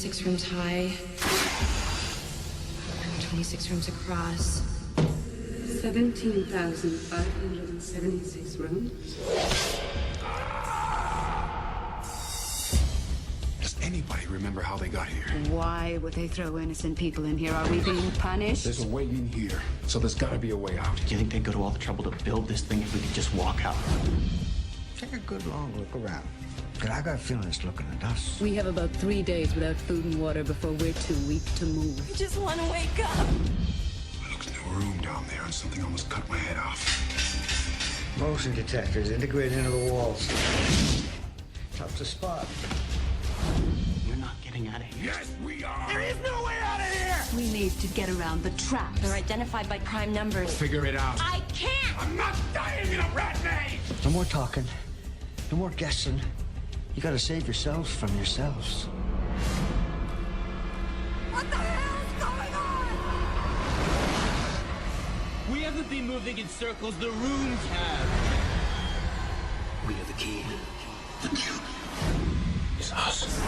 126 rooms high, 126 rooms across. 17,576 rooms. Does anybody remember how they got here? Why would they throw innocent people in here? Are we being punished? There's a way in here, so there's gotta be a way out. Do you think they'd go to all the trouble to build this thing if we could just walk out? Take a good long look around. Because I got a feeling it's looking at us. We have about 3 days without food and water before we're too weak to move. I just want to wake up. I looked into a room down there and something almost cut my head off. Motion detectors integrated into the walls. Tough to spot. You're not getting out of here. Yes, we are! There is no way out of here! We need to get around the traps. They're identified by prime numbers. Figure it out. I can't! I'm not dying in a rat maze! No more talking. No more guessing. You gotta save yourselves from yourselves. What the hell's going on? We haven't been moving in circles, the rooms have. We are the key. The cube is us.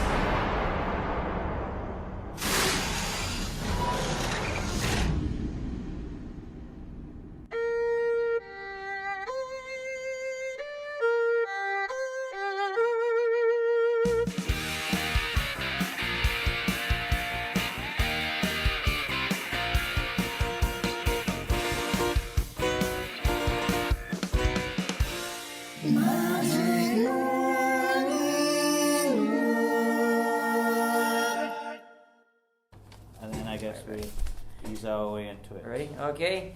And then I guess we ease our way into it. Ready? Okay.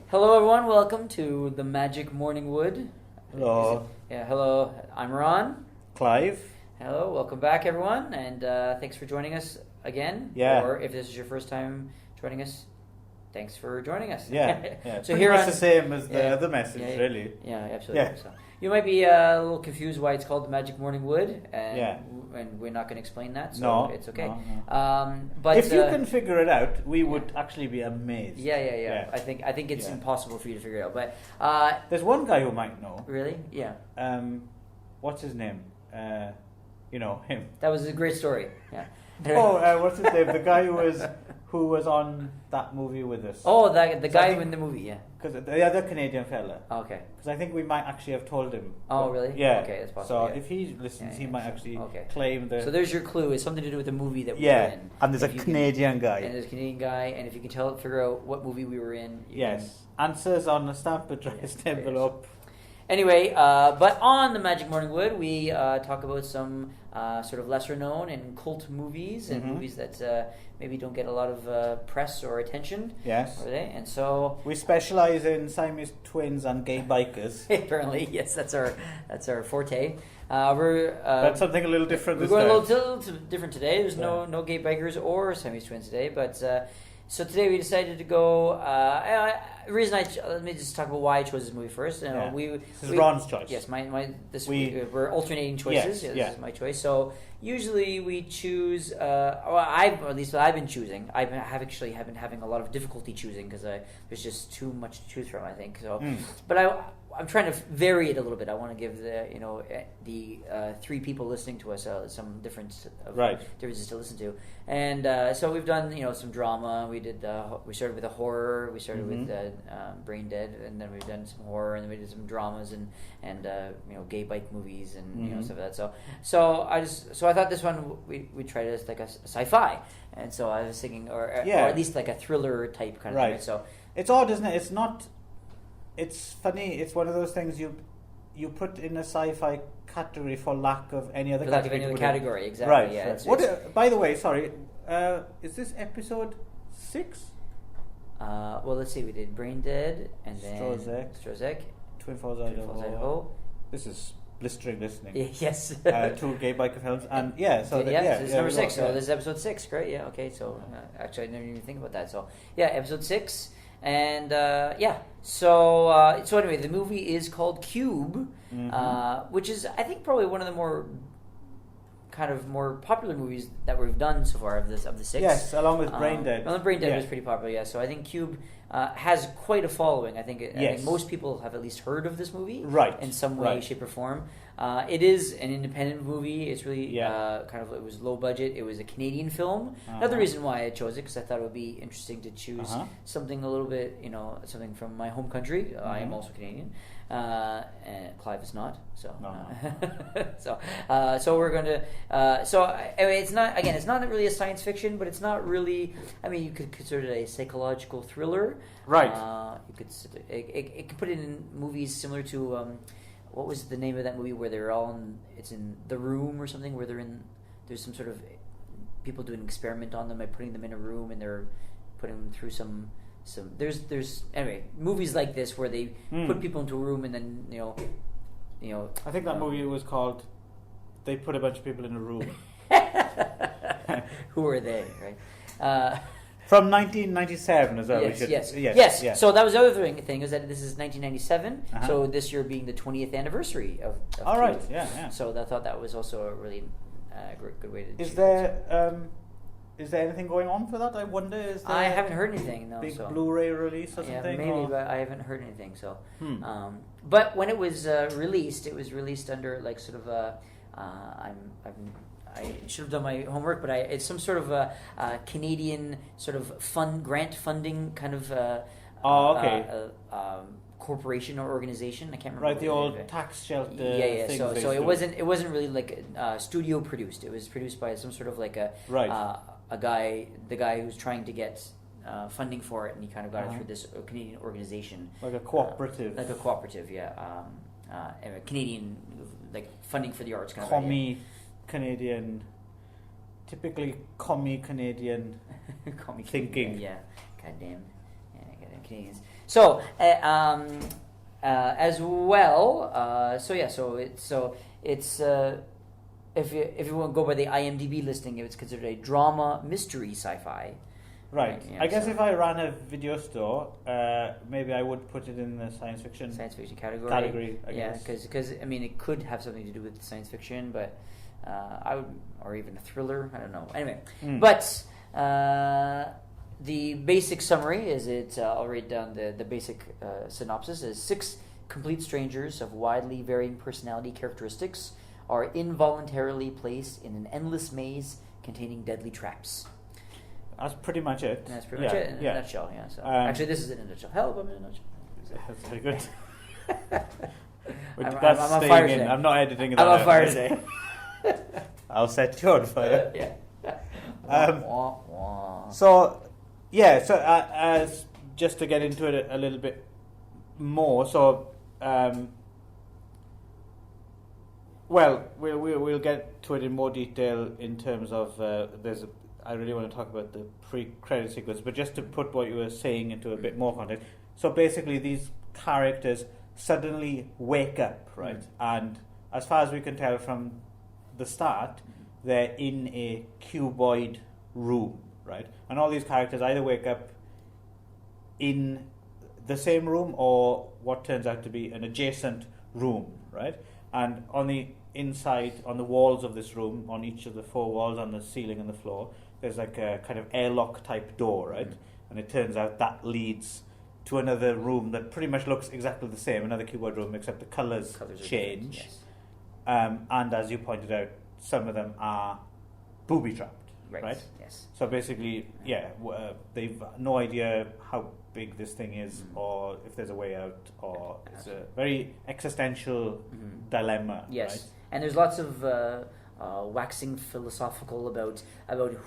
Hello, everyone. Welcome to the Magic Morning Wood. Hello. Yeah, hello. I'm Ron. Clive. Hello. Welcome back, everyone. And thanks for joining us again. Yeah. Or if this is your first time joining us, thanks for joining us. Yeah. So Pretty here much on the same as the yeah, other message, yeah, really. Yeah, absolutely. Yeah. So you might be a little confused why it's called the Magic Morning Wood, and, Yeah. and we're not going to explain that, so No, it's okay. no. But If you can figure it out, we would actually be amazed. Yeah. I think it's Yeah. impossible for you to figure it out. But There's one guy who might know. really, yeah, What's his name? You know him. that was a great story. Yeah. What's his name? The guy who was on that movie with us. Oh, the So I guy think- in the movie, yeah. Because the other Canadian fella. Okay. Because I think we might actually have told him. Oh, really? Yeah. Okay, that's possible. So yeah. if he listens, he might so- actually okay. claim the. So there's your clue. It's something to do with the movie that we were yeah, in. and there's If a you Canadian guy. And there's a Canadian guy, and if you can figure out what movie we were in. Yes, answers on a stamp addressed Yeah, envelope. Anyway, but on the Magic Morning Wood, we talk about some sort of lesser known and cult movies and Mhm. movies that maybe don't get a lot of press or attention. Yes. Are they? And so We specialize in Siamese twins and gay bikers. apparently, yes, that's our forte. We're That's something a little different we're this going time. a little different today. There's no gay bikers or Siamese twins today, but so today we decided to go. The reason let me just talk about why I chose this movie first. You know, Yeah. This is Ron's choice. Yes, this We- week we're alternating choices. Yes, This yeah. is my choice. So usually we choose. At least I've been choosing. I have been having a lot of difficulty choosing because there's just too much to choose from. I think so. But I'm trying to vary it a little bit. I want to give the three people listening to us some difference of Right. differences to listen to, and so we've done some drama. We started with a horror. We started with Brain Dead, and then we've done some horror, and then we did some dramas and gay bike movies and stuff like that. So I thought this one we tried it as like a sci-fi, and so I was thinking, or at least like a thriller type kind of thing. Right. So It's odd, isn't it? It's not. It's funny. It's one of those things you put in a sci-fi category for lack of any other for lack of category. any other to put in. category, exactly. Right. Yeah. right. What? By the way, sorry. Is this episode 6? Well, let's see. We did Brain Dead, and then Strozek, Twin Falls, Twin Falls, Idaho. This is blistering listening. Yes. 2 gay biker films, and so this is number 6. yeah. So this is episode 6, great? Yeah. Okay. So actually, I didn't even think about that. So yeah, episode 6, and So anyway, the movie is called Cube, which is I think probably one of the more kind of more popular movies that we've done so far of the six. Yes, along with Brain Dead. Well, Brain Dead Yeah. was pretty popular, yeah. So I think Cube has quite a following. I think most people have at least heard of this movie, Right. in some way, Right. shape, or form. It is an independent movie. It's really Yeah. it was low budget. It was a Canadian film. Another reason why I chose it, because I thought it would be interesting to choose something a little bit, something from my home country. I am also Canadian. And Clive is not, so so we're going to. It's not it's not really a science fiction, but it's not really. I mean, you could consider it a psychological thriller, Right? You could it could put it in movies similar to what was the name of that movie where they're all it's in The Room or something, where there's some sort of people do an experiment on them by putting them in a room and they're putting them through some there's anyway movies like this where they put people into a room and then I think that movie was called They Put a Bunch of People in a Room. Who are they, right? From 1997 as well. Yes. So that was the other thing is that this is 1997. So this year being the 20th anniversary of All Cube. right. Yeah. So I thought that was also a really good way to. Is there anything going on for that? I wonder. Is there I haven't heard anything. No, big so. Blu-ray release or Yeah, something? maybe, or? but I haven't heard anything. So, but when it was released, it was released under like sort of a. I should have done my homework, but it's some sort of a Canadian sort of grant funding kind of. Corporation or organization. I can't remember. Right, the old tax shelter. Yeah. Things So it wasn't really like studio produced. It was produced by some sort of like a the guy who's trying to get funding for it, and he kind of got it through this Canadian organization, like a cooperative. Canadian like funding for the arts kind of commie Canadian, typically commie Canadian thinking. Yeah, goddamn Canadians. So as well, it's if you want to go by the IMDb listing, it's considered a drama mystery sci-fi. Right. Yeah, I guess if I ran a video store, maybe I would put it in the science fiction category. I guess. Because I mean, it could have something to do with science fiction, but I would, or even a thriller. I don't know. Anyway, but. The basic summary is I'll read down the basic synopsis is 6 complete strangers of widely varying personality characteristics are involuntarily placed in an endless maze containing deadly traps. That's pretty much it. And that's pretty much it in a nutshell. Yeah. So actually, this is it in a nutshell. Help! I'm in a nutshell. That's very good. I'm on fire today. I'm not editing that. I'm on fire today. I'll set you on fire. Yeah. So as just to get into it a little bit more, so we'll get to it in more detail in terms of I really want to talk about the pre-credit sequence, but just to put what you were saying into a bit more context. So basically, these characters suddenly wake up, right? And as far as we can tell from the start, they're in a cuboid room, right? And all these characters either wake up in the same room or what turns out to be an adjacent room, right? And on the inside, on the walls of this room, on each of the 4 walls, on the ceiling and the floor, there's like a kind of airlock type door, right? And it turns out that leads to another room that pretty much looks exactly the same, another cuboid room, except the colours change. Yes. And as you pointed out, some of them are booby-trapped. Right? Yes. So basically, they've no idea how big this thing is, or if there's a way out, or it's a very existential dilemma. Yes. Right? And there's lots of waxing philosophical about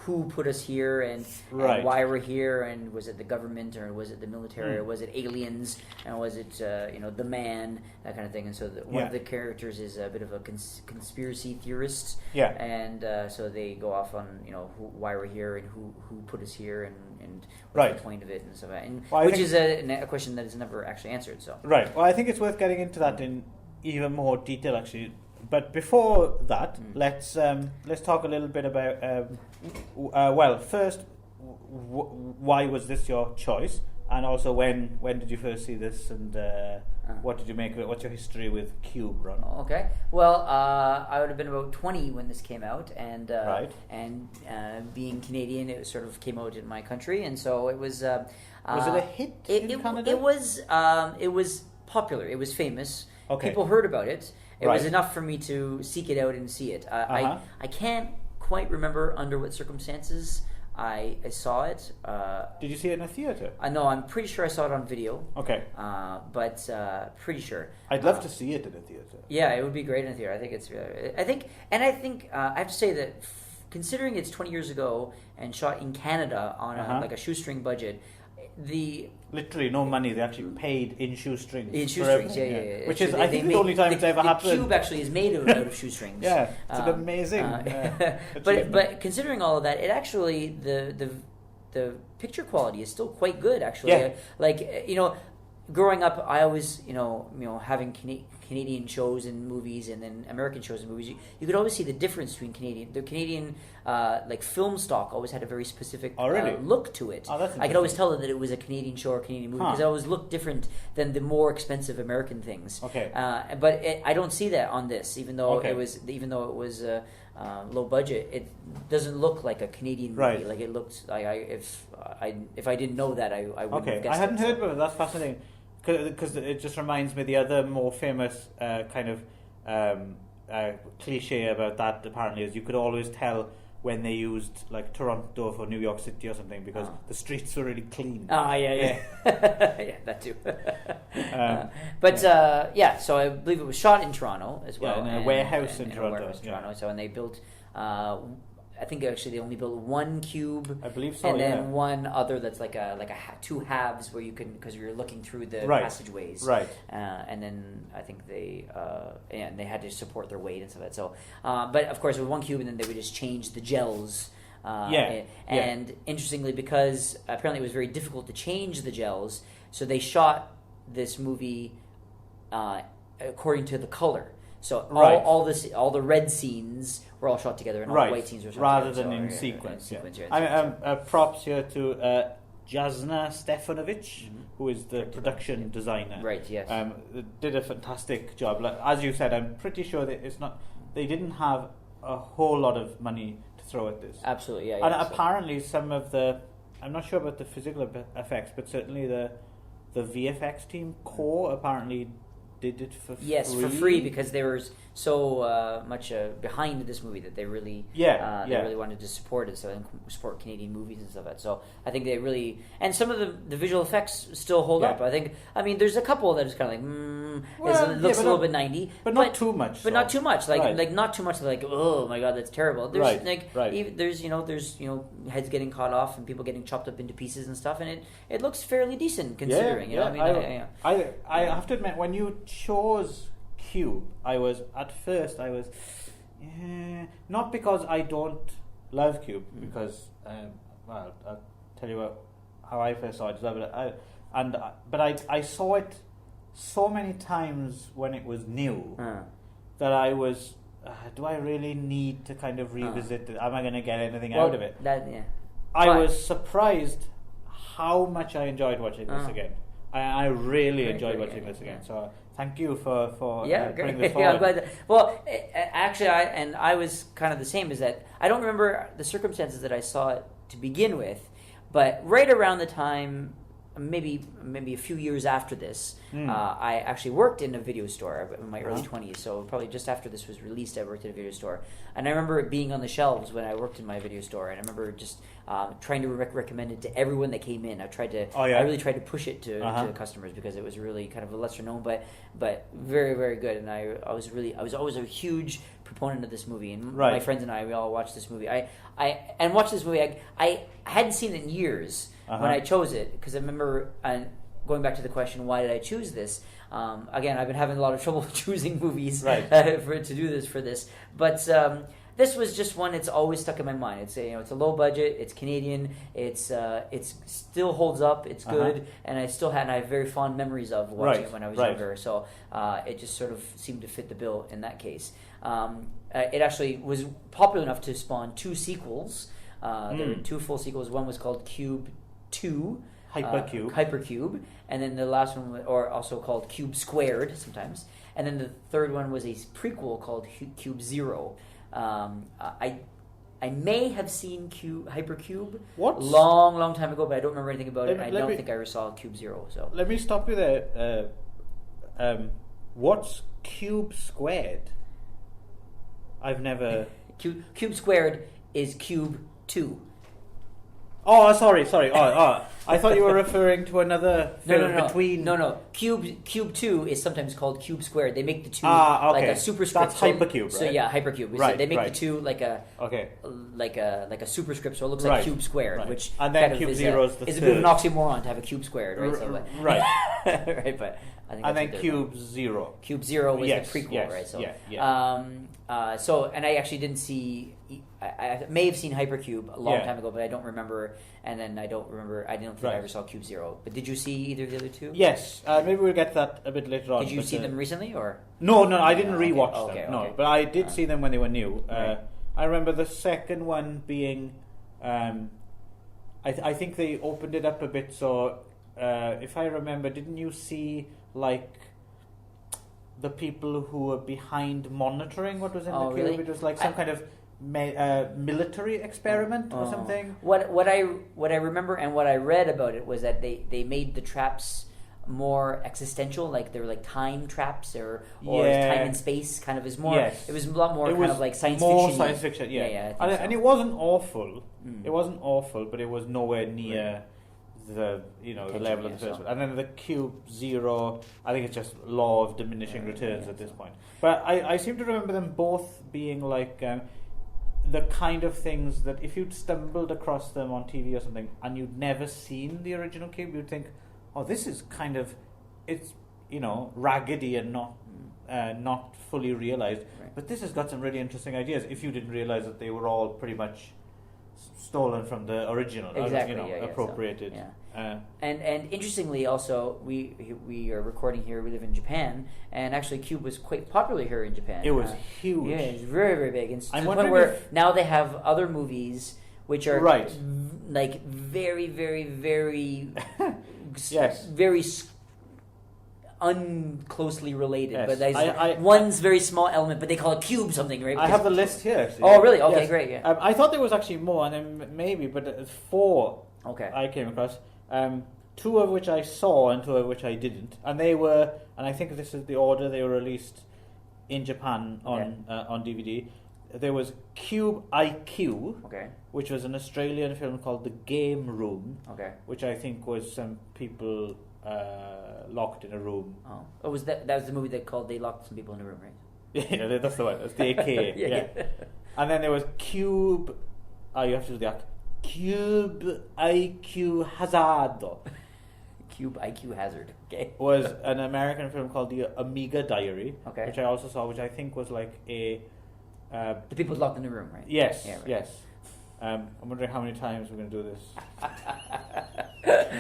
who put us here and why we're here, and was it the government or was it the military or was it aliens and was it the man, that kind of thing. And so one of the characters is a bit of a conspiracy theorist, and so they go off on why we're here and who put us here and what's the point of it and stuff, and which is a question that is never actually answered. So well, I think it's worth getting into that in even more detail actually. But before that, let's talk a little bit about first, why was this your choice, and also when did you first see this, and What did you make of it? What's your history with Cube, Ron? Okay. Well, I would have been about 20 when this came out, and Right. and being Canadian, it sort of came out in my country, and so it was. Was it a hit in Canada? It was popular. It was famous. Okay. People heard about it. It was Right. enough for me to seek it out and see it. Uh-huh. I can't quite remember under what circumstances I saw it. Did you see it in a theater? I know. I'm pretty sure I saw it on video. Okay. But pretty sure. I'd love to see it in a theater. Yeah, it would be great in theater. I think I think I have to say that considering it's 20 years ago and shot in Canada on a shoestring budget, Literally no money. They actually paid in shoestrings. in shoestrings, yeah. Which Actually, is, I think, the only time it's ever happened. The cube actually is made out of shoestrings. Yeah, it's an amazing. But considering all of that, it actually the picture quality is still quite good. Actually, Yeah. Growing up, I always having Canadian shows and movies, and then American shows and movies. You could always see the difference between the Canadian like film stock always had a very specific look to it. Oh, that's I could always tell that it was a Canadian show or Canadian movie because it always looked different than the more expensive American things. Okay. But I don't see that on this, even though Okay. it was low budget. It doesn't look like a Canadian movie. Right. Like it looked. If I didn't know that, I wouldn't have Okay, guessed I hadn't it. heard about it. That's fascinating because it just reminds me of the other more famous kind of cliche about that. Apparently, is you could always tell when they used like Toronto for New York City or something because the streets were really clean. Ah, yeah, yeah, that too. So I believe it was shot in Toronto as well, in a warehouse in a Toronto, warehouse in yeah. Toronto. So and they built. I think actually they only built one cube. I believe so, and then yeah. one other that's like two halves where you can because you're looking through the Right. passageways. Right. And then I think they had to support their weight and stuff like that. So, but of course with one cube, and then they would just change the gels. And interestingly, because apparently it was very difficult to change the gels, so they shot this movie according to the color. So all the red scenes were all shot together, and all the white scenes were shot rather together. than in So, sequence. yeah. Props here to Jasna Stefanovic, who is the production designer. Right. Yes. Did a fantastic job. Like, as you said, I'm pretty sure that they didn't have a whole lot of money to throw at this. Absolutely. Yeah. And yeah, apparently, some of I'm not sure about the physical effects, but certainly the VFX team core apparently did it for free. Yes, for free because they were so much behind this movie that they really really wanted to support it, and support Canadian movies and stuff like that. So I think they really, and some of the visual effects still hold up. I mean, there's a couple that is kind of like it looks a little bit 90, but not too much. But not too much, like not too much like oh my god, that's terrible. There's there's heads getting cut off and people getting chopped up into pieces and stuff, and it looks fairly decent considering. I have to admit, when you chose Cube, I was not because I don't love Cube, because I'll tell you how I first saw it. But I saw it so many times when it was new that I was. Do I really need to kind of revisit it? Am I going to get anything out of it? I was surprised how much I enjoyed watching this again. I really enjoyed watching this again. So thank you for putting this forward. I'm glad. Actually, I was kind of the same. Is that I don't remember the circumstances that I saw it to begin with, but right around the time, maybe a few years after this, I actually worked in a video store in my early 20s. So probably just after this was released, I worked at a video store, and I remember it being on the shelves when I worked in my video store, and I remember just trying to recommend it to everyone that came in. I really tried to push it to the customers because it was really kind of a lesser known, but very, very good. And I was always a huge proponent of this movie, and my friends and we all watched this movie. I hadn't seen it in years when I chose it, because I remember going back to the question, why did I choose this? Again, I've been having a lot of trouble choosing movies to do this for this, but this was just one that's always stuck in my mind. It's a low budget, it's Canadian, it's still holds up, it's good, and I have very fond memories of watching it when I was younger. So it just sort of seemed to fit the bill in that case. It actually was popular enough to spawn two sequels. There were two full sequels. One was called Cube 2. Hypercube, and then the last one, or also called Cube Squared sometimes, and then the third one was a prequel called Cube Zero. I may have seen Hypercube long time ago, but I don't remember anything about it. I don't think I ever saw Cube Zero. So let me stop you there. What's Cube Squared? I've never. Cube Squared is Cube 2. Oh, sorry. Oh, I thought you were referring to another film between. No. Cube 2 is sometimes called Cube Squared. They make the two okay. like a superscript. That's Hypercube, right? So yeah, Hypercube. Right, So they make right. the two like a superscript, so it looks like Right, Cube Squared, right. which And then kind Cube of Zero is the is a bit of an third. oxymoron to have a Cube Squared, right? So, Right. right, but I think And that's then what they're Cube doing. Zero. Cube Zero was Yes, the prequel, yes, right? So, yeah. so, and I actually didn't see. I may have seen Hypercube a long Yeah. time ago, but I don't remember. And then I don't think I ever saw Cube Zero. But did you see either of the other two? Yes, maybe we'll get that a bit later on. Did you see them recently, or? No, I didn't Okay, rewatch okay, them. No, okay. but I did see them when they were new. Right. I remember the second one being. I think they opened it up a bit. So, if I remember, didn't you see like the people who were behind monitoring what was in the cube? Really? It was like some kind of military experiment or something. What I remember and what I read about it was that they made the traps more existential, like they were like time traps or Yeah. time and space kind of is more. Yes. It was a lot more It kind was of like science more fiction. science fiction, yeah. I think And so. it wasn't awful. It wasn't awful, but it was nowhere near the the Tension, level of yeah, the first so. one. And then the Cube Zero, I think it's just law of diminishing returns yeah, at this point. But I seem to remember them both being like the kind of things that if you'd stumbled across them on TV or something and you'd never seen the original Cube, you'd think, oh, this is kind of, it's raggedy and not fully realized. Right. But this has got some really interesting ideas. If you didn't realize that they were all pretty much stolen from the original, Exactly, appropriated. So, yeah. And interestingly, also we are recording here. We live in Japan, and actually, Cube was quite popular here in Japan. It was huge. Yeah, it's very very big. And to I'm the point wondering where if- now they have other movies which are Right. like very very very Yes. very unclosely related. Yes. But there's I- one's very small element, but they call it Cube something, right? I have the list here. Actually. Oh, really? Okay, Yes. great. Yeah. I thought there was actually more, and then maybe, but 4 Okay. I came across. 2 of which I saw, and 2 of which I didn't. And they were, and I think this is the order they were released in Japan on DVD. There was Cube IQ, Okay. which was an Australian film called The Game Room, Okay. which I think was some people locked in a room. Oh, was that was the movie that called They Locked Some People in a Room, right? Yeah, that's the one. That's the AK. Yeah. And then there was Cube. You have to do the act. Cube IQ Hazard Cube IQ Hazard. Okay. was an American film called The Amiga Diary, Okay. which I also saw, which I think was like a. The people locked in the room, right? Yes, Yeah, right. yes. I'm wondering how many times we're going to do this.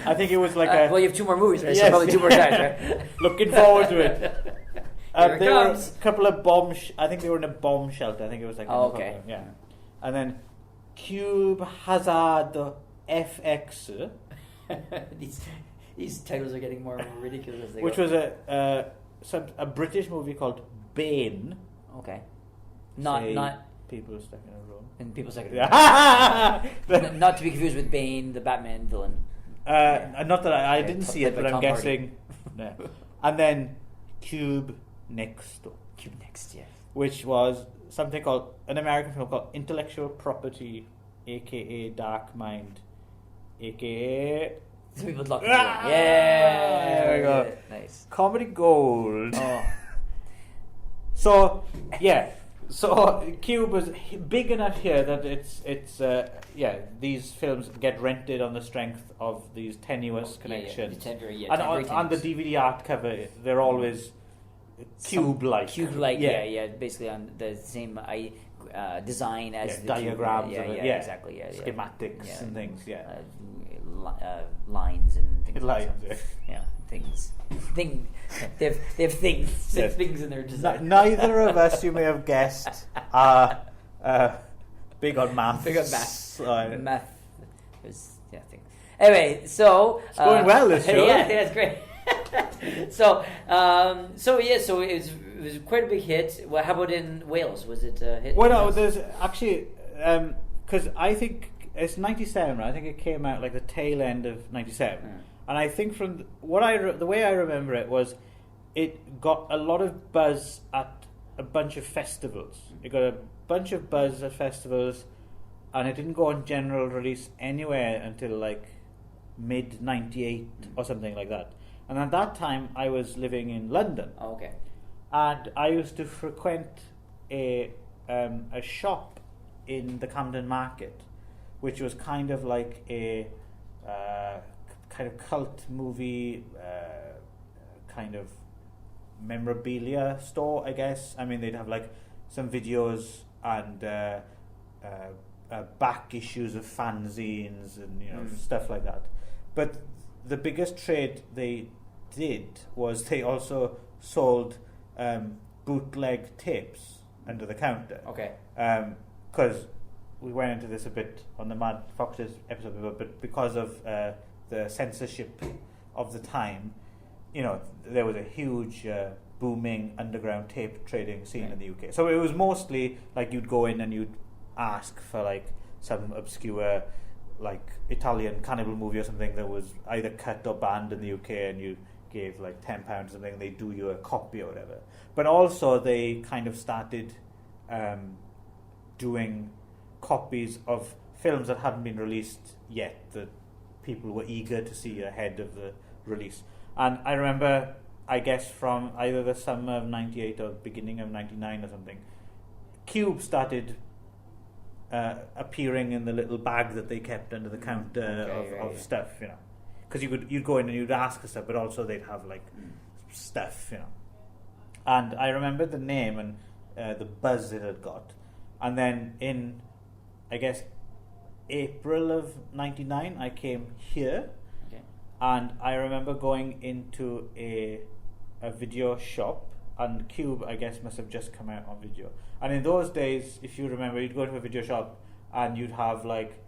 I think it was like Well, you have 2 more movies, right? So Yes. probably 2 more times, right? Looking forward to it. Here it There were comes. a couple of I think they were in a bomb shelter. I think it was like. Oh, in a okay. couple, yeah. And then Cube Hazard FX, these titles are getting more and more ridiculous as they which go. was a British movie called Bane. Okay. Say Not people stuck in a room. in People's Second. Yeah. Not to be confused with Bane, the Batman villain. Not that I Yeah, didn't see played it, by but I'm Tom Hardy. guessing. Yeah. And then Cube Next, Cube Next, yeah. which was something called an American film called Intellectual Property, aka Dark Mind, aka Some people locked in the room. Yeah. There we go. Nice. Comedy Gold. Oh. So Cube was big enough here that these films get rented on the strength of these tenuous connections. Yeah, very And on the tenuous. DVD art cover, they're always cube-like. Cube-like, yeah. Basically on the same design as the diagrams cube. of it, Yeah, exactly. Yeah, schematics yeah. and things. Yeah, lines and things. lines. Like Yeah. yeah, things. They have things. Yes. Things in their design. Neither of us, you may have guessed, are big on maths. Big on math. So, Math is thing. Anyway, so It's going well, this show. Yeah, it's great. so it was quite a big hit. Well, how about in Wales? Was it a hit? Well, no, there's actually because I think it's 97. Right? I think it came out like the tail end of 97, and I think from the way I remember it was, it got a lot of buzz at a bunch of festivals. It got a bunch of buzz at festivals, and it didn't go on general release anywhere until like mid 98 or something like that. And at that time, I was living in London. Oh, okay. And I used to frequent a shop in the Camden Market, which was kind of like a kind of cult movie kind of memorabilia store, I guess. I mean, they'd have like some videos and back issues of fanzines and stuff like that. But the biggest trade they did was they also sold bootleg tapes under the counter. Okay. Because we went into this a bit on the Mad Foxes episode before, but because of the censorship of the time, there was a huge booming underground tape trading scene in the UK. So it was mostly like you'd go in and you'd ask for like some obscure like Italian cannibal movie or something that was either cut or banned in the UK, and you gave like £10 or something, and they do you a copy or whatever. But also they kind of started doing copies of films that hadn't been released yet that people were eager to see ahead of the release. And I remember, I guess from either the summer of 98 or beginning of 99 or something, Cube started appearing in the little bag that they kept under the counter of stuff, because you'd go in and you'd ask for stuff, but also they'd have like stuff, And I remember the name and the buzz it had got, and then in, I guess, April of 99, I came here, and I remember going into a video shop, and Cube, I guess, must have just come out on video. And in those days, if you remember, you'd go to a video shop and you'd have like,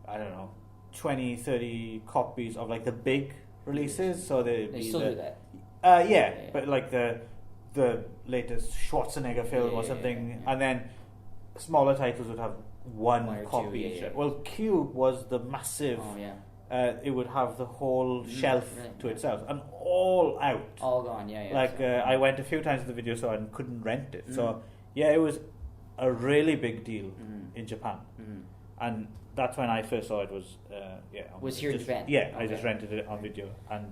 I don't know, 20, 30 copies of like the big releases. So they still do that. Yeah, but like the latest Schwarzenegger film or something, and then smaller titles would have one copy each. Well, Cube was the massive. Oh yeah. It would have the whole shelf to itself, and all out. All gone, yeah. Like, I went a few times to the video store and couldn't rent it. So, yeah, it was a really big deal in Japan. And that's when I first saw it was, Was here in Japan? Yeah, I just rented it on video. And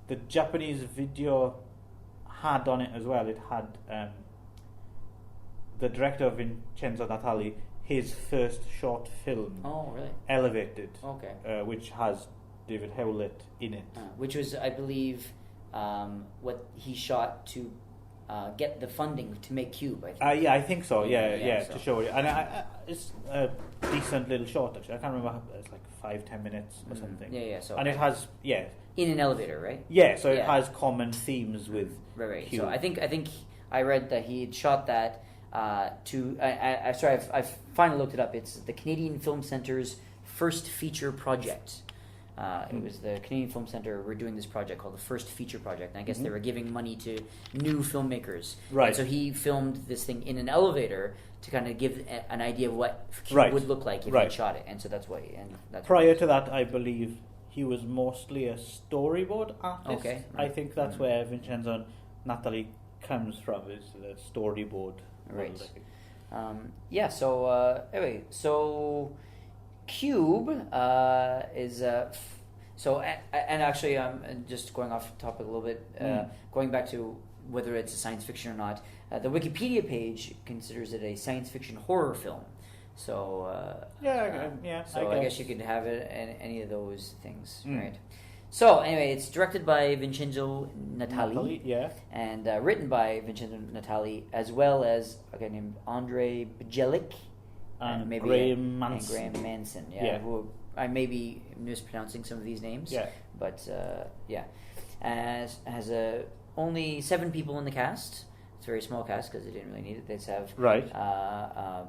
the Japanese video had on it as well, it had the director of Vincenzo Natali, his first short film, Elevated, which has David Howlett in it. Which was, I believe, what he shot to get the funding to make Cube, I think. Yeah, I think so, Yeah, to show it. And it's a decent little short, actually. I can't remember, it's like 5-10 minutes or something. So and it has, in an elevator, right? Yeah, so it has common themes with Right. Cube. So I think I read that he had shot that I've finally looked it up. It's the Canadian Film Centre's first feature project. It was the Canadian Film Centre were doing this project called the First Feature Project, and I guess they were giving money to new filmmakers. Right. And so he filmed this thing in an elevator to kind of give an idea of what Cube would look like if he shot it, and so that's why. Prior to that, I believe he was mostly a storyboard artist. Okay. I think that's where Vincenzo Natali comes from, is the storyboard. Right. Anyway, so Cube is and actually just going off topic a little bit, going back to whether it's a science fiction or not. The Wikipedia page considers it a science fiction horror film. So I guess you could have it in any of those things, right? So anyway, it's directed by Vincenzo Natali, and written by Vincenzo Natali, as well as a guy named Andre Bjelic and maybe Graham Manson, who I may be mispronouncing some of these names, but has only 7 people in the cast. a very small cast because they didn't really need it. They just have Right.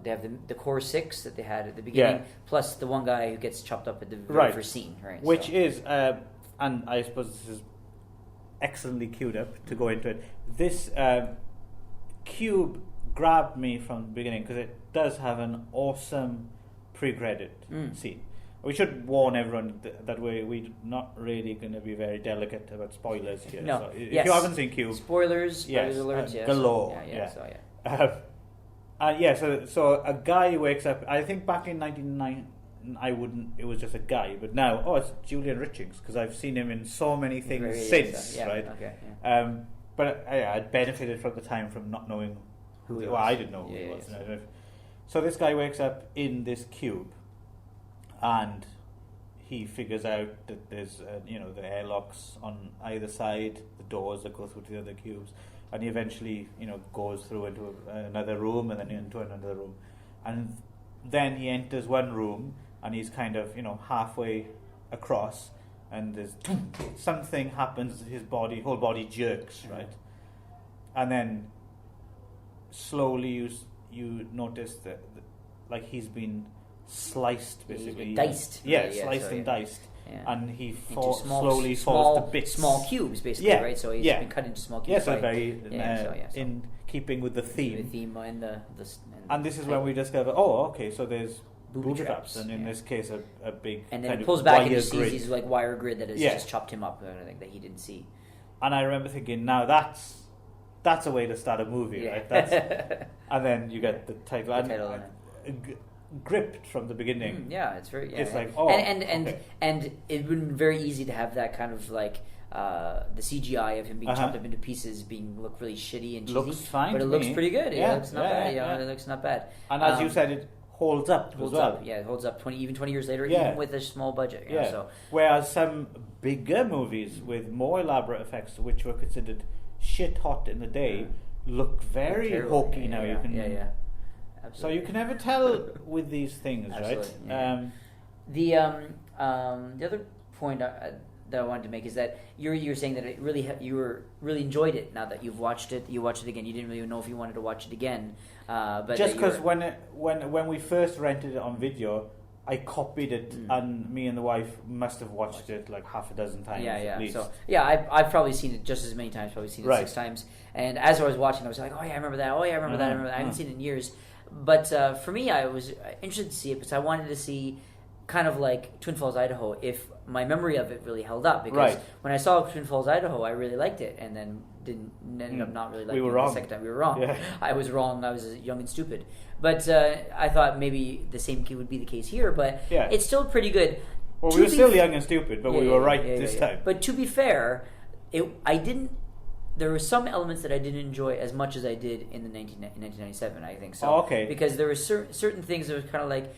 They have the core 6 that they had at the beginning, Yeah. plus the one guy who gets chopped up at the very Right. first scene, right? Which So- is, and I suppose this is excellently queued up to go into it. This cube grabbed me from the beginning because it does have an awesome pre-credit scene. We should warn everyone that we're not really going to be very delicate about spoilers here. No. So if Yes. you haven't seen Cube, spoilers yes, alerts, yes. galore. Yeah. So So a guy wakes up. I think back in 1999, it was just a guy, but now it's Julian Richings because I've seen him in so many things since, right? Okay. Yeah. But I benefited from the time from not knowing who he was. Well, I didn't know who he was. Yeah. So this guy wakes up in this cube, and he figures out that there's the airlocks on either side, the doors that go through to the other cubes, and he eventually goes through into another room and then into another room, and then he enters one room and he's kind of halfway across, and there's something happens. His whole body jerks, right, and then slowly you notice that like he's been sliced, basically. Diced. Sliced and diced. Yeah. And he Into slowly falls to bits. Small cubes, basically, right? So he's been cut into small cubes. Yes, so very so in keeping with the theme. The theme and and this is when we discover, so there's booby traps, and in this case, a big and then kind it pulls of back and wire you see grid. these like wire grid that has just chopped him up, I think, that he didn't see. And I remember thinking, now that's a way to start a movie, right? That's, and then you get the title. Gripped from the beginning. It's very. It's like and it would have been very easy to have that kind of like the CGI of him being chopped up into pieces look really shitty and cheesy. Looks fine, but it looks pretty good. Yeah, it looks not bad. It looks not bad. And as you said, it holds up as well. It holds up 20 years later, even with a small budget. So whereas some bigger movies with more elaborate effects, which were considered shit hot in the day, look very hokey now. Absolutely. So you can never tell with these things, right? The other point that I wanted to make is that you're saying that it really you really enjoyed it now that you've watched it. You watched it again. You didn't really know if you wanted to watch it again, but just because when we first rented it on video, I copied it, and me and the wife must have watched it like half a dozen times at least. So I've probably seen it just as many times. Probably seen it 6 times. And as I was watching, I was like, I remember that. I remember that. I haven't seen it in years. But for me, I was interested to see it because I wanted to see kind of like Twin Falls, Idaho, if my memory of it really held up. Because when I saw Twin Falls, Idaho, I really liked it, and then ended up not really liking it the second time. We were wrong. Yeah. I was wrong. I was young and stupid. But I thought maybe the same would be the case here, but it's still pretty good. Well, we were still young and stupid, but we were right this time. But to be fair, there were some elements that I didn't enjoy as much as I did in 1997, I think. So, because there were certain things that was kind of like,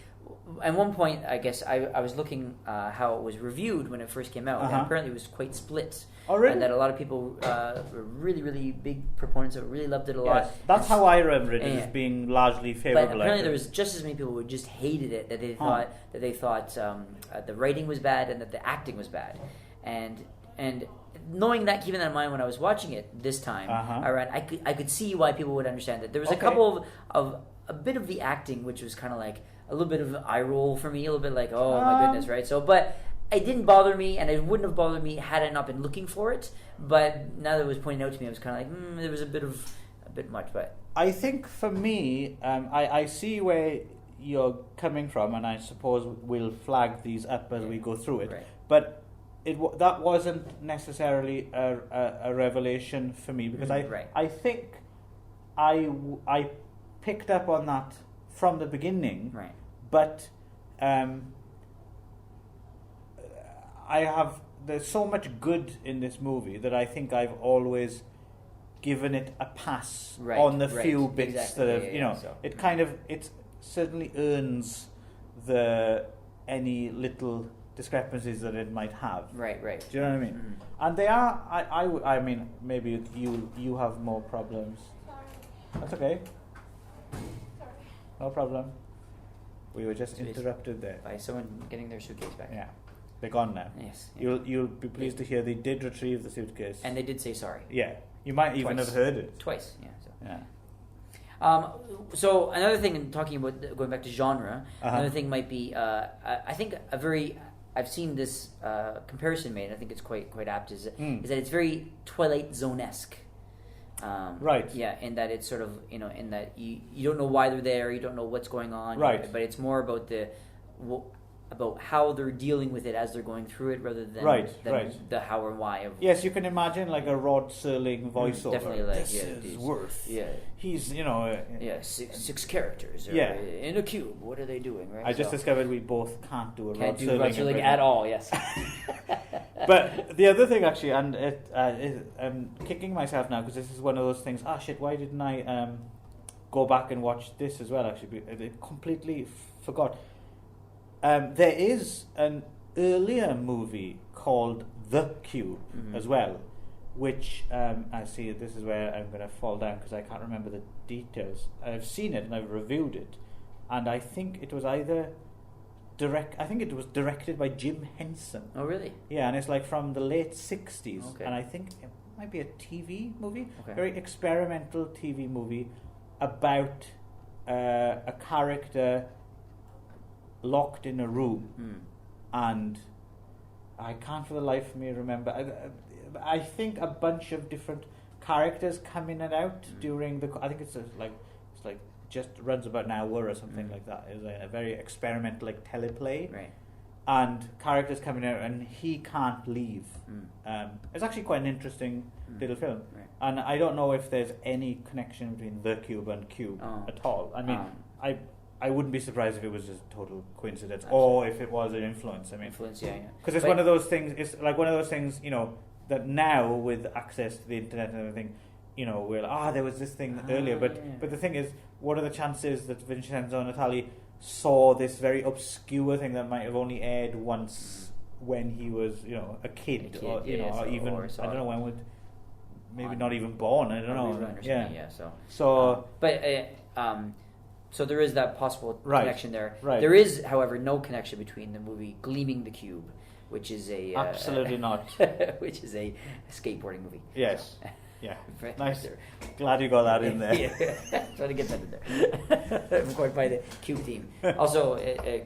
at one point, I guess, I was looking how it was reviewed when it first came out, and apparently it was quite split. Oh, really? And that a lot of people were really, really big proponents of it, really loved it a lot. That's how I remember it, as being largely favourable. But apparently there was just as many people who just hated it, that they thought the writing was bad and that the acting was bad. And knowing that, keeping that in mind when I was watching it this time around, I could see why people would understand it. There was a couple of a bit of the acting which was kind of like a little bit of an eye roll for me, a little bit like, oh my goodness, right? So, but it didn't bother me, and it wouldn't have bothered me had I not been looking for it. But now that it was pointed out to me, I was kind of like, there was a bit much. But I think for me, I see where you're coming from, and I suppose we'll flag these up as we go through it. Right. But that wasn't necessarily a revelation for me, because I think I picked up on that from the beginning. Right. But there's so much good in this movie that I think I've always given it a pass on the few bits that have, it certainly earns any little discrepancies that it might have. Right. Do you know what I mean? Mm-hmm. And they are, I mean, maybe you have more problems. That's okay. No problem. We were just interrupted there by someone getting their suitcase back. Yeah, they're gone now. Yes. You'll be pleased to hear they did retrieve the suitcase, and they did say sorry. Yeah. You might even Twice. have heard it. Twice, yeah. So. Yeah. So another thing, in talking about going back to genre, Uh-huh. another thing might be, I think I've seen this comparison made. I think it's quite apt. Is that it's very Twilight Zone-esque. Right. Yeah, in that it's sort of in that you don't know why they're there, you don't know what's going on. Right. But it's more about about how they're dealing with it as they're going through it, rather than the how or why of. Yes, you can imagine like a Rod Serling voiceover. Definitely, like, this yeah, is these- Worth. yeah. He's Six characters. Yeah. In a cube. What are they doing? Right. I just So- discovered we both can't do a Can't Rod do Serling Rod Serling impression. at all. Yes. But the other thing, actually, and I'm kicking myself now because this is one of those things. Ah, shit! Why didn't I go back and watch this as well? Actually, I completely forgot. There is an earlier movie called The Cube as well, which I see. This is where I'm going to fall down because I can't remember the details. I've seen it and I've reviewed it, and I think it was either. I think it was directed by Jim Henson. Oh, really? Yeah, and it's like from the late 60s. Okay. And I think it might be a TV movie. Okay. Very experimental TV movie about a character locked in a room. And I can't for the life of me remember. I think a bunch of different characters come in and out during the... I think it's like just runs about an hour or something like that. It's a very experimental, like teleplay, Right. and characters coming out, and he can't leave. It's actually quite an interesting little film, Right. and I don't know if there's any connection between The Cube and Cube at all. I mean, I wouldn't be surprised if it was just total coincidence, or if it was an influence. I mean, Influence, yeah. because it's one of those things. It's like one of those things, that now with access to the internet and everything, we're like, there was this thing earlier. But the thing is, what are the chances that Vincenzo Natali saw this very obscure thing that might have only aired once when he was, a kid, or even I don't know when would maybe not even born. I don't know. Yeah. So, so there is that possible connection there. Right. There is, however, no connection between the movie Gleaming the Cube, which is a absolutely not. which is a skateboarding movie. Yes. Yeah. Right Nice. there. Glad you got that in there. Yeah. Trying to get that in there. I'm quite by the Cube theme. Also,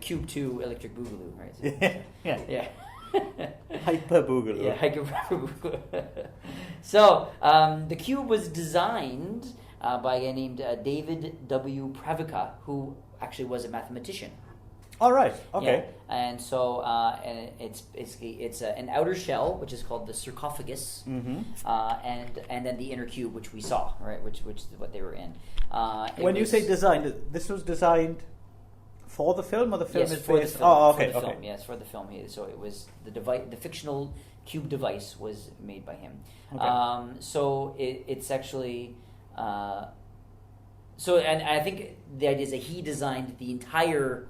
Cube 2 Electric Boogaloo, right? So, Yeah. Hyper Boogaloo. Yeah, Hyper Boogaloo. So, the Cube was designed by a guy named David W. Pravica, who actually was a mathematician. All right. Okay. Yeah. And so, and it's basically an outer shell, which is called the sarcophagus, and then the inner cube, which we saw, right? Which is what they were in. When you say designed, this was designed for the film, or the film yes, is for based? the film. Oh, okay. For the film, yes, for the film. So it was the device, the fictional cube device was made by him. Okay. So it's actually. So and I think the idea is that he designed the entire,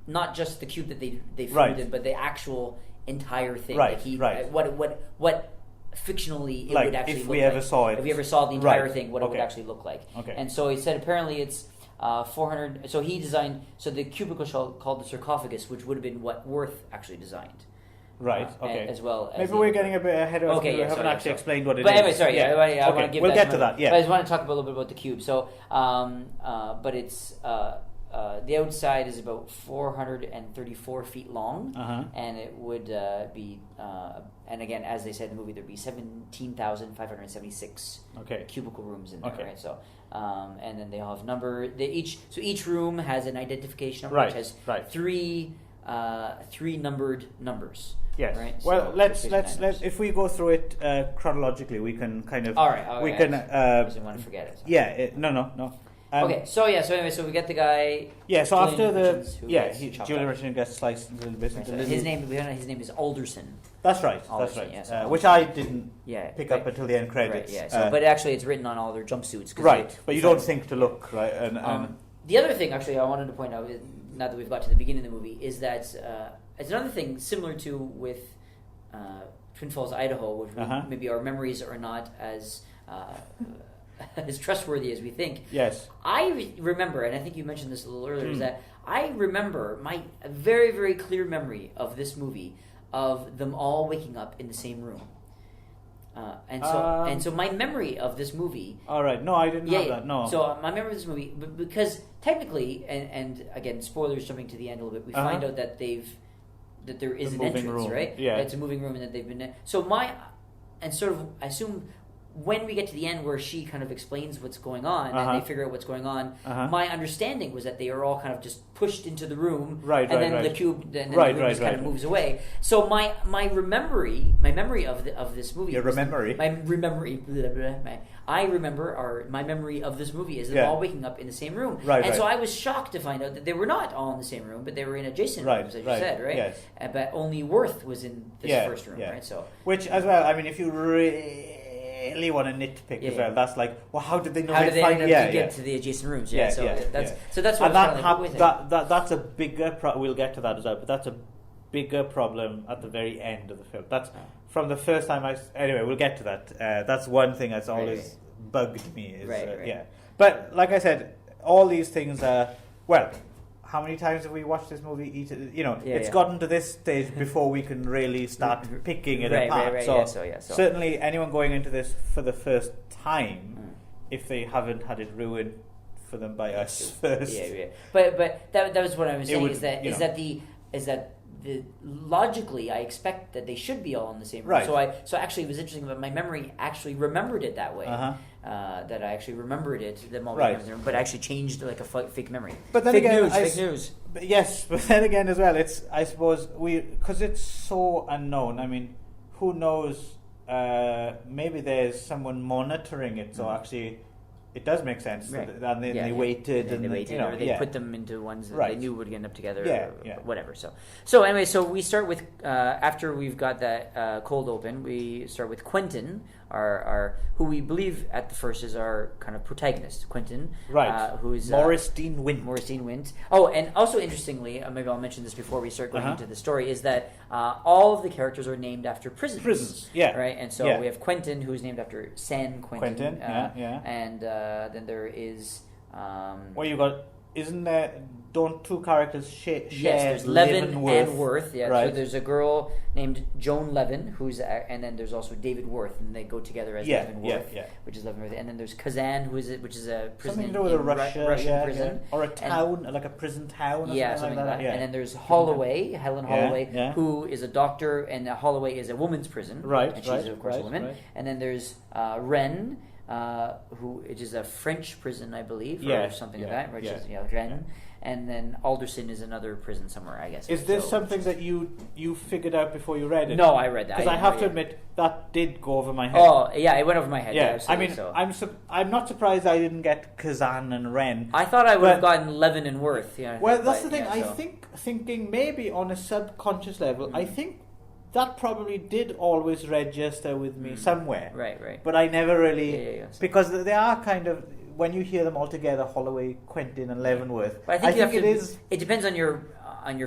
not just the cube that they filmed Right. in, but the actual entire thing. Right, Like he, right. What fictionally it Like, would actually if look we like. ever saw it. If we ever saw the entire Right, thing, what it would okay. actually look like. Okay. And so he said apparently it's 400. So he designed the cubicle shell called the sarcophagus, which would have been what Worth actually designed. Right. Okay. As well. Maybe we're getting a bit ahead of us. Okay, We yeah, haven't sorry, actually sorry. explained what it is. But anyway, sorry. I want to Okay, give we'll that get to some- that. Yeah. But I just want to talk a little bit about the cube. So, but it's the outside is about 434 feet long, and it would be, and again, as they said in the movie, there'd be 17,576 cubicle rooms in there. Okay. Right. So, and then they all have number. Each room has an identification number, Right, which has right. three numbered numbers. Yes. Right? Well, So let's numbers. if we go through it chronologically, we can kind of. All right. We I can. didn't want to forget it. So. Yeah. No. Okay, so anyway, we get the guy. Yeah. So Julian after Richards, who the gets Julian chopped up. Richardson gets sliced into little bits. Right, into so little- his name is Alderson. That's right. Alderson, That's right. yes, Alderson. Which I didn't Yeah, pick right. up until the end credits. Right, yeah. So, but actually, it's written on all their jumpsuits. 'Cause Right, they- but you don't think to look right. The other thing, actually, I wanted to point out, now that we've got to the beginning of the movie, is that it's another thing similar to with Twin Falls, Idaho, which maybe our memories are not as as trustworthy as we think. Yes. I remember, and I think you mentioned this a little earlier, is that I remember a very, very clear memory of this movie of them all waking up in the same room. And so my memory of this movie. All right. No, I didn't have that. No. So my memory of this movie, because technically, and again, spoilers jumping to the end a little bit, we find out that there is an entrance, room. right? Yeah. It's a moving room, and that they've been. So I assume when we get to the end where she kind of explains what's going on and they figure out what's going on, my understanding was that they are all kind of just pushed into the room, then the cube, and then the room just kind of moves away. So my memory of this movie, your memory, my memory of this movie is them all waking up in the same room, so I was shocked to find out that they were not all in the same room, but they were in adjacent rooms, as you said, right? Yes. But only Worth was in this first room, right? So, which as well, I mean, if you really want to nitpick as well, that's like, well, how did they know? How did they get to the adjacent rooms? That's what. And that's a bigger. We'll get to that as well, but that's a bigger problem at the very end of the film. That's from the first time Anyway, we'll get to that. That's one thing that's always bugged me. Is, But like I said, all these things are how many times have we watched this movie? It's gotten to this stage before we can really start picking it apart. So certainly anyone going into this for the first time, if they haven't had it ruined for them by us first. But that was what I was saying. Is that logically, I expect that they should be all in the same room. Right. So actually, it was interesting that my memory actually remembered it that way. That I actually remembered it the moment I was in the room, but I actually changed like a fake memory. But then fake news. Yes, but then again as well, it's I suppose because it's so unknown. I mean, who knows? Maybe there's someone monitoring it, so actually. It does make sense, and they waited, and they put them into ones that they knew would end up together, or whatever. So anyway, so we start with after we've got that cold open, we start with Quentin, our who we believe at the first is our kind of protagonist, Quentin, who is Maurice Dean Wint. Maurice Dean Wint. Oh, and also interestingly, maybe I'll mention this before we start going into the story, is that all of the characters are named after prisons. Right, and so we have Quentin, who's named after San Quentin. And then there is. You got? Isn't there? Don't two characters share? Yes, there's Levin and Worth. Right. So there's a girl named Joan Levin, and then there's also David Worth, and they go together as Levin Worth, which is Levin Worth. And then there's Kazan, which is a prison something to do with a Russian prison, or a town, like a prison town, or something like that. And then there's Holloway, Helen Holloway, who is a doctor, and Holloway is a woman's prison, and she's of course a woman. Right. And then there's Ren. Who it is a French prison, I believe, or something like that, which is Rennes. And then Alderson is another prison somewhere, I guess. Is this something that you figured out before you read it? No, I read that. Because I have to admit that did go over my head. Oh yeah, it went over my head. Yeah, I mean, I'm not surprised I didn't get Kazan and Ren. I thought I would have gotten Levin and Worth. Well, that's the thing. I think thinking maybe on a subconscious level, I think. That probably did always register with me somewhere. Right. But I never really... Because they are kind of... When you hear them all together, Holloway, Quentin, and Leavenworth... But I think, it depends on your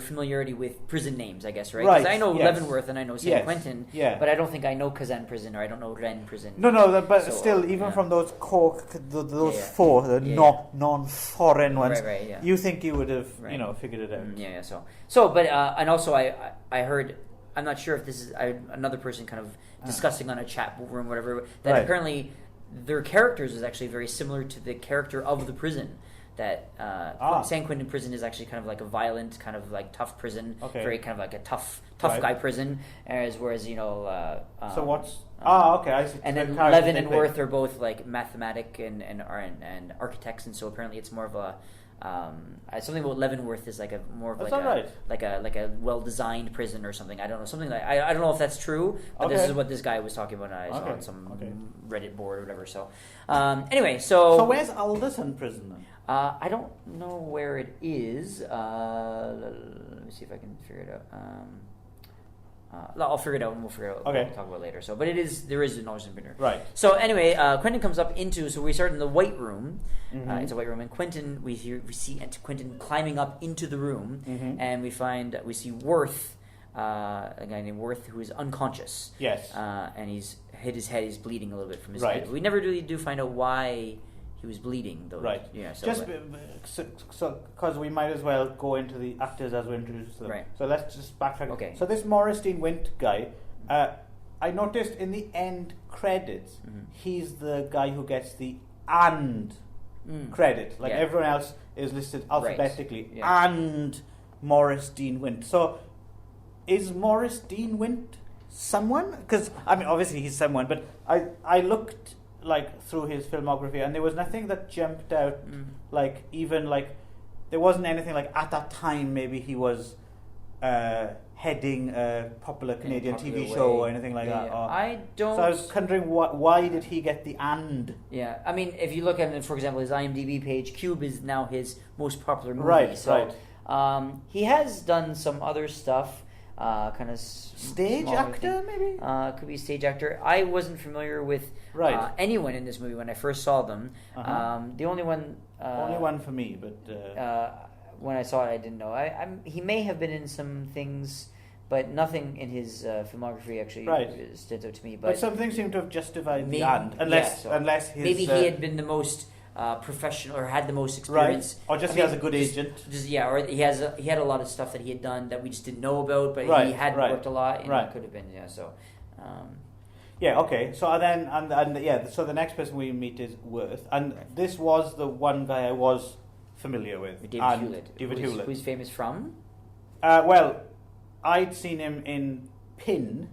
familiarity with prison names, I guess, right? Because I know Leavenworth and I know San Quentin, but I don't think I know Kazan prison or I don't know Rennes prison. But still, even from those four, the non-foreign ones, you think you would have, figured it out. And also I heard... I'm not sure if this is another person kind of discussing on a chat room, whatever. That apparently their characters is actually very similar to the character of the prison. That San Quentin prison is actually kind of like a violent, kind of like tough prison, very kind of like a tough guy prison. Whereas so what's I see. And then Levin and Worth are both like mathematic and architects, and so apparently it's more of a. Something about Leavenworth is like a more of like a well designed prison or something. I don't know, something like I don't know if that's true, but this is what this guy was talking about. I saw on some Reddit board or whatever. So anyway, so where's Alderson prison then? I don't know where it is. Let me see if I can figure it out. I'll figure it out and we'll figure it out. Okay. We'll talk about it later. So, but there is an Alderson printer. Right. So anyway, Quentin comes up so we start in the White Room. It's a White Room, and Quentin, we see Quentin climbing up into the room, and we see Worth, a guy named Worth, who is unconscious. Yes. And he's hit his head. He's bleeding a little bit from his head. We never really do find out why he was bleeding, though. Right. Yeah. So because we might as well go into the actors as we introduce them. Right. So let's just backtrack. Okay. So this Maurice Dean Wint guy, I noticed in the end credits, he's the guy who gets the and credit. Like everyone else is listed alphabetically. Yeah. And Morris Dean Wint. So, is Morris Dean Wint someone? Because, I mean, obviously he's someone, but I looked like through his filmography and there was nothing that jumped out, like even like there wasn't anything like at that time maybe he was heading a popular Canadian TV show or anything like that. Or, I don't. So I was wondering why did he get the and? Yeah, I mean, if you look at it, for example, his IMDb page, Cube is now his most popular movie. Right, so, he has done some other stuff. Kind of stage actor, maybe? Could be a stage actor. I wasn't familiar with anyone in this movie when I first saw them. The only one... only one for me, but... when I saw it, I didn't know. He may have been in some things, but nothing in his filmography actually stood out to me. But some things seem to have justified the and, unless his... Maybe he had been the most... professional or had the most experience, or just he has a good agent. Or he had a lot of stuff that he had done that we just didn't know about, but he had worked a lot, and it could have been So, okay. So then, so the next person we meet is Worth, and this was the one guy I was familiar with, David Hewlett, who's famous from. Well, I'd seen him in Pin.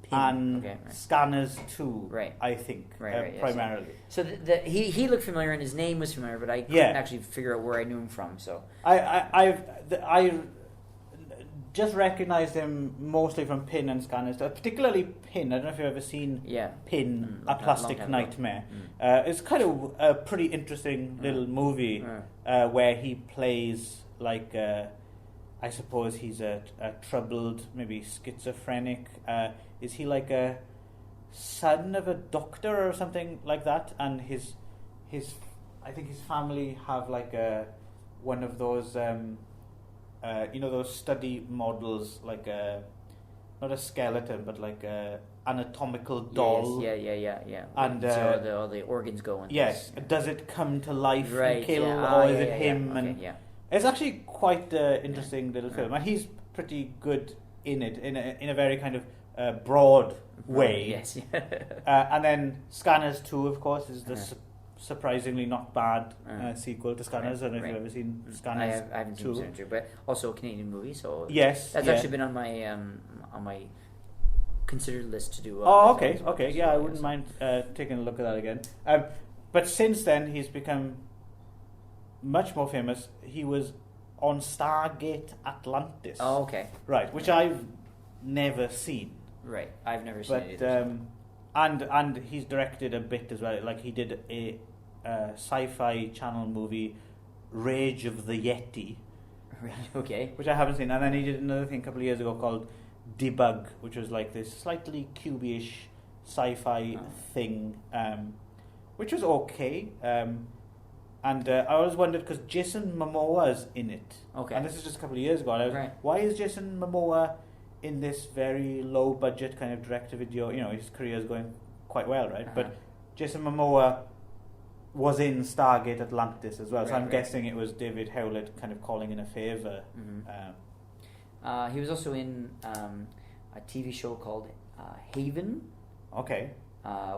And Scanners 2, I think, primarily. So he looked familiar and his name was familiar, but I couldn't actually figure out where I knew him from. So I just recognized him mostly from Pin and Scanners, particularly Pin. I don't know if you've ever seen Pin, A Plastic Nightmare. It's kind of a pretty interesting little movie where he plays like... I suppose he's a troubled, maybe schizophrenic. Is he like a son of a doctor or something like that? And his I think his family have like one of those, those study models, like not a skeleton, but like a anatomical doll. Yes, yeah. And so all the organs go in. Yes. Does it come to life and kill, or is it him? Okay, It's actually quite an interesting little film, and he's pretty good in it, in a very kind of broad way. Yes. And then Scanners 2, of course, is the surprisingly not bad sequel to Scanners. I don't know if you've ever seen Scanners 2. I haven't seen Scanners 2, but also a Canadian movie, so yes, that's actually been on my considered list to do. Okay, yeah, I wouldn't mind taking a look at that again. But since then, he's become much more famous. He was on Stargate Atlantis. Oh, okay. Right, which I've never seen. Right, I've never seen it either. And he's directed a bit as well. Like he did a sci-fi channel movie, Rage of the Yeti. Okay. Which I haven't seen. And then he did another thing a couple of years ago called Debug, which was like this slightly cubey-ish sci-fi thing, which was okay. And I always wondered, because Jason Momoa's in it. Okay. And this is just a couple of years ago. And I was, why is Jason Momoa in this very low-budget kind of direct-to-video? You know, his career is going quite well, right? But Jason Momoa was in Stargate Atlantis as well. So I'm guessing it was David Hewlett kind of calling in a favour. Mm-hmm. He was also in a TV show called Haven. Okay.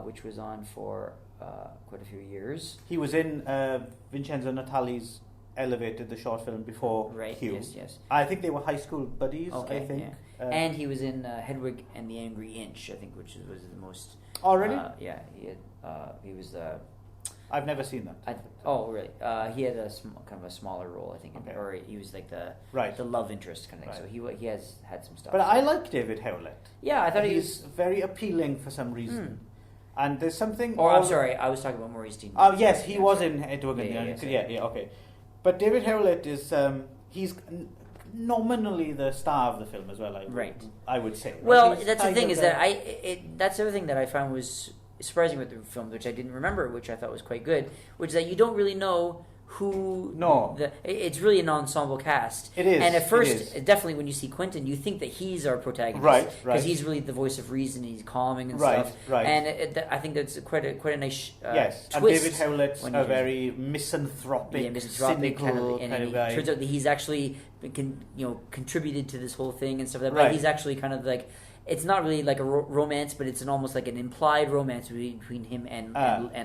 Which was on for... quite a few years. He was in Vincenzo Natali's Elevated, the short film before Q. Yes. I think they were high school buddies, I think. Yeah. And he was in Hedwig and the Angry Inch, I think, which was the most... Oh, really? Yeah, he was... I've never seen that. Really? He had a kind of a smaller role, I think, or he was like the love interest kind of thing. So he has had some stuff. But I like David Hewlett. Yeah, I thought he was very appealing for some reason. And there's something... Oh, I'm sorry. I was talking about Maurice Dean. Oh, yes, he was in Edward. Yeah, okay. But David Hewlett is... he's nominally the star of the film as well, I would say. Well, that's the thing, is that that's the other thing that I found was surprising with the film, which I didn't remember, which I thought was quite good, which is that you don't really know who... No. It's really an ensemble cast. It is. And at first, definitely when you see Quentin, you think that he's our protagonist. Right. Because he's really the voice of reason, he's calming and stuff. Right. And I think that's quite a nice yes. twist. And David Hewlett's a very misanthropic, cynical kind of guy. Turns out that he's actually contributed to this whole thing and stuff like that. Right. But he's actually kind of like, it's not really like a romance, but it's almost like an implied romance between him and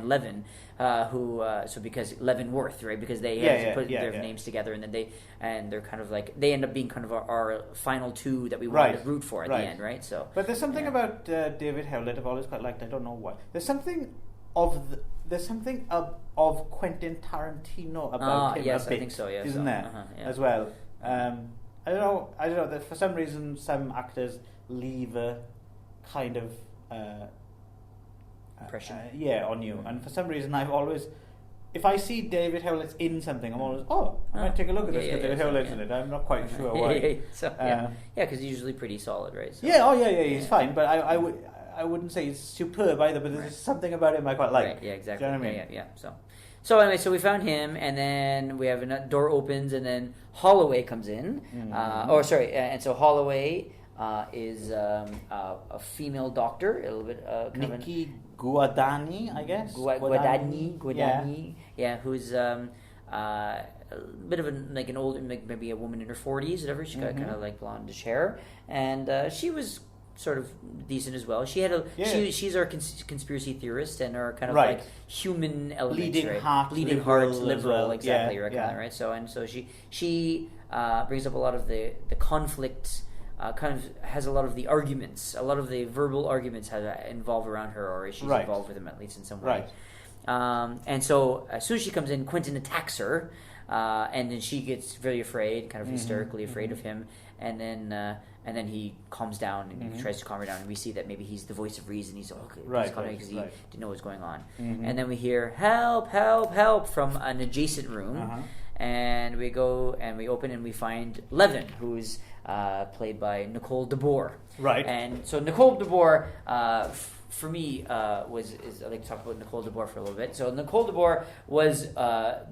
Levin, because Leavenworth, right? Because they put their names together, and then they're kind of like, they end up being kind of our final two that we want to root for at the end, right? So, but there's something about David Howlett I've always quite liked. I don't know why. There's something of Quentin Tarantino about him. Yes, a bit, I think so. Yeah, isn't there as well? I don't know. That for some reason, some actors leave a kind of impression. On you, and for some reason, I've always, if I see David Howlett's in something, I'm always, I might take a look at this because David Howlett's in it. I'm not quite sure why. Because he's usually pretty solid, right? So, he's fine, but I wouldn't say he's superb either. But there's something about him I quite like. Right, yeah, exactly. Do you know what I mean? Yeah. So anyway, so we found him, and then we have a door opens, and then Holloway comes in. And so Holloway is a female doctor, a little bit Nikki Guadagni, I guess. Guadagni, who's a bit of an old, maybe a woman in her 40s, whatever. She got kind of like blondish hair, and she was sort of decent as well. She had she's our conspiracy theorist and our kind of like human elements, leading heart liberal, exactly, right? So she brings up a lot of the conflict. Kind of has a lot of the arguments, a lot of the verbal arguments involve around her, or she's involved with them at least in some way. And so as soon as she comes in, Quentin attacks her, and then she gets very afraid, kind of hysterically afraid of him, and then he calms down and he tries to calm her down, and we see that maybe he's the voice of reason. He's because he didn't know what was going on, and then we hear help, help, help from an adjacent room, and we go and we open and we find Levin, who's played by Nicole DeBoer. Right. And so Nicole DeBoer, for me, is I like to talk about Nicole DeBoer for a little bit. So Nicole DeBoer was the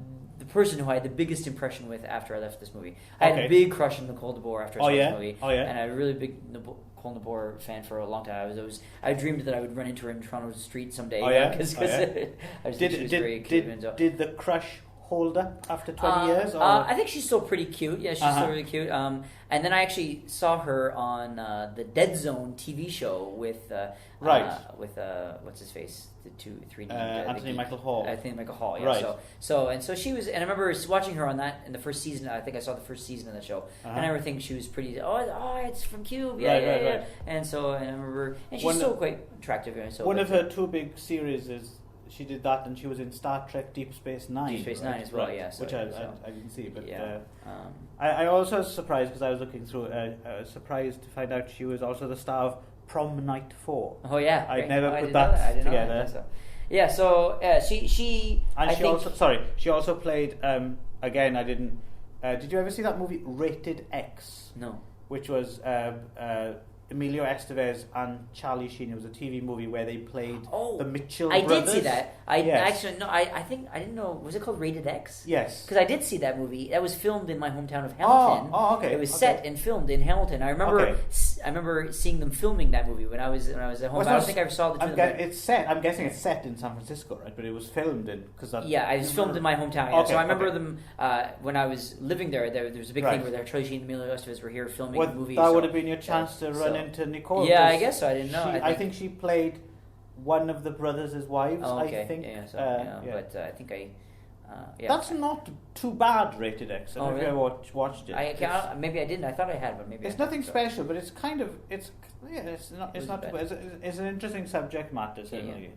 person who I had the biggest impression with after I left this movie. I had a big crush on Nicole DeBoer after I saw this movie. And I was a really big Nicole DeBoer fan for a long time. I dreamed that I would run into her in Toronto street someday. Because I was she was very cute. Did the crush hold up after 20 years? Or? I think she's still pretty cute. Yeah, she's still really cute. And then I actually saw her on the Dead Zone TV show with what's his face, the 2-3 Anthony Michael Hall. Anthony Michael Hall. Yeah. So she was, and I remember watching her on that in the first season. I think I saw the first season of the show, and I remember thinking she was pretty. It's from Cube. Yeah. And so and I remember, and she's still quite attractive. So one of her two big series is. She did that, and she was in Star Trek Deep Space Nine. Deep Space Nine as well, yeah. Which I didn't see, but I also was surprised because I was looking through. Surprised to find out she was also the star of Prom Night 4. Oh yeah, I'd never put that together. So. Yeah, so she. And she also played. Again, I didn't. Did you ever see that movie Rated X? No. Which was Emilio Estevez and Charlie Sheen. It was a TV movie where they played the Mitchell brothers. I did see that. I think I didn't know. Was it called Rated X? Yes. Because I did see that movie. That was filmed in my hometown of Hamilton. Oh, okay. It was set and filmed in Hamilton. I remember seeing them filming that movie when I was at home. I don't think I ever saw the. I'm guessing it's set in San Francisco, right? But it was filmed in it was filmed in my hometown. Yeah. So I remember them when I was living there. There was a big thing where Charlie Sheen and Emilio Estevez were here filming movies. That would have been your chance to run into Nicole. Yeah, I guess so. I didn't know. I think she played one of the brothers' wives. Oh, okay. I think. But I think That's not too bad. Rated X. I don't know if you watched it. Maybe I didn't. I thought I had, but maybe it's nothing special. But it's kind of it's not too bad. It's an interesting subject matter. Certainly,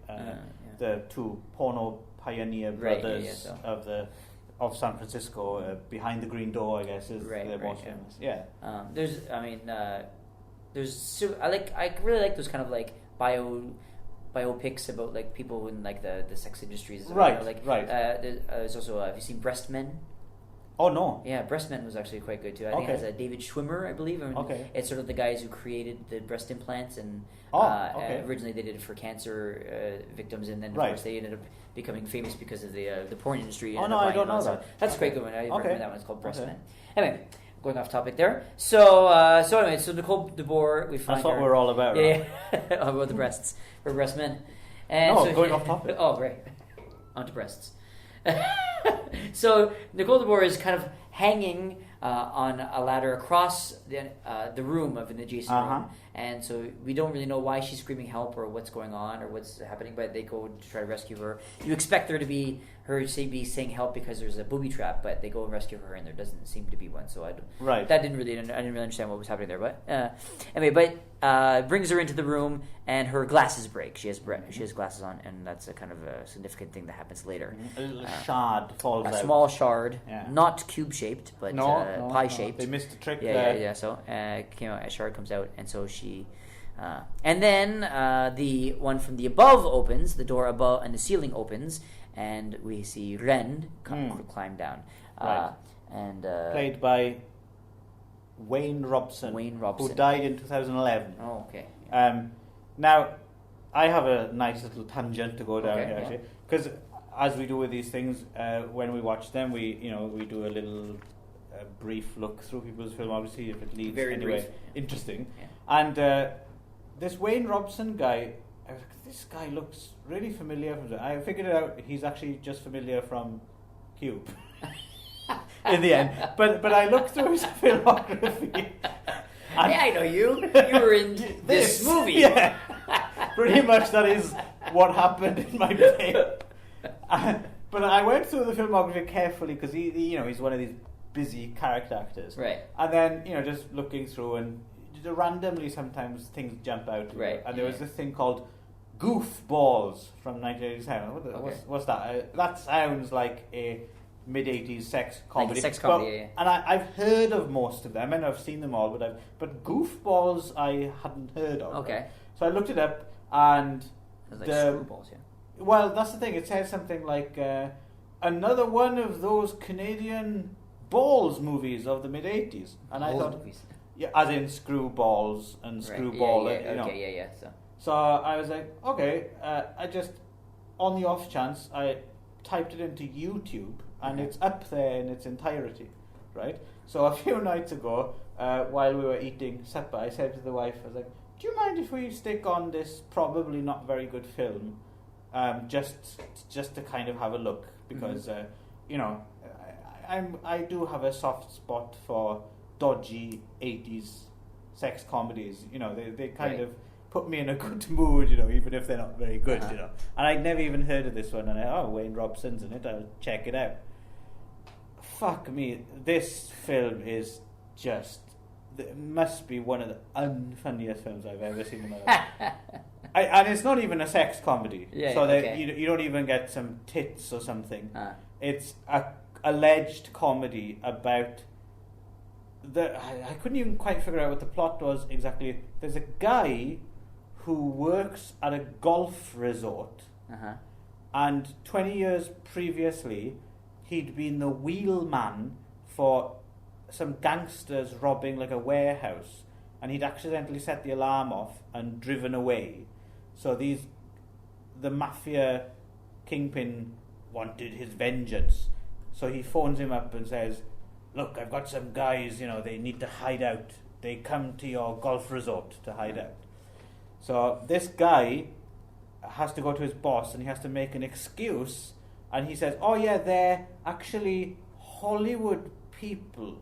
the two porno pioneer brothers of San Francisco behind the green door. I guess is their most famous. Yeah. I really like those kind of like biopics about like people in like the sex industries. There's also have you seen Breast Men? Oh no. Yeah, Breast Men was actually quite good too. I think it has David Schwimmer, I believe. It's sort of the guys who created the breast implants, and originally they did it for cancer victims, and then of course they ended up becoming famous because of the porn industry. Oh no, I don't know that. That's a quite good one. I recommend that one. It's called Breast Men. Anyway. Going off topic there. So Nicole DeBoer, we find That's what we're all about. Yeah, about the breasts. We're breast men. And going off topic. Oh, right. Onto breasts. So Nicole DeBoer is kind of hanging on a ladder across the room of an adjacent room, and so we don't really know why she's screaming help or what's going on or what's happening. But they go to try to rescue her. You expect there to be saying help because there's a booby trap, but they go and rescue her, and there doesn't seem to be one. So I didn't really understand what was happening there. But anyway, brings her into the room, and her glasses break. She has glasses on, and that's a kind of a significant thing that happens later. A little shard falls out. A small shard, Yeah. not cube shaped, but pie shaped. They missed the trick. Yeah. So came out, a shard comes out, and so she. And then the one from the above opens, the door above, and the ceiling opens, and we see Ren climb down. Right. And played by Wayne Robson, who died in 2011. Oh, okay. Now, I have a nice little tangent to go down here, yeah. actually, because as we do with these things, when we watch them, we do a little brief look through people's filmography if it leads anywhere interesting. Yeah. And this Wayne Robson guy, I was like, this guy looks really familiar. I figured it out. He's actually just familiar from Cube. In the end, but I looked through his filmography. And hey, I know you. You were in this movie. Yeah, pretty much that is what happened in my brain. But I went through the filmography carefully because he's one of these busy character actors. Right. And then just looking through and randomly sometimes things jump out. Right. And there was this thing called Goofballs from 1987. What's that? That sounds like a mid-80s sex comedy. Like a sex comedy, yeah. And I've heard of most of them, and I've seen them all, but Goofballs I hadn't heard of. Okay. So I looked it up, and It was like screwballs, yeah. well, that's the thing. It says something like another one of those Canadian balls movies of the mid-80s, and I thought, movies. yeah, as in Screwballs and Screwball. Right. you know. Okay, yeah. So I was like, okay, I just, on the off chance, I typed it into YouTube, and it's up there in its entirety, right? So a few nights ago, while we were eating supper, I said to the wife, I was like, do you mind if we stick on this probably not very good film, just to kind of have a look? Because, I do have a soft spot for dodgy 80s sex comedies. They kind of put me in a good mood, even if they're not very good, And I'd never even heard of this one, and Wayne Robson's in it, I'll check it out. Fuck me, this film is just, it must be one of the unfunniest films I've ever seen in my life. And it's not even a sex comedy, that you don't even get some tits or something. It's a alleged comedy about I couldn't even quite figure out what the plot was exactly. There's a guy who works at a golf resort, and 20 years previously he'd been the wheelman for some gangsters robbing like a warehouse, and he'd accidentally set the alarm off and driven away. So the mafia kingpin wanted his vengeance, so he phones him up and says, look, I've got some guys, they need to hide out. They come to your golf resort to hide out. So this guy has to go to his boss, and he has to make an excuse, and he says, oh yeah, they're actually Hollywood people,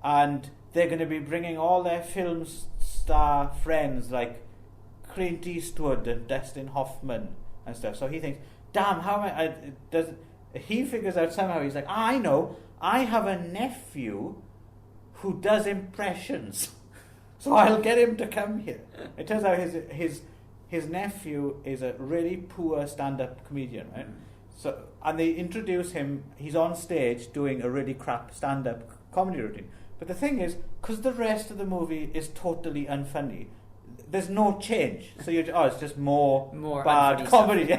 and they're going to be bringing all their film star friends like Clint Eastwood and Dustin Hoffman and stuff. So he thinks, damn, how am he figures out somehow, he's like, I know, I have a nephew who does impressions, so I'll get him to come here. It turns out his nephew is a really poor stand-up comedian, right? So, and they introduce him, he's on stage doing a really crap stand-up comedy routine. But the thing is, because the rest of the movie is totally unfunny, there's no change. So it's just more bad comedy.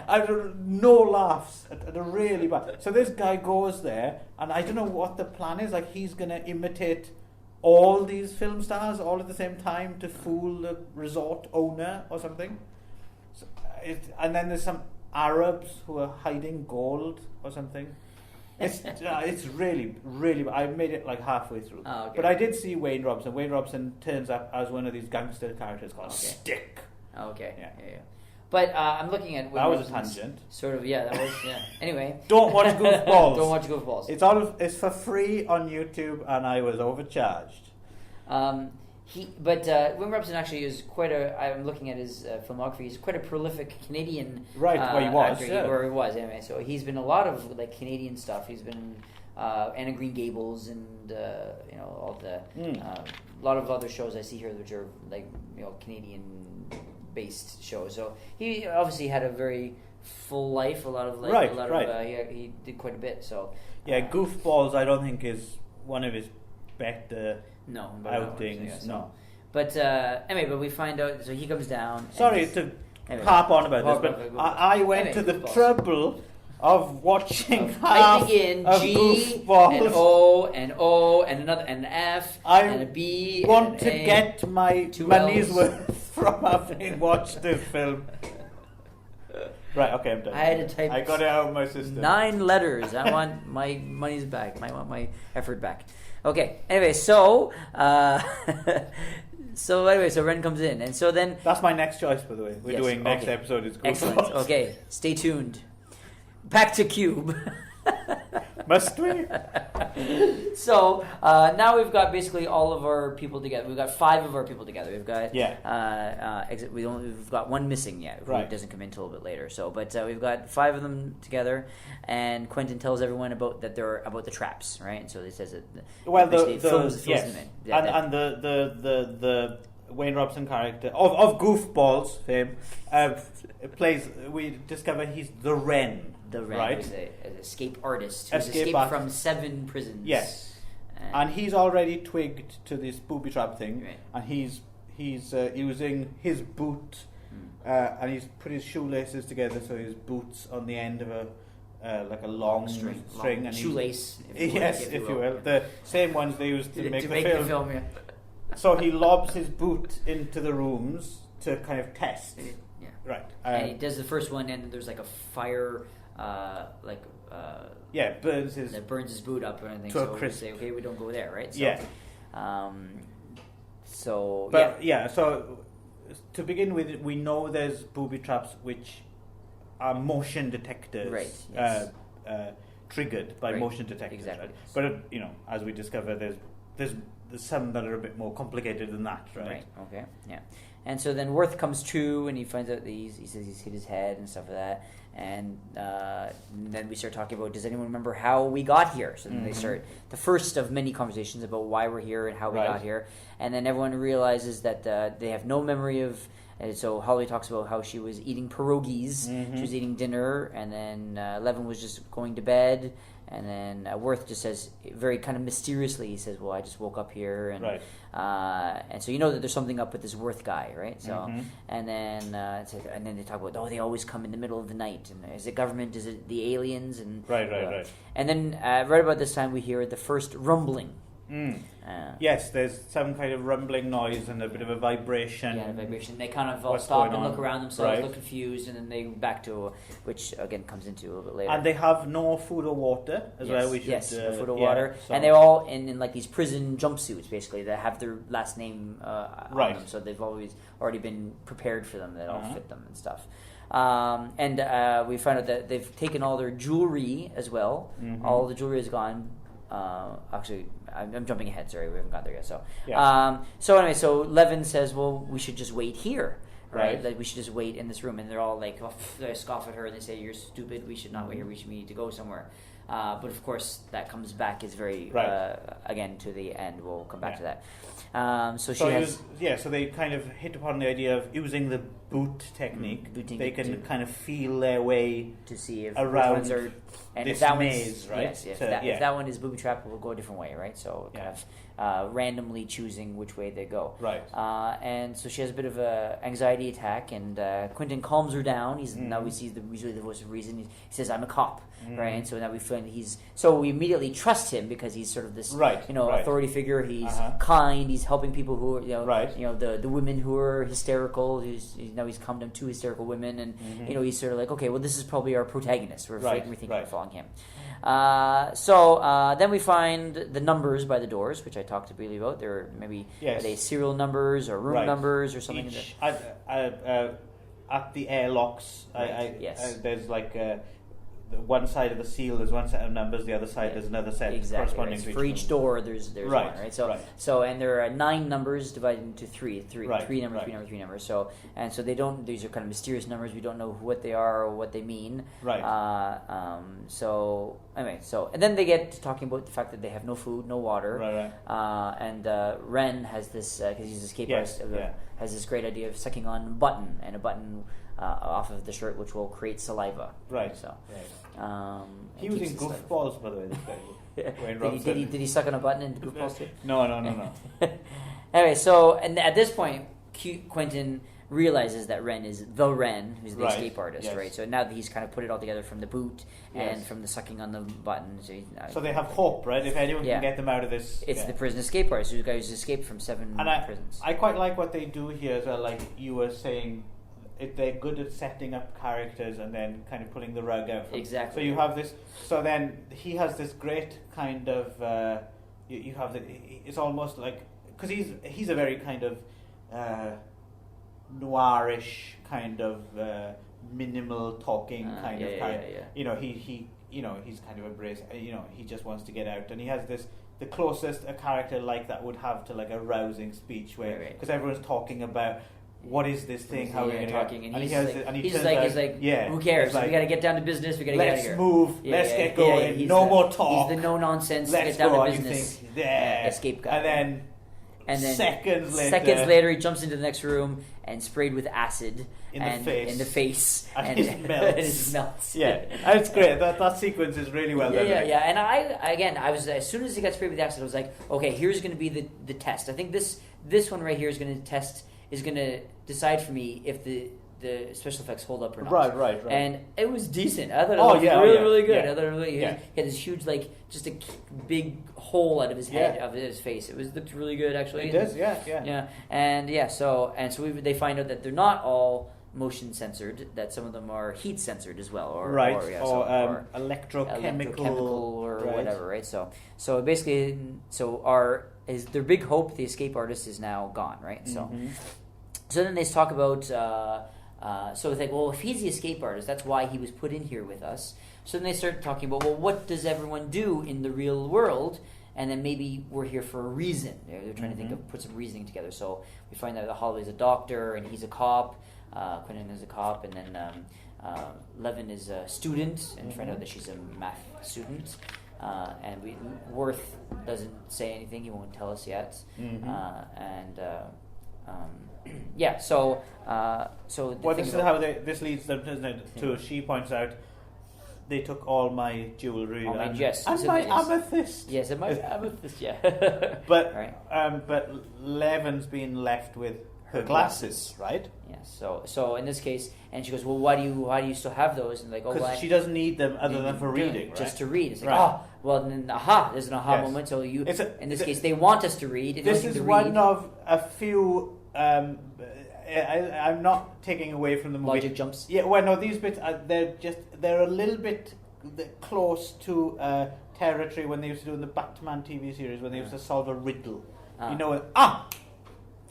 I no laughs at a really bad. So this guy goes there, and I don't know what the plan is. Like, he's going to imitate all these film stars all at the same time to fool the resort owner or something. So, and then there's some Arabs who are hiding gold or something. It's really, really. I made it like halfway through, but I did see Wayne Robson. Wayne Robson turns up as one of these gangster characters called Stick. Yeah. But I'm looking at That was a Robson's tangent. Sort of, yeah. That was Anyway, Don't watch Goofballs. don't watch Goofballs. It's for free on YouTube, and I was overcharged. Wim Robson actually is quite a. I'm looking at his filmography. He's quite a prolific Canadian. Right, well, he was, actor, yeah. or he was anyway. So he's been a lot of like Canadian stuff. He's been Anna Green Gables and all the a lot of other shows I see here, which are like Canadian based shows. So he obviously had a very full life. A lot of he did quite a bit. So Goofballs I don't think is one of his better outings. Yes, no. But anyway, but we find out. So he comes down. Sorry to harp on about this, but I went to the Goofballs. trouble of watching Typing in of G Goofballs. and O and O and another and an F and a B. Want and to an A. get my 2 money's Ls. worth from having watched this film. Right, okay, I'm done. I had to type. I got it out of my system. 9 letters. I want my money's back. I want my effort back. Okay. Anyway, so so Ren comes in, and so then That's my next choice, by the way. We're Yes, doing next okay. episode is Goofballs. excellent. Okay, stay tuned. Back to Cube. Must we? So now we've got basically all of our people together. We've got 5 of our people together. We've got we've got one missing yet, who Right. doesn't come in until a little bit later. So, but we've got 5 of them together, and Quentin tells everyone about the traps, right? And so he says that. Basically it fills them in. Yeah, and the Wayne Robson character of Goofballs fame plays. We discover he's the Wren. the Ren, right? who's an escape artist who's Escape escaped artist. from 7 prisons. Yes, and he's already twigged to this booby trap thing, Right. and he's using his boot, and he's put his shoelaces together so his boot's on the end of a long string, and he's- shoelace. if you will, the same ones they used to make the the film. yeah. So he lobs his boot into the rooms to kind of test. Yeah. Right. And he does the first one, and there's like a fire, burns his. that burns his boot up or anything. To a So we crisp. say, okay, we don't go there, right? So, Yeah. So to begin with, we know there's booby traps which are motion detectors. Right, yes. Triggered by Right, motion detectors. exactly. Right? But as we discover, there's some that are a bit more complicated than that, right? Right. Okay. Yeah. And so then Worth comes to, and he finds out that he says he's hit his head and stuff like that. And then we start talking about, does anyone remember how we got here? So then they start the first of many conversations about why we're here and how we Right. got here. And then everyone realizes that they have no memory of. And so Holly talks about how she was eating pierogies. She was eating dinner, and then Levin was just going to bed. And then Worth just says, very kind of mysteriously, he says, "Well, I just woke up here," and Right. and so you know that there's something up with this Worth guy, right? So, and then they talk about, they always come in the middle of the night, and is it government? Is it the aliens? And Right. And then right about this time, we hear the first rumbling. Yes, there's some kind of rumbling noise and a bit of a vibration. Yeah, vibration. They kind of all What's stop going and on? look around themselves, Right. look confused, and then they back to, which again comes into a little bit later. And they have no food or water as well. We should, no food or yeah, water, so- and they're all in like these prison jumpsuits, basically, that have their last name on Right. them, so they've already been prepared for them. That all fit them and stuff. We find out that they've taken all their jewelry as well. All the jewelry is gone. Actually, I'm jumping ahead. Sorry, we haven't got there yet. So, Yeah. So Levin says, "Well, we should just wait here." Right, Right. like we should just wait in this room, and they're all like, they scoff at her and they say, "You're stupid. We should not wait here. We need to go somewhere." But of course, that comes back is very again to the end. We'll come back to that. So she has So they kind of hit upon the idea of using the boot technique. Booting They it can to- kind of feel their way to see if around which ones are, and this if that maze, one's, right? Yes, if So, that one is booby trap, we'll go a different way, right? So kind of randomly choosing which way they go. Right. And so she has a bit of a anxiety attack, and Quentin calms her down. Now we see usually the voice of reason. He says, "I'm a cop," right? And so now we find we immediately trust him because he's sort of this Right. authority figure. He's Uh-huh. kind. He's helping people who are Right. the women who are hysterical. He's calmed down 2 hysterical women, and he's sort of like, okay, well, this is probably our protagonist. We're thinking we're following him. Then we find the numbers by the doors, which I talked to Billy about. They're maybe Yes. are they serial numbers or room Right. numbers or something. Each, at the airlocks. Right, yes. There's like one side of the seal. There's one set of numbers. The other side there's another set corresponding right. to For each door, there's Right, one, right? So right. so and there are 9 numbers divided into three Right, numbers, right. three numbers. So they don't. These are kind of mysterious numbers. We don't know what they are or what they mean. Right. So anyway, and then they get to talking about the fact that they have no food, no water. Right. And Ren has this because he's an escape Yes, artist. Has this great idea of sucking on a button off of the shirt, which will create saliva. Right. So. Right. He and was keeps in it saliva. Goofballs, by the way. This guy. Wayne Did he suck on a button in Goofballs too? No. Anyway, so and at this point, Quentin realizes that Ren is the Ren, who's the Right, escape artist, yes. right? So now that he's kind of put it all together from the boot and Yes. from the sucking on the button. So they have hope, right? If anyone Yeah. can get them out of this, It's the prison escape artist, who's the guy who's escaped from 7 And prisons. I quite like what they do here as well. Like you were saying, they're good at setting up characters and then kind of pulling the rug out. Exactly. So you have this. So then he has this great kind of. You have the. It's almost like because he's a very kind of noirish kind of minimal talking kind of character. Yeah. You know he's kind of embraced. He just wants to get out, and he has this. The closest a character like that would have to like a rousing speech, where Right. because everyone's talking about what is this thing, how are we going to talking, and he he's has like, it, and he he's turns like, out, who cares? it's like, We got to get down to business. We got to get out of let's here. move, let's get going, he's no the- more talk. He's the no nonsense. Let's Get down go. to And you business. think, yeah, Escape guy. And then seconds later, he jumps into the next room and sprayed with acid In the face. and it melts. and it melts. Yeah, and it's great. That sequence is really well done. Yeah. And I was as soon as he got sprayed with acid, I was like, okay, here's going to be the test. I think this one right here is going to decide for me if the special effects hold up or not. Right. And it was decent. I thought it was really good. Yeah. I thought it really. He had this huge, like, just a big hole out of his head, of his face. It looked really good, actually. It does, yeah. They find out that they're not all motion censored. That some of them are heat censored as well, or electrochemical or whatever, right? So basically, their big hope, the escape artist, is now gone, right? So then they talk about. So it's like, well, if he's the escape artist, that's why he was put in here with us. So then they start talking about, well, what does everyone do in the real world? And then maybe we're here for a reason. They're trying to put some reasoning together. So we find out that Holloway's a doctor and he's a cop. Quentin is a cop, and then Levin is a student, and find out that she's a math student. And Worth doesn't say anything; he won't tell us yet. So this is how this leads them, isn't it? To she points out they took all my jewelry and my amethyst. Yes, and my amethyst. Yeah, but right. But Levin's been left with her glasses, right? Yes. So in this case, and she goes, well, why do you still have those? And like, because she doesn't need them other than for reading, right? Just to read. It's like, then there's an aha moment. So in this case, they want us to read. This is one of a few. I'm not taking away from the movie. Logic jumps. Yeah, well, no, these bits they're a little bit close to territory when they used to do in the Batman TV series when they used to solve a riddle.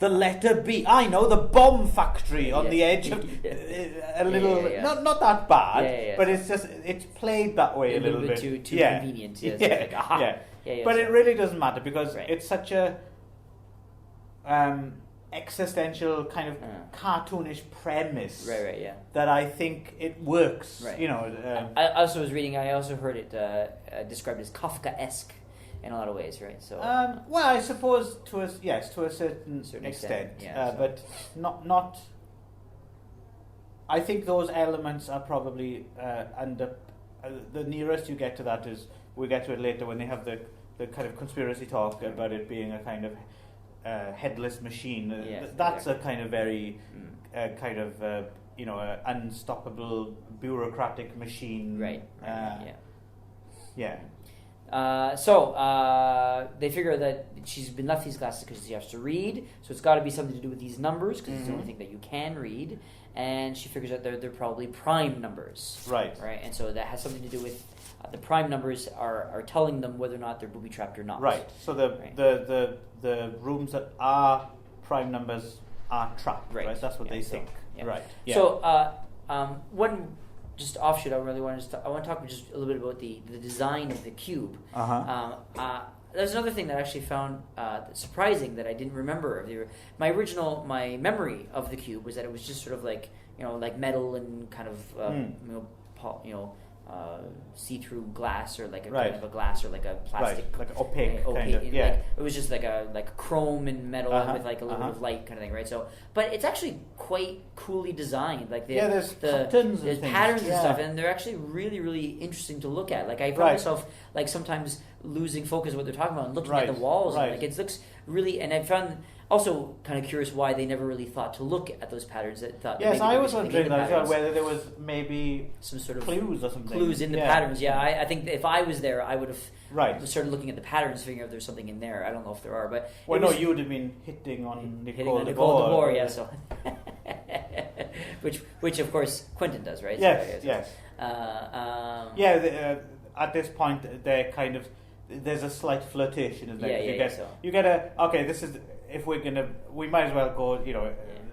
The letter B. I know, the bomb factory on the edge of a little. Not that bad, but it's played that way a little bit. Too convenient. But it really doesn't matter because it's such a existential kind of cartoonish premise that I think it works. Right. I also was reading. I also heard it described as Kafka-esque in a lot of ways, right? So, well, I suppose to a certain extent, but not. I think those elements are probably under. The nearest you get to that is we get to it later when they have the kind of conspiracy talk about it being a kind of headless machine. That's a kind of very unstoppable bureaucratic machine. Right. Yeah. They figure that she's been left these glasses because she has to read, so it's got to be something to do with these numbers because it's the only thing that you can read, and she figures out they're probably prime numbers. Right, and so that has something to do with the prime numbers are telling them whether or not they're booby trapped or not. Right. So the rooms that are prime numbers are trapped. Right. That's what they think. Yeah. Right. Yeah. So one just offshoot I really want to I want to talk just a little bit about the design of the cube. There's another thing that I actually found surprising that I didn't remember. My memory of the cube was that it was just sort of like like metal and kind of see-through glass, or like a kind of a glass, or like a plastic, like opaque kind of, yeah. Like, it was just like a chrome and metal with like a little bit of light kind of thing, right? So, but it's actually quite coolly designed. Like there's patterns and stuff, and they're actually really, really interesting to look at. Like I found myself like sometimes losing focus of what they're talking about and looking at the walls, and like it looks really. And I found also kind of curious why they never really thought to look at those patterns. Yes, I was wondering that as well, whether there was maybe some sort of clues or something. Clues in the patterns. Yeah, I think if I was there, I would have started looking at the patterns, figuring out if there's something in there. I don't know if there are, but you would have been hitting on Nicole DeBoer, yeah. So, which of course Quentin does, right? Yes, yes. At this point, they're kind of there's a slight flirtation, isn't there? You get this is. If we're gonna, we might as well go.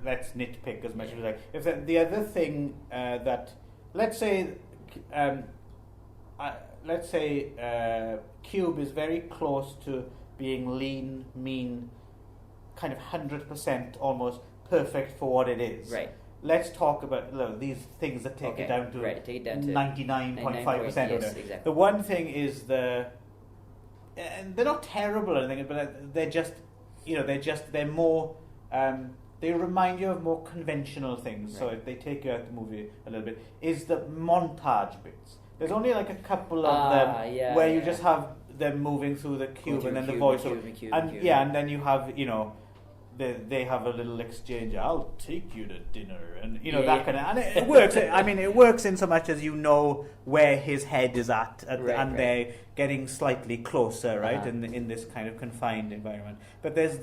Let's nitpick as much as we like. If the other thing that, let's say Cube is very close to being lean, mean, kind of 100% almost perfect for what it is. Right. Let's talk about these things that take it down to 99.5%. Yes, exactly. The one thing is and they're not terrible or anything, but they're just. They're more. They remind you of more conventional things. Right. So if they take you out the movie a little bit, is the montage bits. There's only like a couple of them where you just have them moving through the cube and then the voiceover, and then you have they have a little exchange. I'll take you to dinner, and that kind of, and it works. I mean, it works in so much as where his head is at they're getting slightly closer, right, in this kind of confined environment. But there's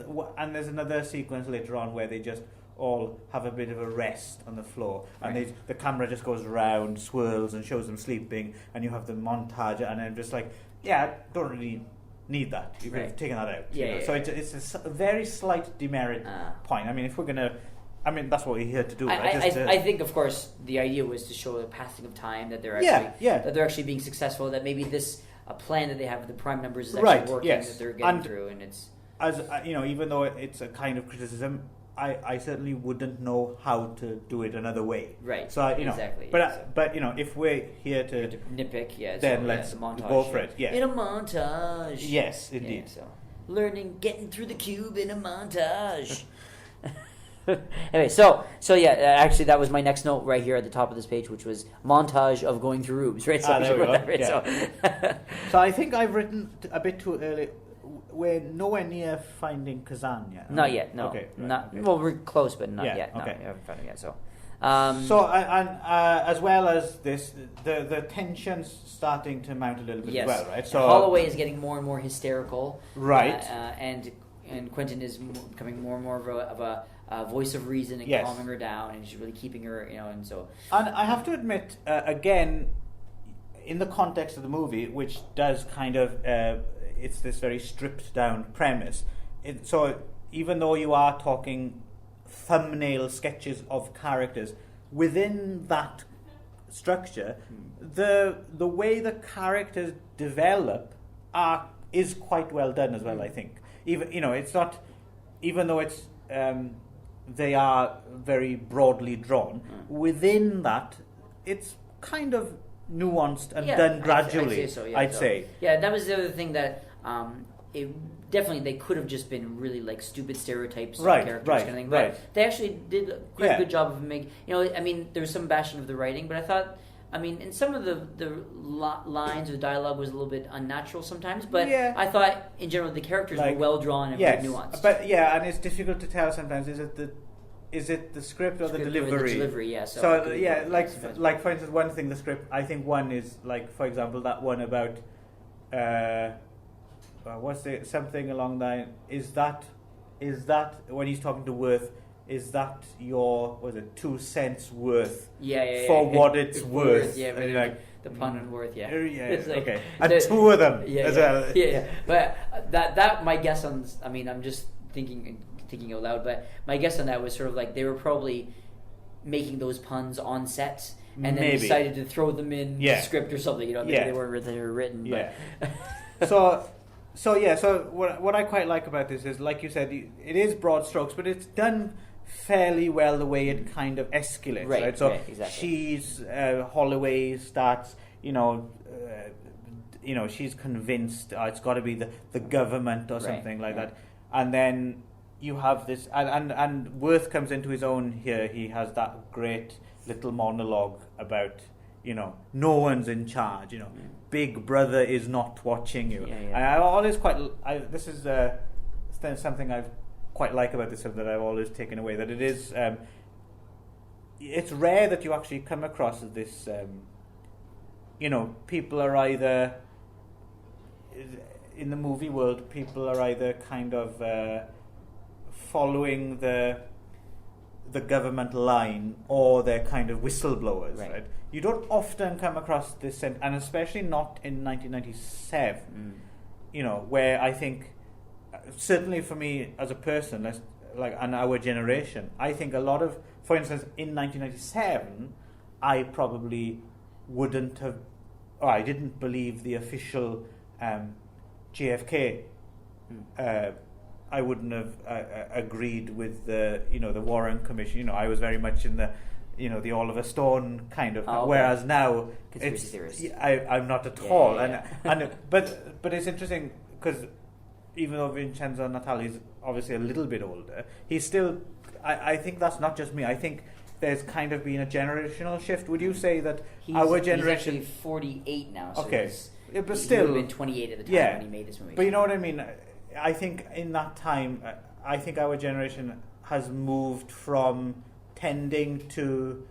another sequence later on where they just all have a bit of a rest on the floor, and the camera just goes round, swirls, and shows them sleeping, and you have the montage, and I'm just like, don't really need that. You could have taken that out. So it's a very slight demerit point. I mean, if we're gonna, that's what we're here to do. I think, of course, the idea was to show the passing of time, that they're actually that they're actually being successful. That maybe this plan that they have with the prime numbers is actually working. That they're getting through, and it's even though it's a kind of criticism. I certainly wouldn't know how to do it another way. Right. So exactly. But if we're here to nitpick, then let's go for it. Yeah. In a montage. Yes, indeed. So learning, getting through the cube in a montage. Anyway, so actually that was my next note right here at the top of this page, which was montage of going through rooms. Right. So there we go. Right? Yeah. So I think I've written a bit too early. We're nowhere near finding Kazan yet. Not yet. No. Okay. Well, we're close, but not yet. No, okay. we haven't found it yet. So. As well as this, the tension's starting to mount a little bit as well, right? So Holloway is getting more and more hysterical, right? And Quentin is becoming more and more of a voice of reason and calming her down, and she's really keeping her, and so. And I have to admit, again, in the context of the movie, which does kind of. It's this very stripped down premise. So even though you are talking thumbnail sketches of characters, within that structure, the way the characters develop is quite well done as well. I think it's not, even though it's they are very broadly drawn. Within that, it's kind of nuanced and done gradually. I'd say. Yeah, that was the other thing that. It definitely they could have just been really like stupid stereotypes of characters kind of thing, but they actually did quite a good job of making. There was some bashing of the writing, but I thought, in some of the lines or the dialogue was a little bit unnatural sometimes, but I thought in general the characters were well drawn and very nuanced. But and it's difficult to tell sometimes. Is it the script or the delivery? Or the delivery, yeah. Like for instance, one thing the script. I think one is like, for example, that one about. What's it? Something along the line. Is that when he's talking to Worth? Is that your 2 cents worth? For what it's worth. Yeah, and like the pun on worth. Yeah. It's like, okay. And two of them as well. Yeah. But that my guess on. I'm just thinking out loud. But my guess on that was sort of like they were probably making those puns on set and then Maybe. decided to throw them in the script or something. You know, Yeah. they were written. Yeah. But So what I quite like about this is, like you said, it is broad strokes, but it's done fairly well the way it kind of escalates, right? So exactly. she's Holloway starts, she's convinced it's got to be the government or something like that, and then you have this, and Worth comes into his own here. He has that great little monologue about, no one's in charge. Big Brother is not watching you. And I always this is something I've quite like about this film that I've always taken away, that it is it's rare that you actually come across this people are either in the movie world, people are either kind of following the government line, or they're kind of whistleblowers, right? You don't often come across this, and especially not in 1997, where I think, certainly for me as a person, and our generation, I think a lot of, for instance, in 1997, I probably wouldn't have, or I didn't believe the official JFK. I wouldn't have agreed with the Warren Commission. I was very much in the the Oliver Stone kind of. Okay. Whereas now, conspiracy theorist. I'm not at all. Yeah. But it's interesting because even though Vincenzo Natali is obviously a little bit older, he's still. I think that's not just me. I think there's kind of been a generational shift. Would you say that our generation? He's actually 48 now. So okay, but he still, would have been 28 at the time when he made this movie. But you know what I mean. I think in that time, I think our generation has moved from tending to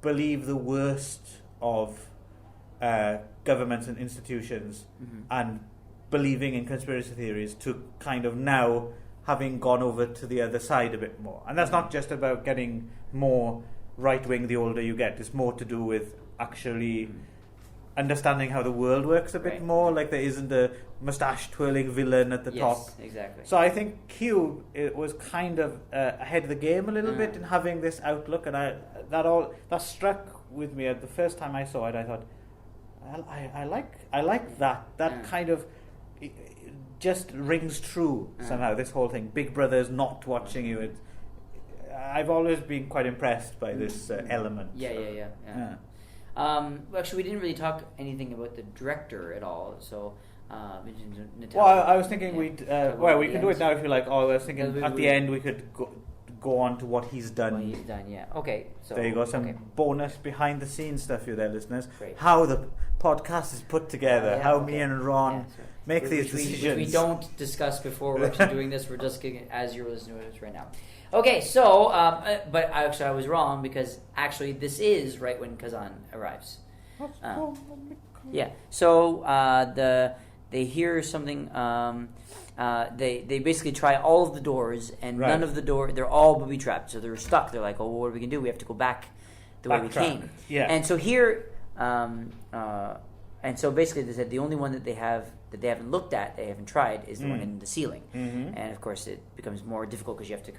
believe the worst of governments and institutions and believing in conspiracy theories to kind of now having gone over to the other side a bit more. And that's not just about getting more right-wing the older you get. It's more to do with actually understanding how the world works a bit more. Like there isn't a moustache-twirling villain at the top. Yes, exactly. So I think Q, it was kind of ahead of the game a little bit in having this outlook, and that struck with me at the first time I saw it. I thought, I like that kind of it just rings true somehow. This whole thing, Big Brother is not watching you. I've always been quite impressed by this element. Yeah. Actually, we didn't really talk anything about the director at all. So. Well, I was thinking we can do it now if you like. Oh, I was thinking at the end we could go on to what he's done. What he's done, yeah. Okay, so there you go. Some bonus behind the scenes stuff for you there, listeners. Great. How the podcast is put together. Me and Ron make these decisions. We don't discuss before we're actually doing this. We're just getting as you're listening to us right now. Okay, so but actually I was wrong, because actually this is right when Kazan arrives. Yeah. So they hear something. They basically try all of the doors, and none of the door. They're all booby trapped, so they're stuck. They're like, "Oh, what are we gonna do? We have to go back the way we came." Yeah. And so here, and so basically, they said the only one that they haven't looked at, they haven't tried, is the one in the ceiling. And of course, it becomes more difficult because you have to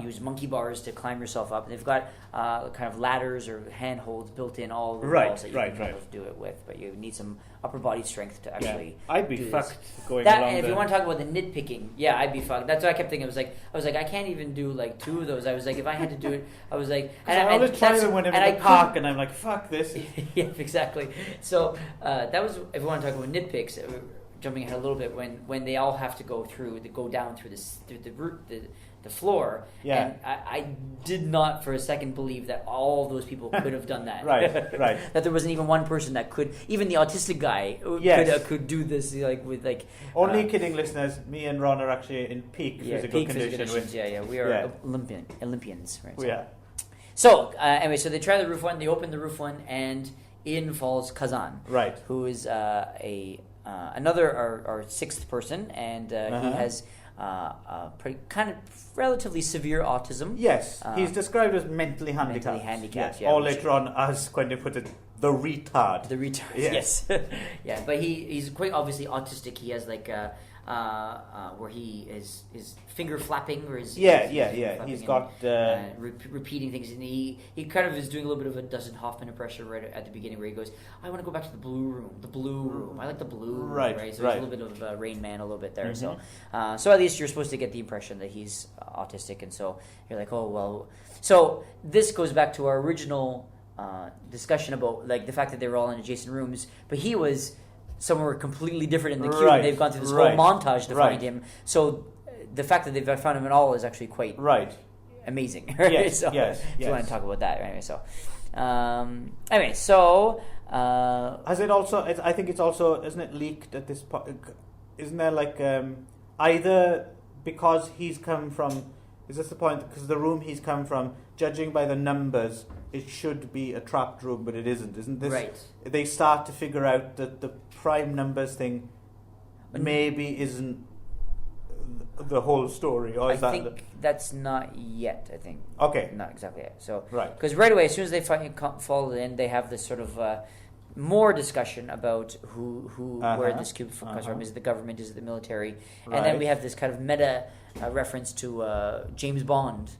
use monkey bars to climb yourself up. And they've got kind of ladders or handholds built in all the walls that you can kind of do it with, but you need some upper body strength to actually. I'd be do fucked this. going that, along. And if you want to talk about the nitpicking, I'd be fucked. That's what I kept thinking. I was like, I can't even do like 2 of those. I was like, if I had to do it, I was like, and I always try them when I'm in the park, and I'm like, fuck this. Yeah, exactly. So that was, if you want to talk about nitpicks, jumping ahead a little bit, when they all have to go down through the floor. Yeah. And I did not for a second believe that all those people could have done that. Right. That there wasn't even one person that could, even the autistic guy could do this with like. Only kidding, listeners. Me and Ron are actually in peak physical conditions. We are Olympians. Right. We are. So anyway, so they try the roof one. They open the roof one, and in falls Kazan. Right. Who is another our 6th person, and he has. Pretty kind of relatively severe autism. Yes, he's described as mentally handicapped. Or later on, as Quentin put it, the retard. The retard. Yes. Yeah, but he's quite obviously autistic. He has like where he is finger flapping or his Yeah. flapping He's and, got repeating things, and he kind of is doing a little bit of a Dustin Hoffman impression right at the beginning, where he goes, "I want to go back to the blue room. I like the blue room." Right. So there's a little bit of Rain Man a little bit there. So at least you're supposed to get the impression that he's autistic, and so you're like, oh well. So this goes back to our original discussion about like the fact that they were all in adjacent rooms, but he was somewhere completely different in the cube. Right. They've gone through this Right. whole montage to Right. find him. So the fact that they've found him at all is actually quite amazing. Right? Yes, So, yes. I want to talk about that. Anyway, so has it also? I think it's also, isn't it leaked at this point? Isn't there like either because he's come from? Is this the point? Because the room he's come from, judging by the numbers, it should be a trapped room, but it isn't. Isn't this? Right. They start to figure out that the prime numbers thing maybe isn't the whole story, or is I think that's not yet. I think. Okay. Not exactly yet. So Right. because right away, as soon as they follow in, they have this sort of more discussion about where this cube comes from. Is it the government? Is it the military? And then Right. we have this kind of meta reference to James Bond,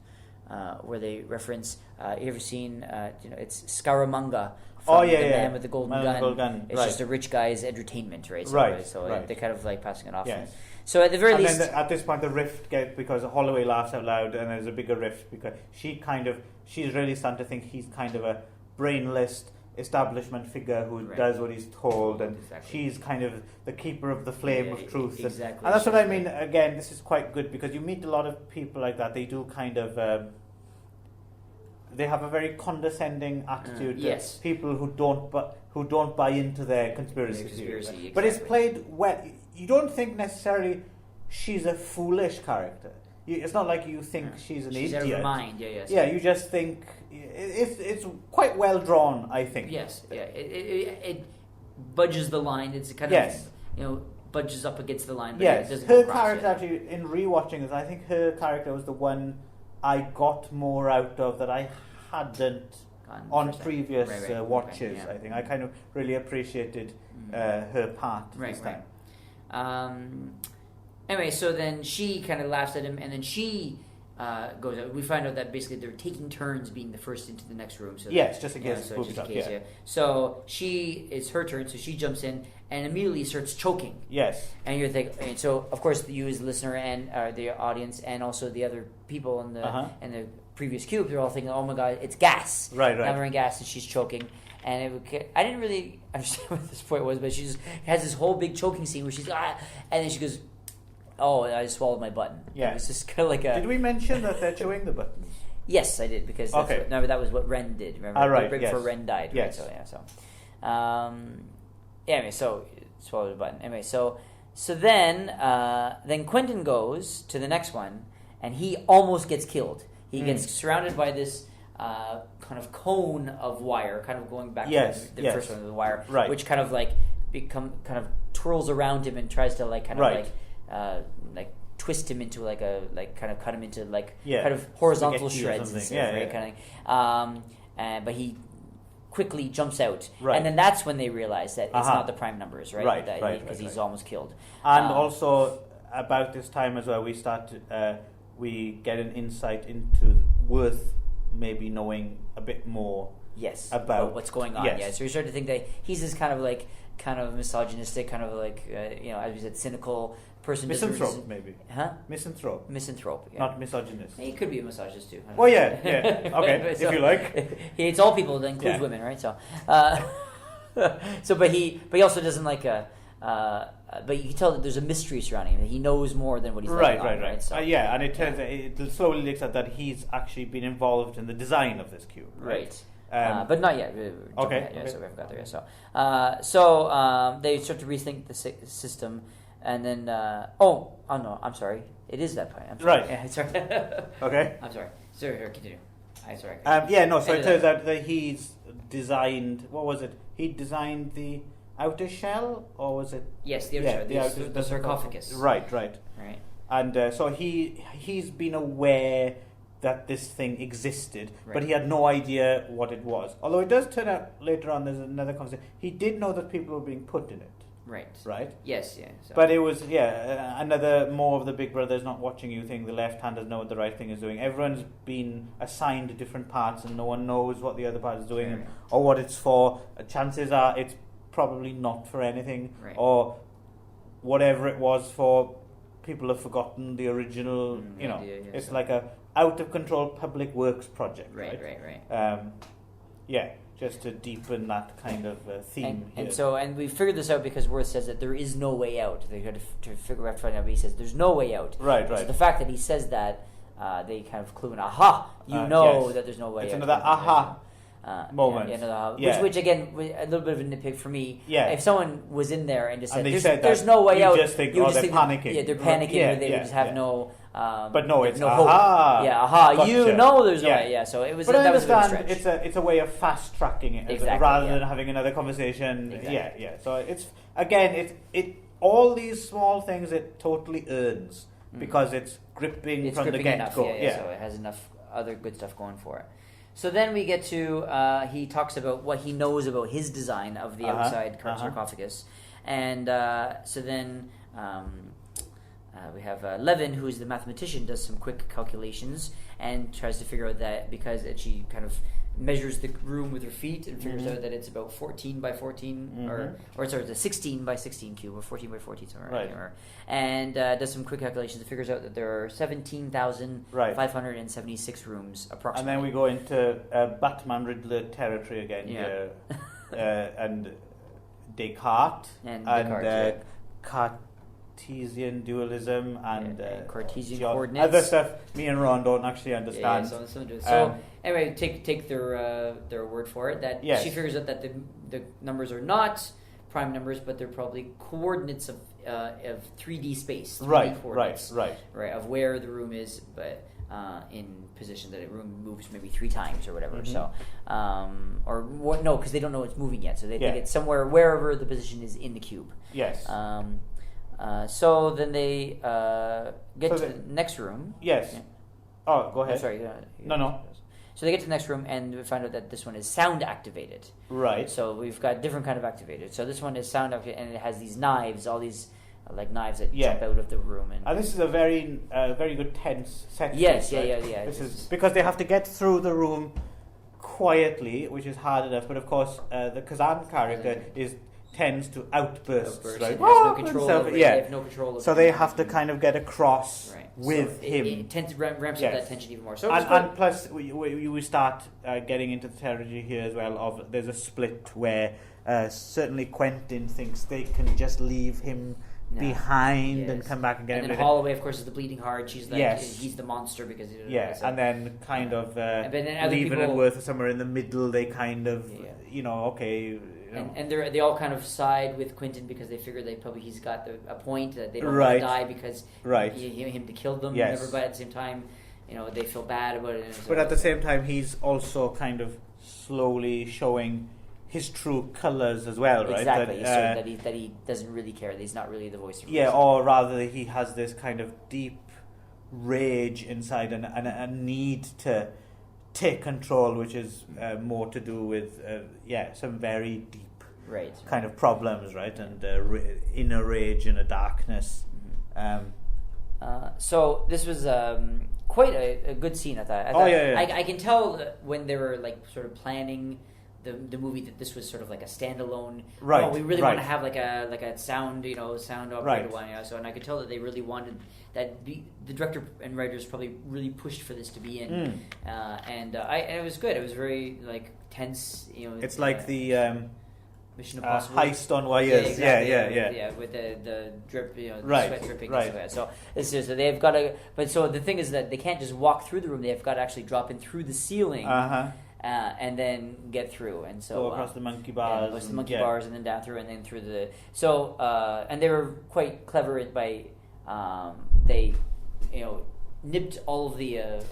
where they reference. You ever seen? It's Scaramanga. From the Man with the Golden Gun. It's right. just a rich guy's entertainment, right? So, Right, So right. they kind of like passing it off. Yes. So at the very And least, then at this point, the rift because Holloway laughs out loud, and there's a bigger rift because she's really starting to think he's kind of a brainless establishment figure who Right. does what he's told, and Exactly. she's kind of the keeper of the flame of truth. exactly. And that's what I mean. Again, this is quite good because you meet a lot of people like that. They do kind of. They have a very condescending attitude to yes. people who don't buy into their conspiracy theories. Conspiracy, But it's exactly. played well. You don't think necessarily she's a foolish character. It's not like you think she's an she's idiot. out of her mind. Yes. Yeah, you just think it's quite well drawn. I think. Yes. Yeah. It budges the line. It's kind Yes. of budges up against the line. But Yes, it doesn't her go across character it. actually in rewatching this, I think her character was the one I got more out of that I hadn't on First time. previous Right, watches. okay, yeah. I think I kind of really appreciated her part this time. Anyway, so then she kind of laughs at him, and then she goes out. We find out that basically they're taking turns being the first into the next room. So Yes, just in case so boob just in stuff, case, yeah. So it's her turn, so she jumps in and immediately starts choking. Yes. And you're thinking, and so of course you as the listener and the audience and also the other people in the previous cube, they're all thinking, oh my god, it's gas. Right. Now we're in gas, and she's choking. And I didn't really understand what this point was, but she just has this whole big choking scene where she's and then she goes, "Oh, I swallowed my button." Yeah. It's just kind of like a. Did we mention that they're chewing the buttons? Yes, I did because that's Okay. that was what Ren did. Remember, right, right yes. before Ren died. Right? Yes. So anyway, so swallowed the button. Anyway, so then Quentin goes to the next one, and he almost gets killed. He gets surrounded by this kind of cone of wire, kind of going back to the first one of the wire, Right. which kind of like twirls around him and tries to like kind of Right. like twist him into kind of cut him into Yeah. kind of horizontal Spaghetti or shreds and something. stuff, Yeah, right? yeah. Kind of but he quickly jumps out, Right. and then that's when they realize that it's not the prime numbers, right? Right, Because he's right. almost killed. And also about this time as well, we get an insight into Worth maybe knowing a bit more. Yes, about what's going on. yes. Yeah, so we start to think that he's this kind of misogynistic, kind of like as we said, cynical person. Misanthrope, maybe. Huh? Misanthrope. Misanthrope. Yeah. Not misogynist. He could be a misogynist too. Oh yeah. Okay, So, if you like. He hates all people, that includes women, right? So, but he also doesn't like but you can tell that there's a mystery surrounding him. He knows more than what he's letting on, right? So, yeah, and it turns out it slowly leaks out that he's actually been involved in the design of this cube. Right. But not yet. Okay. So we haven't got there yet. So they start to rethink the system, and then oh no, I'm sorry. It is that point. I'm sorry. Right. Yeah, sorry. Okay. I'm sorry. Sorry. Continue. I'm sorry. So it turns out that he's designed. What was it? He designed the outer shell, or was it? Yes, the outer shell. The sarcophagus. Right. Right. And so he's been aware that this thing existed, but he had no idea what it was. Although it does turn out later on, there's another conversation. He did know that people were being put in it. Right. Right? Yes, yeah. So. But it was, another more of the big brother's not watching you thing. The left hand doesn't know what the right thing is doing. Everyone's been assigned different parts and no one knows what the other part is doing Right. or what it's for. Chances are it's probably not for anything. Right. Or whatever it was for, people have forgotten the original, idea, yeah, it's so- like a out-of-control public works project. Right. Just to deepen that kind of theme. And we figured this out because Worth says that there is no way out. They had to figure out, but he says there's no way out. Right. So the fact that he says that, they kind of clue in, aha, yes. That there's no way it's out. It's another aha moment. Another aha. Yeah. Which again, a little bit of a nitpick for me. Yeah. If someone was in there and just said, there's no way out, just think, you would they're think panicking. they're panicking, Yeah, or they would just have no. But no, it's no aha. hope. Yeah, aha. Gotcha. You know there's no Yeah. way. Yeah, so it was. But I that was a bit of a understand stretch. it's a way of fast tracking it Exactly, rather yeah. than having another conversation. Exactly. Yeah. So it's again, it all these small things it totally earns because it's gripping It's from gripping the get enough, go. yeah, so it has enough other good stuff going for it. So then we get to he talks about what he knows about his design of the outside sarcophagus, and so then we have Levin, who is the mathematician, does some quick calculations and tries to figure out that because she kind of measures the room with her feet and figures out that it's about 14 by 14 or sorry, it's a 16 by 16 cube or 14 by 14 somewhere. I can't remember. And does some quick calculations and figures out that there are 17,576 rooms approximately. And then we go into Batman Riddler territory again here, and Descartes And Cartesian dualism and Cartesian geo- coordinates. other stuff me and Ron don't actually understand. So anyway, take their word for it. That Yes. she figures out that the numbers are not prime numbers, but they're probably coordinates of 3D space. 3D coordinates, right. of where the room is, but in position that a room moves maybe 3 times or whatever. So, or what? No, because they don't know it's moving yet. So they think it's somewhere wherever the position is in the cube. Yes. So then they get to the next room. Yes. Yeah. Oh, go ahead. I'm sorry. No. So they get to the next room and we find out that this one is sound activated. Right. So we've got different kind of activated. So this one is sound activated and it has these knives, all these like knives that jump out of the room. And this is a very good tense set. Yes, right? yeah. This is because they have to get through the room quietly, which is hard enough. But of course, the Kazan character tends to outbursts, right? Has no control over it. Yeah. They have no control over So they have to kind of get across with so him. It tends to ramps up that tension even more. So and plus, we start getting into the territory here as well. Of there's a split where certainly Quentin thinks they can just leave him behind and come back and get him. And then Holloway, of course, is the bleeding heart. She's like, he's the monster because and then kind of then leaving people, it worth somewhere in the middle. They kind of And they all kind of side with Quentin because they figure he's got a point that they don't want to die because him to kill them. Yes. But at the same time, they feel bad about it. But at the same time, he's also kind of slowly showing his true colors as well, right? Exactly. That he doesn't really care. That he's not really the voice of reason. Or rather, he has this kind of deep rage inside and a need to take control, which is more to do with some very deep kind of problems, right? And inner rage and a darkness. So this was quite a good scene. I thought. I can tell when they were like sort of planning the movie that this was sort of like a standalone. Right. We really want to have like a sound operated one. So and I could tell that they really wanted that. The director and writers probably really pushed for this to be in. And it was good. It was very like tense. It's like the Mission Impossible heist on wires. Yeah, with the drip, the sweat dripping and stuff like that. So it's just, so they've got to. But so the thing is that they can't just walk through the room. They've got to actually drop in through the ceiling. And then get through, and so go across the monkey bars, across the monkey bars, and then down through, and then through the. So and they were quite clever by they, nipped all of the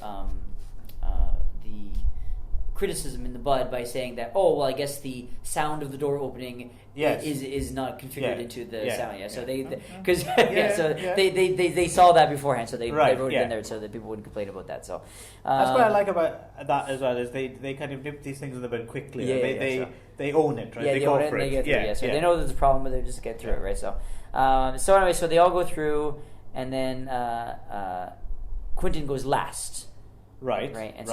criticism in the bud by saying that, oh, well, I guess the sound of the door opening is not configured into the sound. So they saw that beforehand, so they wrote it in there so that people wouldn't complain about that. So that's what I like about that as well, is they kind of nip these things in the bud quickly. They own it, right? Yeah, they go own it for and it. they get through it. So they know there's a problem, but they just get through it, right? So anyway, so they all go through, and then Quentin goes last. Right. And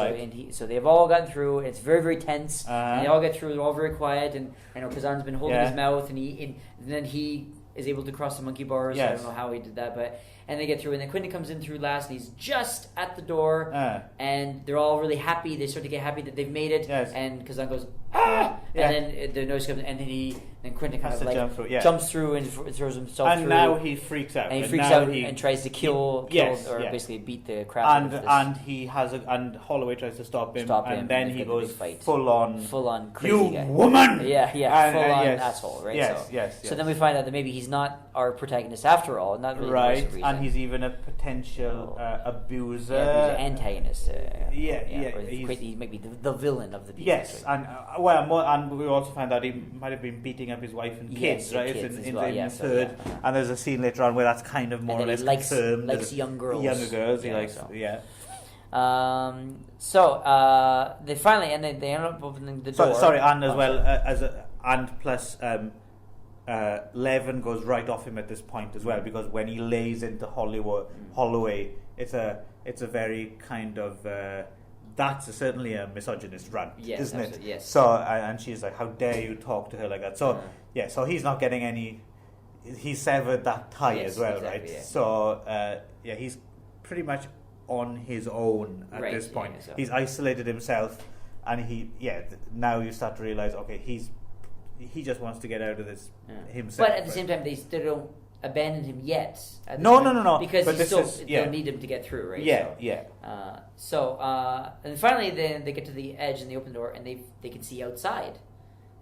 so they've all gotten through. It's very, very tense. And they all get through. They're all very quiet. And I know Kazan's been holding his mouth, and then he is able to cross the monkey bars. Yes. I don't know how he did that, and they get through. And then Quentin comes in through last, and he's just at the door. And they're all really happy. They start to get happy that they've made it. Yes. And Kazan goes, ah! Yeah. And then the noise comes, and then Quentin kind of like jumps through and throws himself through. And now he freaks out. And he freaks out and tries to kill basically beat the crap out of this. And Holloway tries to stop him. And then he goes full on crazy you guy. Woman! Yeah, full on asshole, right? Yes. So then we find out that maybe he's not our protagonist after all, not really right, and he's even a potential abuser. Antagonist. He might be the villain of the piece. Yes, and we also find out he might have been beating up his wife and kids, right? Kids in the third, and there's a scene later on where that's kind of more or less confirmed. Likes younger girls. He likes, they finally and they end up opening the door. Plus Levin goes right off him at this point as well, because when he lays into Holloway, it's a very kind of that's certainly a misogynist rant, isn't it? Yes. So and she's like, "How dare you talk to her like that?" So so he's not getting any. He severed that tie as well, exactly, right? Yeah. So he's pretty much on his own at this point. Yeah, so. He's isolated himself, and now you start to realize, okay, he just wants to get out of this himself. But at the same time, they still don't abandon him yet. No. Because but they'll need him to get through, right? And finally, then they get to the edge and they open the door and they can see outside.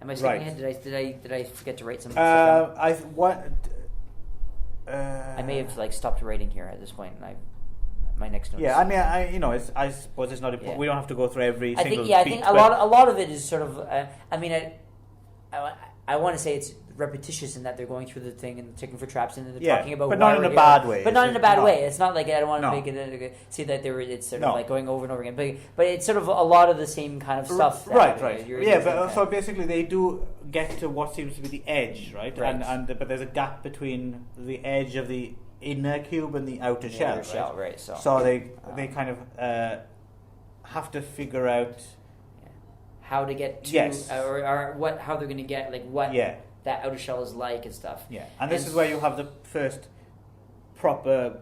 Am I skipping ahead? Did I forget to write something? I may have stopped writing here at this point. And my next note. Yeah, I mean, I suppose it's not important. We don't have to go through every single. I think a lot of it is sort of. I want to say it's repetitious in that they're going through the thing and checking for traps and they're talking about, but not in a bad way. But not in a bad way. It's not like I don't want to make it see that it's sort of like going over and over again. But it's sort of a lot of the same kind of stuff. Right. So basically, they do get to what seems to be the edge, right? But there's a gap between the edge of the inner cube and the outer shell. Right. So they kind of have to figure out how to get to or how they're going to get what that outer shell is like and stuff. Yeah, and this is where you have the first proper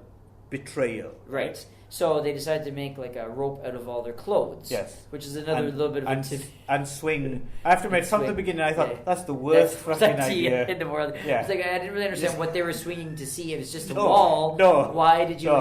betrayal. Right. So they decided to make a rope out of all their clothes. Yes. Which is another little bit of a tip. And swing. I have to admit, from the beginning, I thought that's the worst fucking idea in the world. Yeah. It's I didn't really understand what they were swinging to see. It was just a wall. No. Why did you?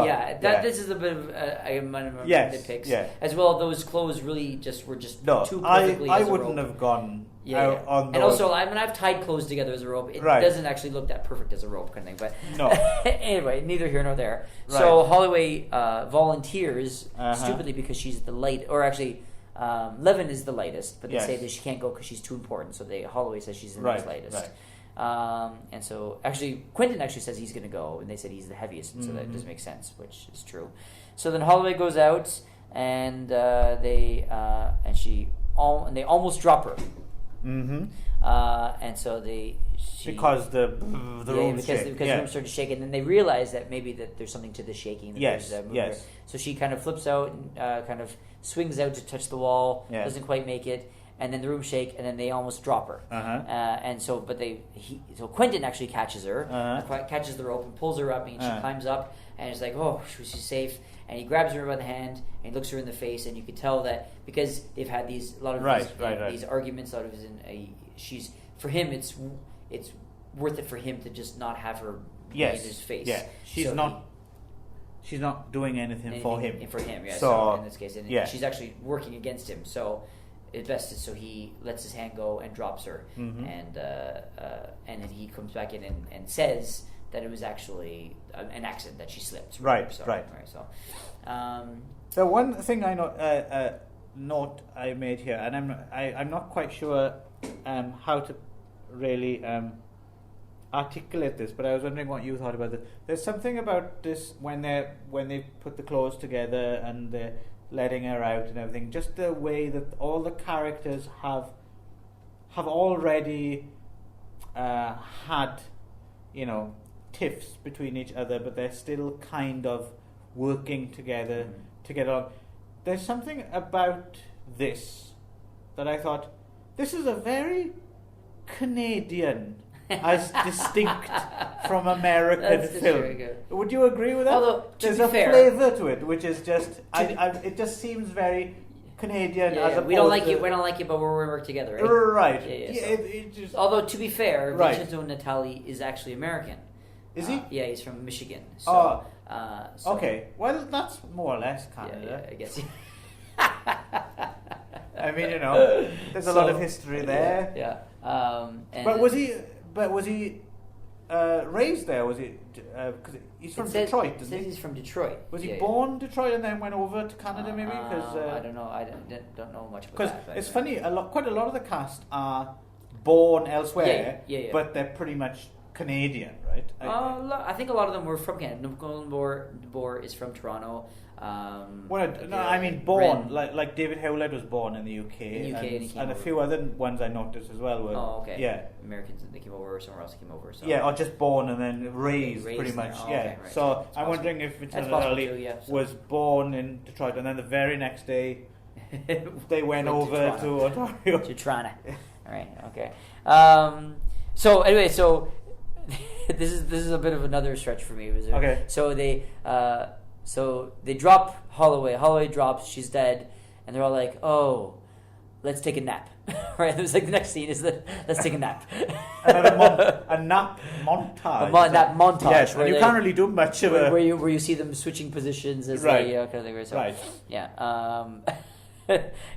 This is a bit of nitpicks. Yeah. As well, those clothes really were too perfectly. I wouldn't have gone. On those. And also, I've tied clothes together as a rope. It doesn't actually look that perfect as a rope kind of thing. But no. Anyway, neither here nor there. Right. So Holloway volunteers stupidly because she's the light, or actually, Levin is the lightest, but they say that she can't go because she's too important. So Holloway says she's the next lightest. Right. And so actually, Quentin actually says he's going to go, and they said he's the heaviest, and so that does make sense, which is true. So then Holloway goes out, and they almost drop her. Mm-hmm. And so because the room the room started shaking, and then they realize that maybe that there's something to the shaking. Yes. So she kind of flips out and kind of swings out to touch the wall. Yes. Doesn't quite make it, and then the room shake, and then they almost drop her. And so, so Quentin actually catches her, catches the rope and pulls her up, and she climbs up, and it's like, oh, she's safe. And he grabs her by the hand and he looks her in the face, and you can tell that because they've had these arguments out of she's for him it's worth it for him to just not have her in his face. Yeah, she's not doing anything for him. Yeah. So in this case, she's actually working against him. So it's best so he lets his hand go and drops her, and then he comes back in and says that it was actually an accident, that she slipped. Right. So, the one thing I know, note I made here, and I'm not quite sure how to really articulate this, but I was wondering what you thought about this. There's something about this when they put the clothes together and they're letting her out and everything. Just the way that all the characters have already had, tiffs between each other, but they're still kind of working together to get on. There's something about this that I thought, this is a very Canadian as distinct from American film. Very good. Would you agree with that? Although, there's be a fair, flavour to it, which is just it just seems very Canadian. Yeah, as we don't like opposed you. to- We don't like you, but we're going to work together, right? Right. Yeah, Yeah, so- it just, Although to be fair, Right. Vincenzo Natali is actually American. is he? Yeah, he's from Michigan. So, so Okay. Well, that's more or less Yeah, Canada. I guess. I mean, there's a lot of history there. Yeah. And But was he? Raised there? Was he? Because he's from Detroit, It isn't says he? he's from Detroit. Was he Yeah, born Detroit and then went over to Canada? Maybe because I don't know. I don't know much about because that. but- it's funny. Quite a lot of the cast are born elsewhere, Yeah. but they're pretty much Canadian, right? I think a lot of them were from Canada. Nicole Bohr is from Toronto. I mean born. Like David Howlett was born in the UK, In the UK, and he came and a over. few other ones I noticed as well were. Oh, okay. Yeah. Americans, they came over, or somewhere else came over. So. Yeah, or just born and then raised Raised pretty there. much. Oh, Yeah. okay, right. So That's I'm possible. wondering if That's Vincenzo possible Natali too, yeah, so. was born in Detroit, and then the very next day they went over to Ontario. To Toronto. All right. Okay. So anyway, this is a bit of another stretch for me. Okay. So they drop Holloway. Holloway drops. She's dead, and they're all like, "Oh, let's take a nap." Right? It was like the next scene is that let's take a nap. A nap montage. Nap montage. Yes, where and you they- can't really do much of where a. you see them switching positions as Right. they kind of thing. Right? So, Right. Yeah.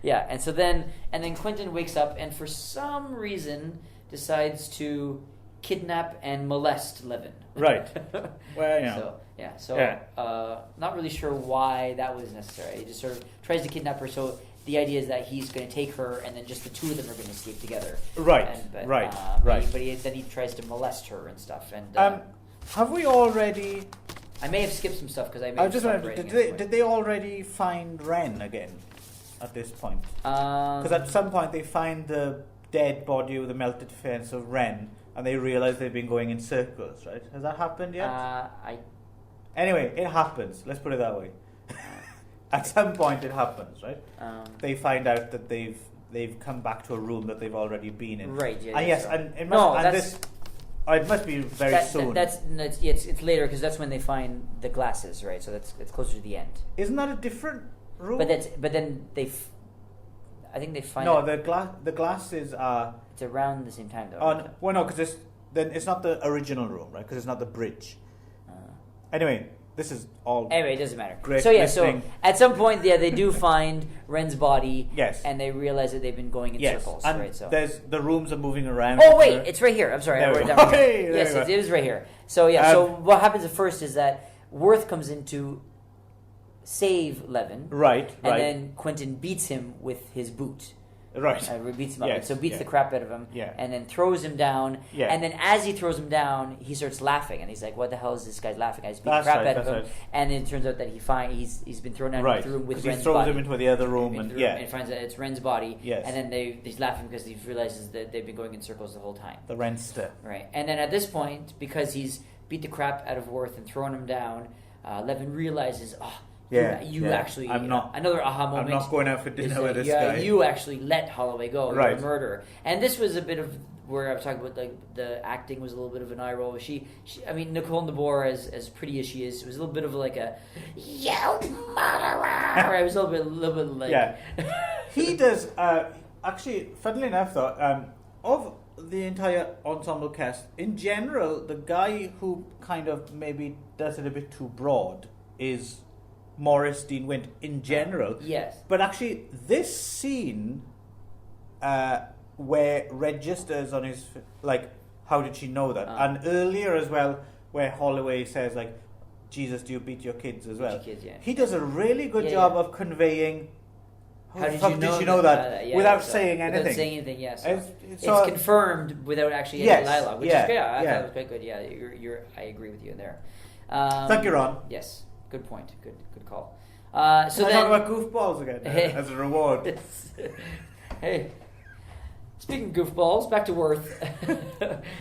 Yeah. And so then Quentin wakes up and for some reason decides to kidnap and molest Levin. Right. Well, Not really sure why that was necessary. He just sort of tries to kidnap her. So the idea is that he's going to take her, and then just the two of them are going to escape together. Right. Right. Right. But then he tries to molest her and stuff. And Have we already? I may have skipped some stuff because I may I have just stopped wondering, writing did they already find Ren again at this point? Because at some point they find the dead body with the melted face of Ren, and they realize they've been going in circles. Right? Has that happened yet? Anyway, it happens. Let's put it that way. At some point, it happens, right? They find out that they've come back to a room that they've already been in. Right. Yeah. And yes, so. and it must, No, and that's- this. It must be very soon. It's later because that's when they find the glasses, right? So it's closer to the end. Isn't that a different room? But then I think they find no, the glasses are. it's around the same time though. No, because it's not the original room, right? Because it's not the bridge. Anyway, this is all. Anyway, it doesn't matter. Great So listening. so at some point, they do find Ren's body. Yes. And they realize that they've been going in Yes, circles, and right? So there's the rooms are moving around. oh wait, it's right here. I'm sorry, I There wrote we it go. down. Hey, there Yes, we it go. is right here. So so what happens at first is that Worth comes in to save Levin, Right. and then Quentin beats him with his boot. Right. Beats him up. Yes, So beats yeah. the crap out of him. Yeah. And then throws him down. Yeah. And then as he throws him down, he starts laughing, and he's like, "What the hell is this guy laughing?" I just beat the That's crap right, out of that's him. right. And then it turns out that he's been thrown down Right. into the room with 'Cause he Ren's throws body. him into the other room, and Into the yeah, and finds that it's Ren's body. Yes. And then he's laughing because he realizes that they've been going in circles the whole time. the Renster. Right. And then at this point, because he's beat the crap out of Worth and thrown him down, Levin realizes, you actually I'm not. another aha moment. I'm not going out for is dinner that, with this guy. You actually let Holloway go. You're Right. a murderer. And this was a bit of where I was talking about, like, the acting was a little bit of an eye roll. She I mean, Nicole Nabor, as pretty as she is, was a little bit of like a you murderer. Right, it was a little bit like Yeah. He does. Actually, funnily enough, though, of the entire ensemble cast in general, the guy who kind of maybe does it a bit too broad is Morris Dean Wint in general. Yes. But actually, this scene where registers on his like, how did she know that? And earlier as well, where Holloway says like, "Jesus, do you beat your kids as well?" Kids, yeah. He does a really good Yeah, job yeah. of conveying How did fuck you know did you know that? Yeah, Without so- saying anything. Without saying anything, yes. Yeah, so It's confirmed without actually any Yes, dialogue, which yeah, is good. I yeah. thought it was quite good. Yeah, I agree with you there. Thank you, Ron. Yes, good point. Good call. So So I then, talk about goofballs again as a reward. hey, speaking of goofballs, back to Worth.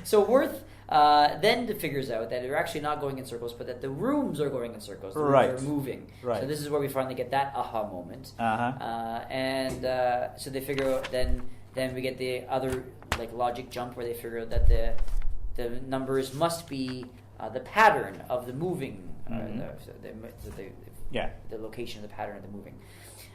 So Worth then figures out that they're actually not going in circles, but that the rooms are going in circles. The rooms Right. are moving. Right. So this is where we finally get that aha moment. Uh-huh. So they figure out then we get the other like logic jump where they figure out that the numbers must be the pattern of the moving. The location of the pattern of the moving.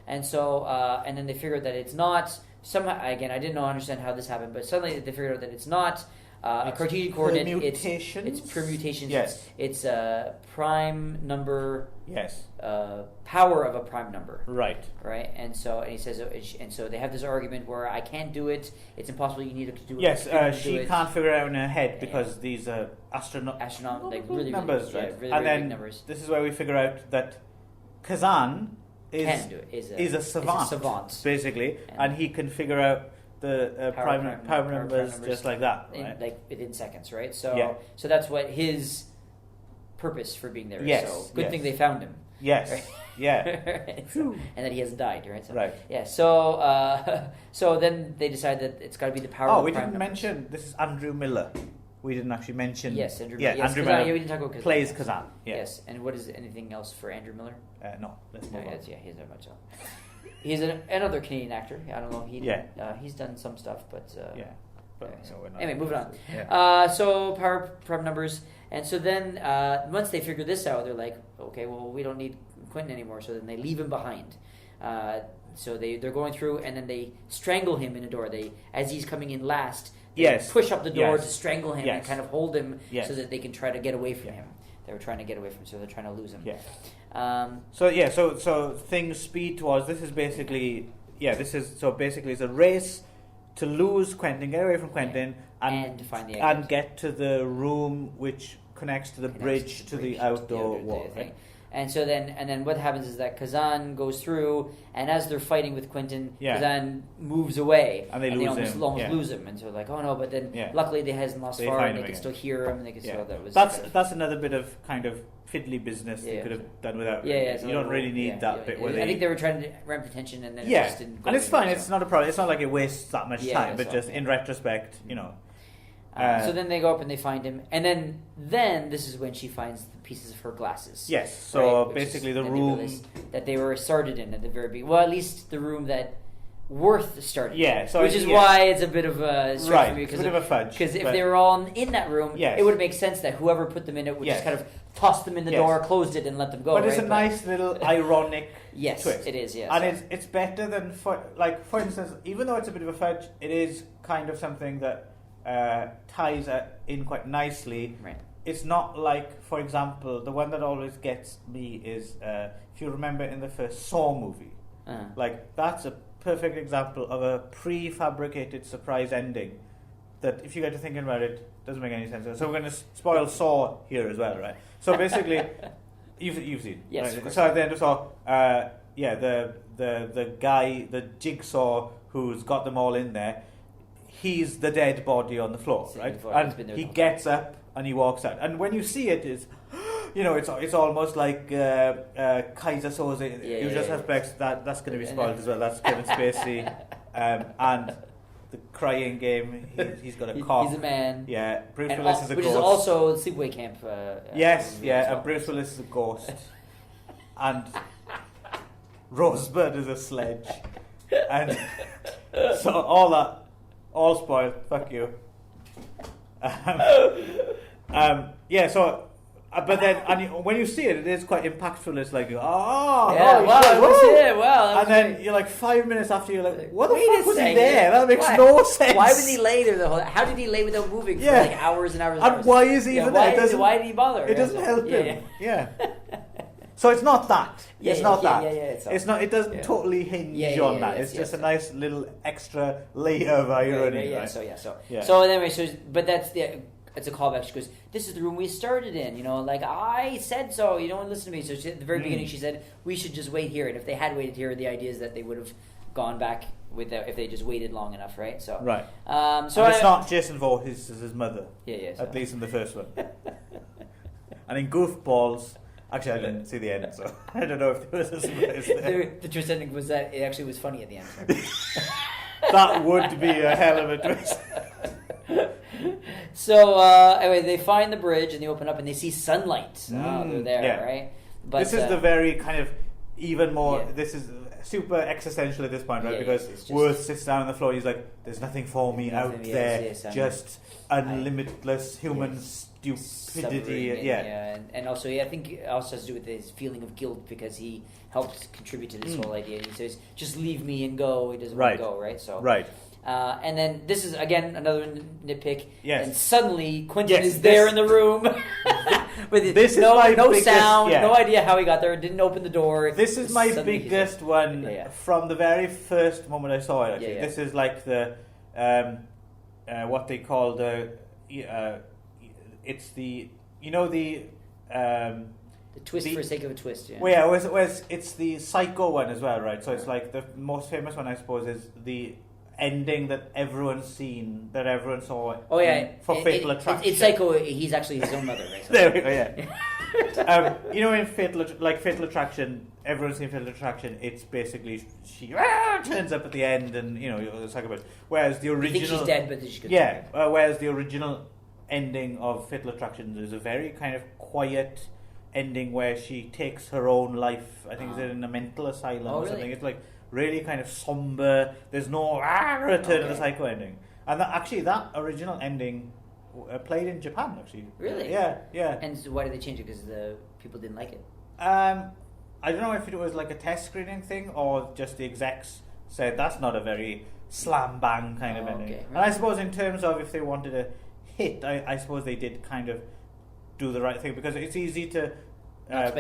And so, and then they figured that it's not somehow. Again, I didn't understand how this happened, but suddenly they figured out that it's not a Cartesian coordinate. Permutations? It's permutations. Yes. It's a prime number. Yes. Power of a prime number. Right. Right. And he says, and so they have this argument where I can't do it. It's impossible. You need to do it. Yes, she can't figure it out in her head because these are astronomical, like really numbers, really, right? really, and really then big numbers. this is where we figure out that Kazan Can do it. is a savant, basically, and he can figure out the prime numbers just like that, right? Like within seconds, right? So, Yeah. so that's what his purpose for being there is. Yes, So good yes. thing they found him. Yes, Right? yeah. Right, so- and that he hasn't died, right? So, Right. Yeah. So, so then they decide that it's got to be the power. Oh, of we prime didn't numbers. mention this is Andrew Miller. We didn't actually mention. Yes, Andrew. Yeah, yes, Andrew Kazan, Miller yeah, we didn't talk about Kazan. plays Kazan. Yeah. Yes, and what is anything else for Andrew Miller? No, let's No, move on. he's not much else. He's another Canadian actor. I don't know. He's done some stuff, but Yeah. But, so we're not anyway, moving on. Yeah. So power prime numbers, and so then once they figure this out, they're like, okay, well, we don't need Quentin anymore. So then they leave him behind. So they're going through, and then they strangle him in a door. As he's coming in last, they push up the door to strangle him and kind of hold him so that they can try to get away from him. They were trying to get away from him, so they're trying to lose him. Yeah. So things speed towards. This is basically it's a race to lose Quentin, get away from Quentin, and find the exit. and get to the room which connects to the bridge to the outdoor wall. Thing. And so then what happens is that Kazan goes through, and as they're fighting with Quentin, Kazan moves away, and they almost lose him. And so like, oh no! But then luckily they hasn't lost far, and they can still hear him, and they can still. That's another bit of kind of fiddly business they could have done without. So you don't really need that bit. Where I think they were trying to ramp attention, and then it just didn't go and it's fine. anywhere, It's not a problem. It's not like it wastes that much time. But so, just in retrospect, so then they go up and they find him, and then this is when she finds the pieces of her glasses. Yes. So right? basically, the they room realized that they were started in at the very beginning. Well, at least the room that Worth started. Yeah. So which is why it's a bit of a stretch for me, it's a bit of a fudge. Because if they were all in that room, it would make sense that whoever put them in it would just kind of toss them in the door, closed it, and let them go. But it's a nice little ironic yes, twist. it is. Yes, and it's better than for instance, even though it's a bit of a fudge, it is kind of something that ties in quite nicely. Right. It's not like, for example, the one that always gets me is if you remember in the first Saw movie, like that's a perfect example of a prefabricated surprise ending that, if you get to thinking about it, doesn't make any sense. So we're going to spoil Saw here as well, right? So basically, you've seen, yes. Right? So at the end of Saw, the guy, the jigsaw who's got them all in there, he's the dead body on the floor, right? And he gets up and he walks out. And when you see it, it's almost like Kaiser Soze. Usual Suspects. That's going to be spoiled as well. That's Kevin Spacey, and the crying game. He's got a cough. He's a man. Yeah, Bruce Willis is a which ghost. is also Sleepaway Camp. Yes, well. and Bruce Willis is a ghost, and Rosebud is a sledge, and so all spoiled. Fuck you. But then, when you see it, it is quite impactful. It's like, wow, and then you're like 5 minutes after, you're like, what the fuck was he there? That makes no sense. Why was he lay there the whole? How did he lay without moving for like hours and hours? And why is he even there? Why did he bother? It doesn't help him. Yeah. So it's not that. It's not that. It's not. It doesn't totally hinge on that. It's just a nice little extra layer of irony. Right? So anyway, but that's it's a callback. She goes, "This is the room we started in. Like I said so. You don't listen to me." So at the very beginning, she said we should just wait here. And if they had waited here, the idea is that they would have gone back with if they just waited long enough, right? So Right. So and it's not Jason Voorhees, it's his mother. Yeah. So. At least in the first one. And in Goofballs, actually I didn't see the end, so I don't know if there was a surprise there. The twist ending was that it actually was funny at the end. That would be a hell of a twist. So anyway, they find the bridge and they open up and they see sunlight. They're there, yeah. right? But This is the very kind of even more. Yeah. This is super existential at this point, right? Yeah, because it's just- Worth sits down on the floor. He's like, "There's nothing for me out Nothing, there. yes, I'm- just unlimitless human stupidity." submarine, Yeah. and also I think it also has to do with his feeling of guilt because he helped contribute to this whole idea. And he says, "Just leave me and go." He doesn't want to go, right? So Right. And then this is again another nitpick. Yes. And suddenly Quentin Yes, is there this- in the room with This is no my no biggest- sound, yeah. no idea how he got there. Didn't open the door. This is my Suddenly he's biggest there. one Yeah. from the very first moment I saw it. Actually, Yeah. this is like the what they call the it's the The twist the- for the sake of a twist. Yeah. well, yeah, whereas it's the Psycho one as well, right? So it's like the most famous one, I suppose, is the ending that everyone's seen, that everyone saw. Oh yeah, for Fatal Attraction. It's Psycho. He's actually his own mother, right? So- There we go. Yeah. In Fatal Attraction, everyone's seen Fatal Attraction. It's basically she turns up at the end, and it's like about. Whereas the You original, think she's dead, but she could. yeah. Whereas the original ending of Fatal Attraction is a very kind of quiet ending where she takes her own life. I think it's in a mental asylum Oh, or really? something. It's like really kind of somber. There's no return of the Psycho ending, and that original ending played in Japan actually. Really? Yeah. And so why did they change it? Because the people didn't like it. I don't know if it was like a test screening thing or just the execs said that's not a very slam bang kind of Oh, ending. okay. And I suppose in terms of if they wanted a hit, I suppose they did kind of do the right thing because it's easy to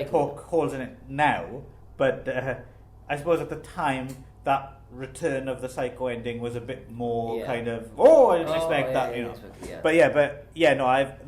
poke holes in it now, but I suppose at the time that return of the Psycho ending was a bit more kind of I didn't expect that,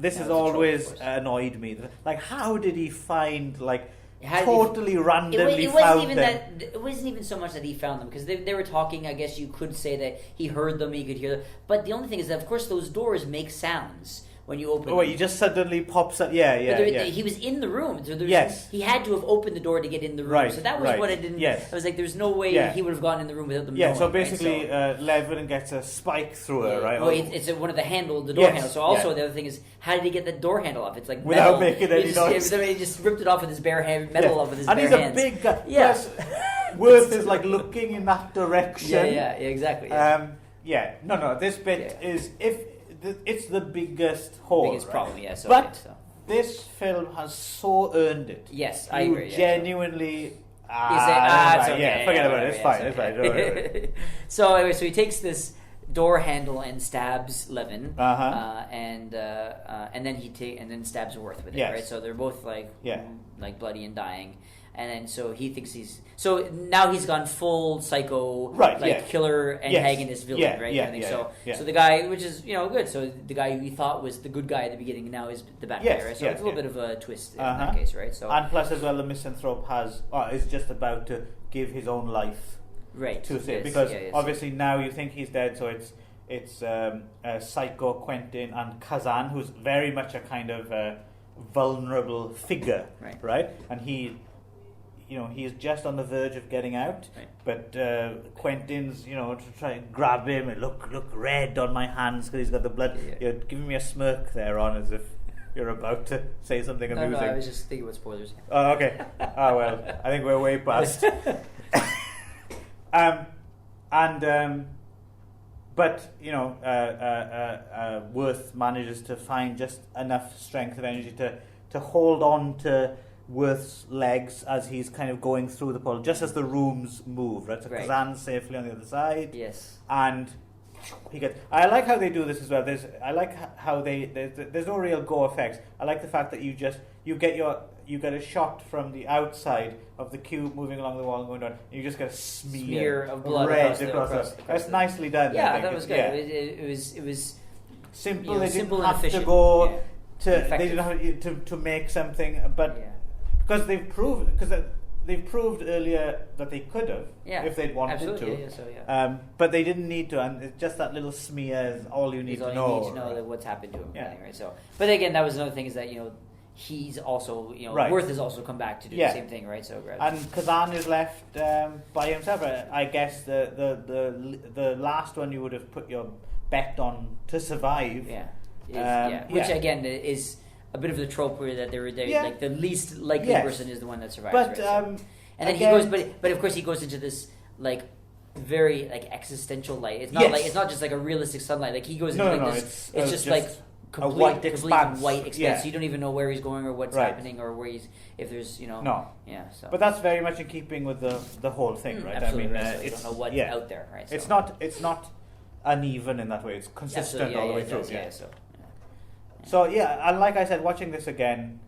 this has always annoyed me. Like, how did he find totally randomly found them? It wasn't even so much that he found them because they were talking. I guess you could say that he heard them, he could hear them. But the only thing is that of course those doors make sounds when you open. Oh, wait, he just suddenly pops up. Yeah. He was in the room. So he had to have opened the door to get in the room. Right, So that was what I didn't. Yes. I was like, there's no way he would have gotten in the room without them. Yeah. knowing, So basically, right? Levin gets a spike through her, right? Well, it's one of the door Yes, handles. So also yeah. the other thing is, how did he get the door handle off? It's like Without metal. making any noise. He just ripped it off with his bare hand, metal off with his and bare he's hands. a big guy. Yeah. Plus, Worth is like looking in that direction. Yeah, exactly. Yeah. No. This bit is it's the biggest hole. Biggest problem, yes. But okay, so. this film has so earned it. Yes, I you agree. Yeah, genuinely. You say, it's okay. Yeah, forget about it. It's fine. It's fine. Don't worry about it. So anyway, so he takes this door handle and stabs Levin, Uh-huh. and then stabs Worth with it. Yes. Right, so they're both like bloody and dying. And then so he thinks now he's gone full psycho, killer antagonist villain, right? So the guy, which is good. So the guy who he thought was the good guy at the beginning now is the bad guy, right? So it's a little bit of a twist in that case, right? So and plus as well, the misanthrope is just about to give his own life, right? To say because obviously now you think he's dead, so it's Psycho, Quentin, and Kazan, who's very much a kind of vulnerable figure, right? And he's just on the verge of getting out, but Quentin's, to try and grab him and look red on my hands because he's got the blood. You're giving me a smirk there on as if you're about to say something amusing. No, I was just thinking about spoilers. Oh, okay. Well, I think we're way past. But Worth manages to find just enough strength and energy to hold on to Worth's legs as he's kind of going through the portal, just as the rooms move, right? So Kazan's safely on the other side. Yes. And he gets. I like how they do this as well. There's no real go effects. I like the fact that you get a shot from the outside of the cube moving along the wall and going down, and you just get a smear of blood red across That's nicely done. Yeah, I thought it was good. Yeah. It was simple. They simple didn't and have efficient. to go Effective. They didn't have to make something, but because they've proven they've proved earlier that they could have if they'd wanted absolutely. to. Yeah, so yeah. But they didn't need to, and it's just that little smear is all you need Is all to you know. need to know that what's happened to him. Yeah. Kind of thing, right. So, but again, that was another thing is that he's also Right. Worth has also come back to do Yeah. the same thing, right? So And Kazan is left by himself. I guess the last one you would have put your bet on to survive. which again is a bit of the trope where that they're Yeah. like the least likely Yes. person is the one that survives. But right? So- and then again, he goes, but of course he goes into this like very like existential light. It's not Yes. like it's not just like a realistic sunlight. Like he goes No, into no, like no, this. it's, It's just like complete, white complete expanse. white expanse. Yeah. So you don't even know where he's going or what's Right. happening or where he's if there's No. yeah. So But that's very much in keeping with the whole thing, right? absolutely I mean, right. So you it's don't know what's out there, right? So. It's not uneven in that way. It's consistent Absolutely, all the way it through. does, Yeah. So, So yeah, and like I said, watching this again,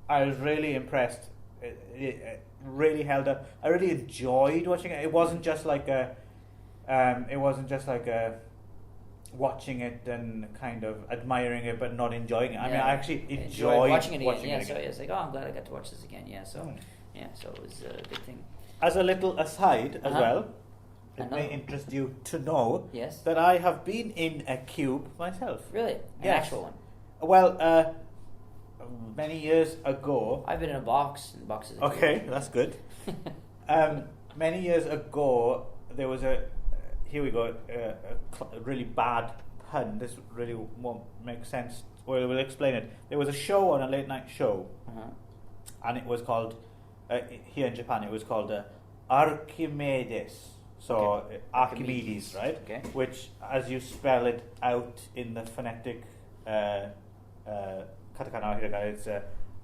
I was really impressed. It really held up. I really enjoyed watching it. It wasn't just like a, watching it and kind of admiring it but not enjoying it. I mean, I actually enjoyed watching it again. watching Yeah, it so again. it's like, oh, I'm glad I got to watch this again. Yeah, so Mm. so it was a good thing. As a little aside as Uh-huh. well, it I know. may interest you to know Yes. that I have been in a cube myself. Really, an Yes. actual one. Well, many years ago. I've been in a box. And boxes. are Okay, that's good. Many years ago, there was here we go, a really bad pun. This really won't make sense. Well, we'll explain it. There was a show on a late night show, Uh-huh. and it was called, here in Japan, it was called Archimedes. So, Okay. Archimedes, right? Okay. Which, as you spell it out in the phonetic katakana or hiragana, it's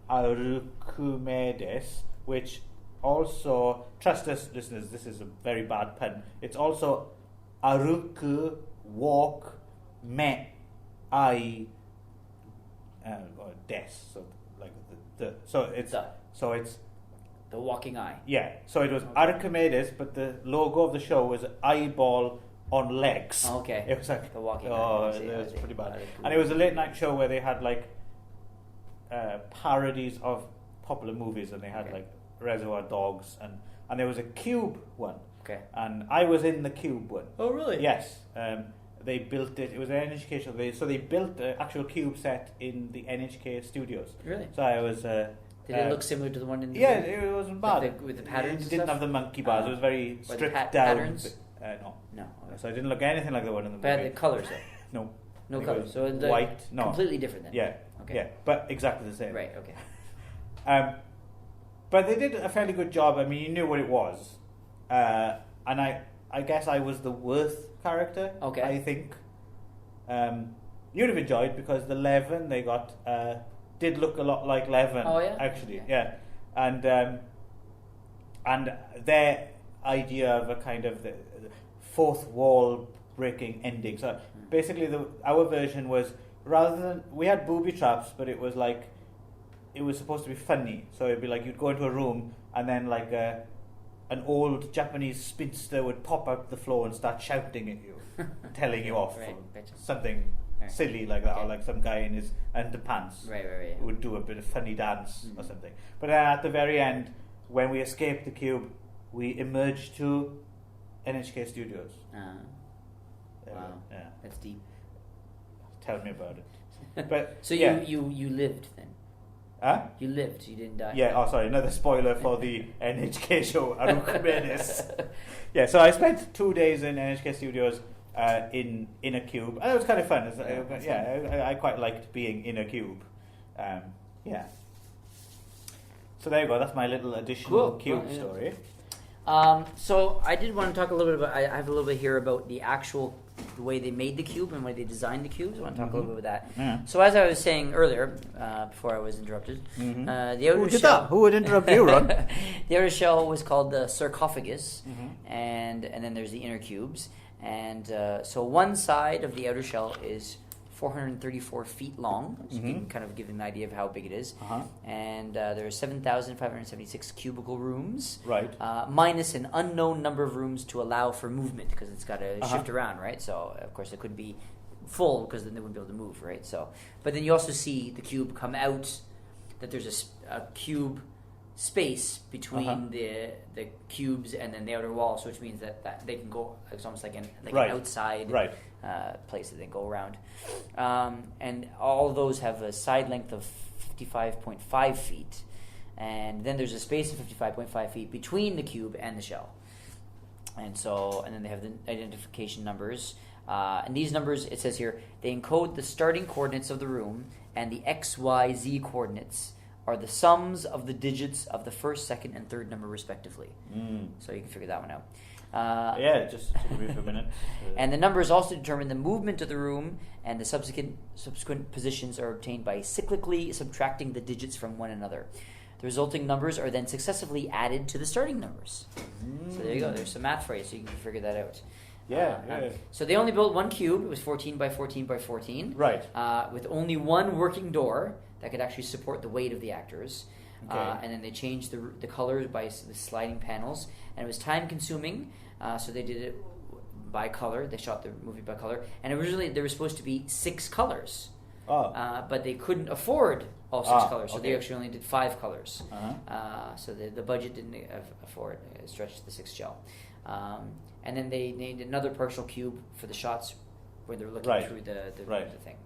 Archimedes, which also, trust us listeners, this is a very bad pun. It's also Aruku, walk, me, I, or des. So like so it's The walking eye. yeah. So it was Archimedes, but the logo of the show was eyeball on legs. Oh, okay. It was like The walking eye. oh, I see, it I was see. pretty bad. Cool. And it was a late night show where they had like parodies of popular movies, and they had Okay. like Reservoir Dogs, and there was a Cube one. Okay. And I was in the Cube one. Oh, really? Yes. They built it. It was an NHK show. They built the actual Cube set in the NHK studios. Really? So I was. Did it look similar to the one in the Yeah, it wasn't bad. With the patterns It and didn't stuff? have the monkey bars. It was very Or the stripped down. patterns? No. No. So it didn't look anything like the one in the But movie. the colors though. No. No It colors. was So the white. No. completely different then. Yeah. Okay. Yeah, but exactly the same. Right. Okay. But they did a fairly good job. I mean, you knew what it was, and I guess I was the Worth character. Okay. I think you'd have enjoyed because the Levin they got did look a lot like Levin. Oh, yeah? Actually, Okay. yeah, and their idea of a kind of the fourth wall breaking ending. So basically, our version was rather than we had booby traps, but it was like. It was supposed to be funny, so it'd be like you'd go into a room and then like an old Japanese spinster would pop up the floor and start shouting at you, telling you off, Right, or gotcha. something Right. silly like that, or Okay. like some guy in his underpants Right. Yeah. would do a bit of funny dance or Mhm. something. But at the very end, when we escaped the cube, we emerged to NHK Studios. Wow. Yeah, That's deep. tell me about it. But So yeah. you lived then. Huh? You lived. You didn't die. Yeah, oh sorry, another spoiler for the NHK show Archimedes. Yeah, so I spent 2 days in NHK Studios in a cube, and it was kind of fun. I quite liked being in a cube. Yeah. So there you go. That's my little additional Cool. cube Well, yeah. story. So I did want to talk a little bit about. I have a little bit here about the way they made the cube and the way they designed the cubes. I want to talk a little bit about that. Yeah. So as I was saying earlier, before I was interrupted, Mhm. The outer Who did shell. that? Who would interrupt you, Ron? The outer shell was called the sarcophagus, Mhm. and then there's the inner cubes, and so one side of the outer shell is 434 feet long, so you can Mhm. kind of give an idea of how big it is. Uh-huh. And there are 7,576 cubicle rooms, Right. minus an unknown number of rooms to allow for movement because it's got to Uh-huh. shift around, right? So of course it couldn't be full because then they wouldn't be able to move, right? So, but then you also see the cube come out. That there's a cube space between Uh-huh. the cubes and then the outer wall, so which means that they can go. It's almost like Right. an outside Right. place that they go around, and all of those have a side length of 55.5 feet, and then there's a space of 55.5 feet between the cube and the shell, and then they have the identification numbers. And these numbers, it says here, they encode the starting coordinates of the room, and the X, Y, Z coordinates are the sums of the digits of the first, second, and third number, respectively. So you can figure that one out. Just took me for a minute. And the numbers also determine the movement of the room, and the subsequent positions are obtained by cyclically subtracting the digits from one another. The resulting numbers are then successively added to the starting numbers. So there you go. There's some math for you, so you can figure that out. Yeah. So they only built one cube. It was 14 by 14 by 14. Right. With only one working door that could actually support the weight of the actors. Okay. And then they changed the colors by the sliding panels. And it was time consuming, so they did it by color. They shot the movie by color. And originally there were supposed to be 6 colors. But they couldn't afford all 6 colors, so they actually only did 5 colors. So the budget didn't afford stretch the 6 gel. And then they named another partial cube for the shots where they're looking through the thing.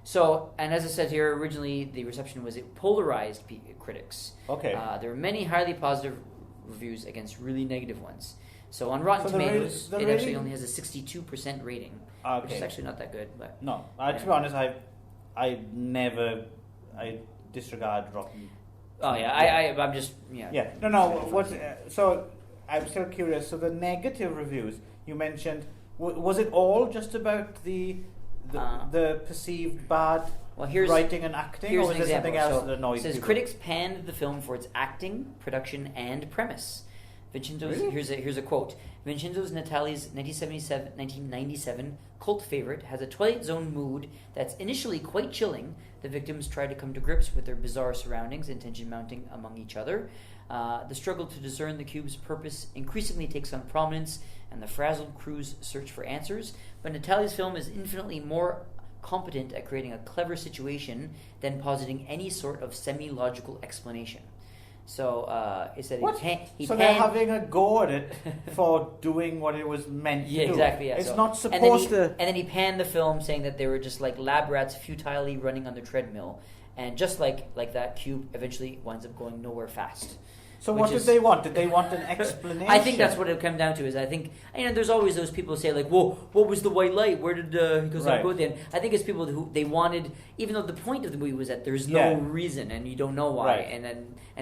So, and as I said here, originally the reception was polarized critics. Okay. There were many highly positive reviews against really negative ones. So on Rotten Tomatoes, it actually only has a 62% rating, which is actually not that good. But no, to be honest, I disregard Rotten. Oh yeah, I'm just Yeah. No. So I'm still curious. So the negative reviews you mentioned, was it all just about the perceived bad writing and acting, or was there something else that annoyed people? It says critics panned the film for its acting, production, and premise. Vincenzo's here's a quote. Vincenzo's Natali's 1997 cult favorite has a Twilight Zone mood that's initially quite chilling. The victims try to come to grips with their bizarre surroundings and tension mounting among each other. The struggle to discern the cube's purpose increasingly takes on prominence, and the frazzled crew's search for answers. But Natali's film is infinitely more competent at creating a clever situation than positing any sort of semi-logical explanation. So it said they're having a go at it for doing what it was meant to do. Exactly. Yeah. It's not supposed to. And then he panned the film, saying that they were just like lab rats futilely running on the treadmill, and just like that cube eventually winds up going nowhere fast. So what did they want? Did they want an explanation? I think that's what it came down to. Is I think there's always those people who say like, "Well, what was the white light? Where did he goes on both end?" I think it's people who they wanted, even though the point of the movie was that there's no reason and you don't know why, and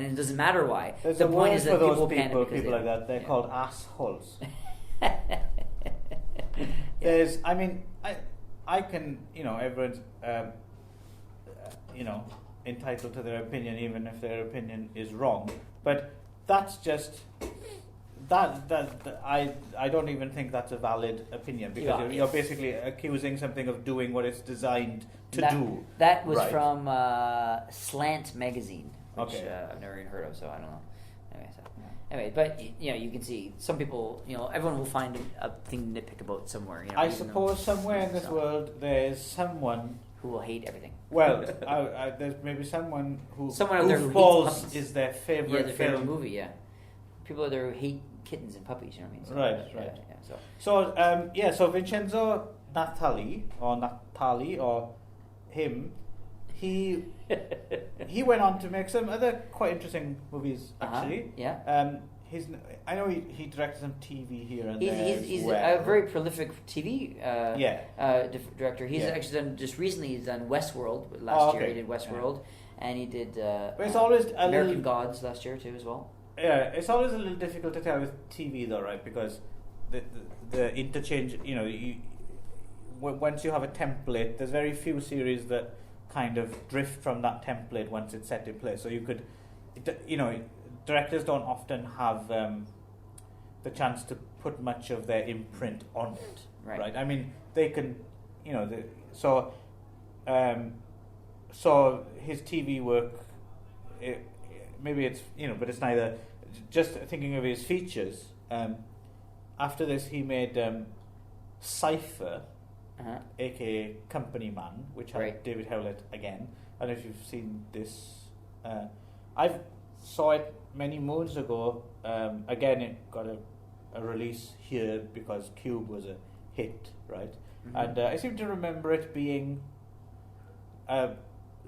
it doesn't matter why. There's the a point word is that for those people panic because people like that. They're called assholes. I can, everyone's, entitled to their opinion, even if their opinion is wrong. But that's just I don't even think that's a valid opinion, because you're basically accusing something of doing what it's designed to do. That was from Slant magazine, which Okay. I've never even heard of, so I don't know. Anyway, but you can see some people. Everyone will find a thing to nitpick about somewhere. I suppose somewhere in this world there's someone who will hate everything. Well, there's maybe someone who out there who hates Goofballs puppies. is their favorite their film. favorite movie. Yeah, people out there who hate kittens and puppies. You know what I mean? Right. Yeah, So Vincenzo Natali or him, he went on to make some other quite interesting movies actually. Yeah. I know he directed some TV here and He's there. a very prolific TV director. He's actually done just recently. He's done Westworld last year. He did Westworld, and he did But it's always American Gods last year too as well. Yeah, it's always a little difficult to tell with TV though, right? Because the interchange, once you have a template, there's very few series that kind of drift from that template once it's set in place. So you could, directors don't often have the chance to put much of their imprint on it, right? I mean, they can, so his TV work, maybe it's, but it's neither. Just thinking of his features, after this he made Cypher, aka Company Man, which had David Howlett again. I don't know if you've seen this. I saw it many moons ago. Again, it got a release here because Cube was a hit, right? Mm-hmm. And I seem to remember it being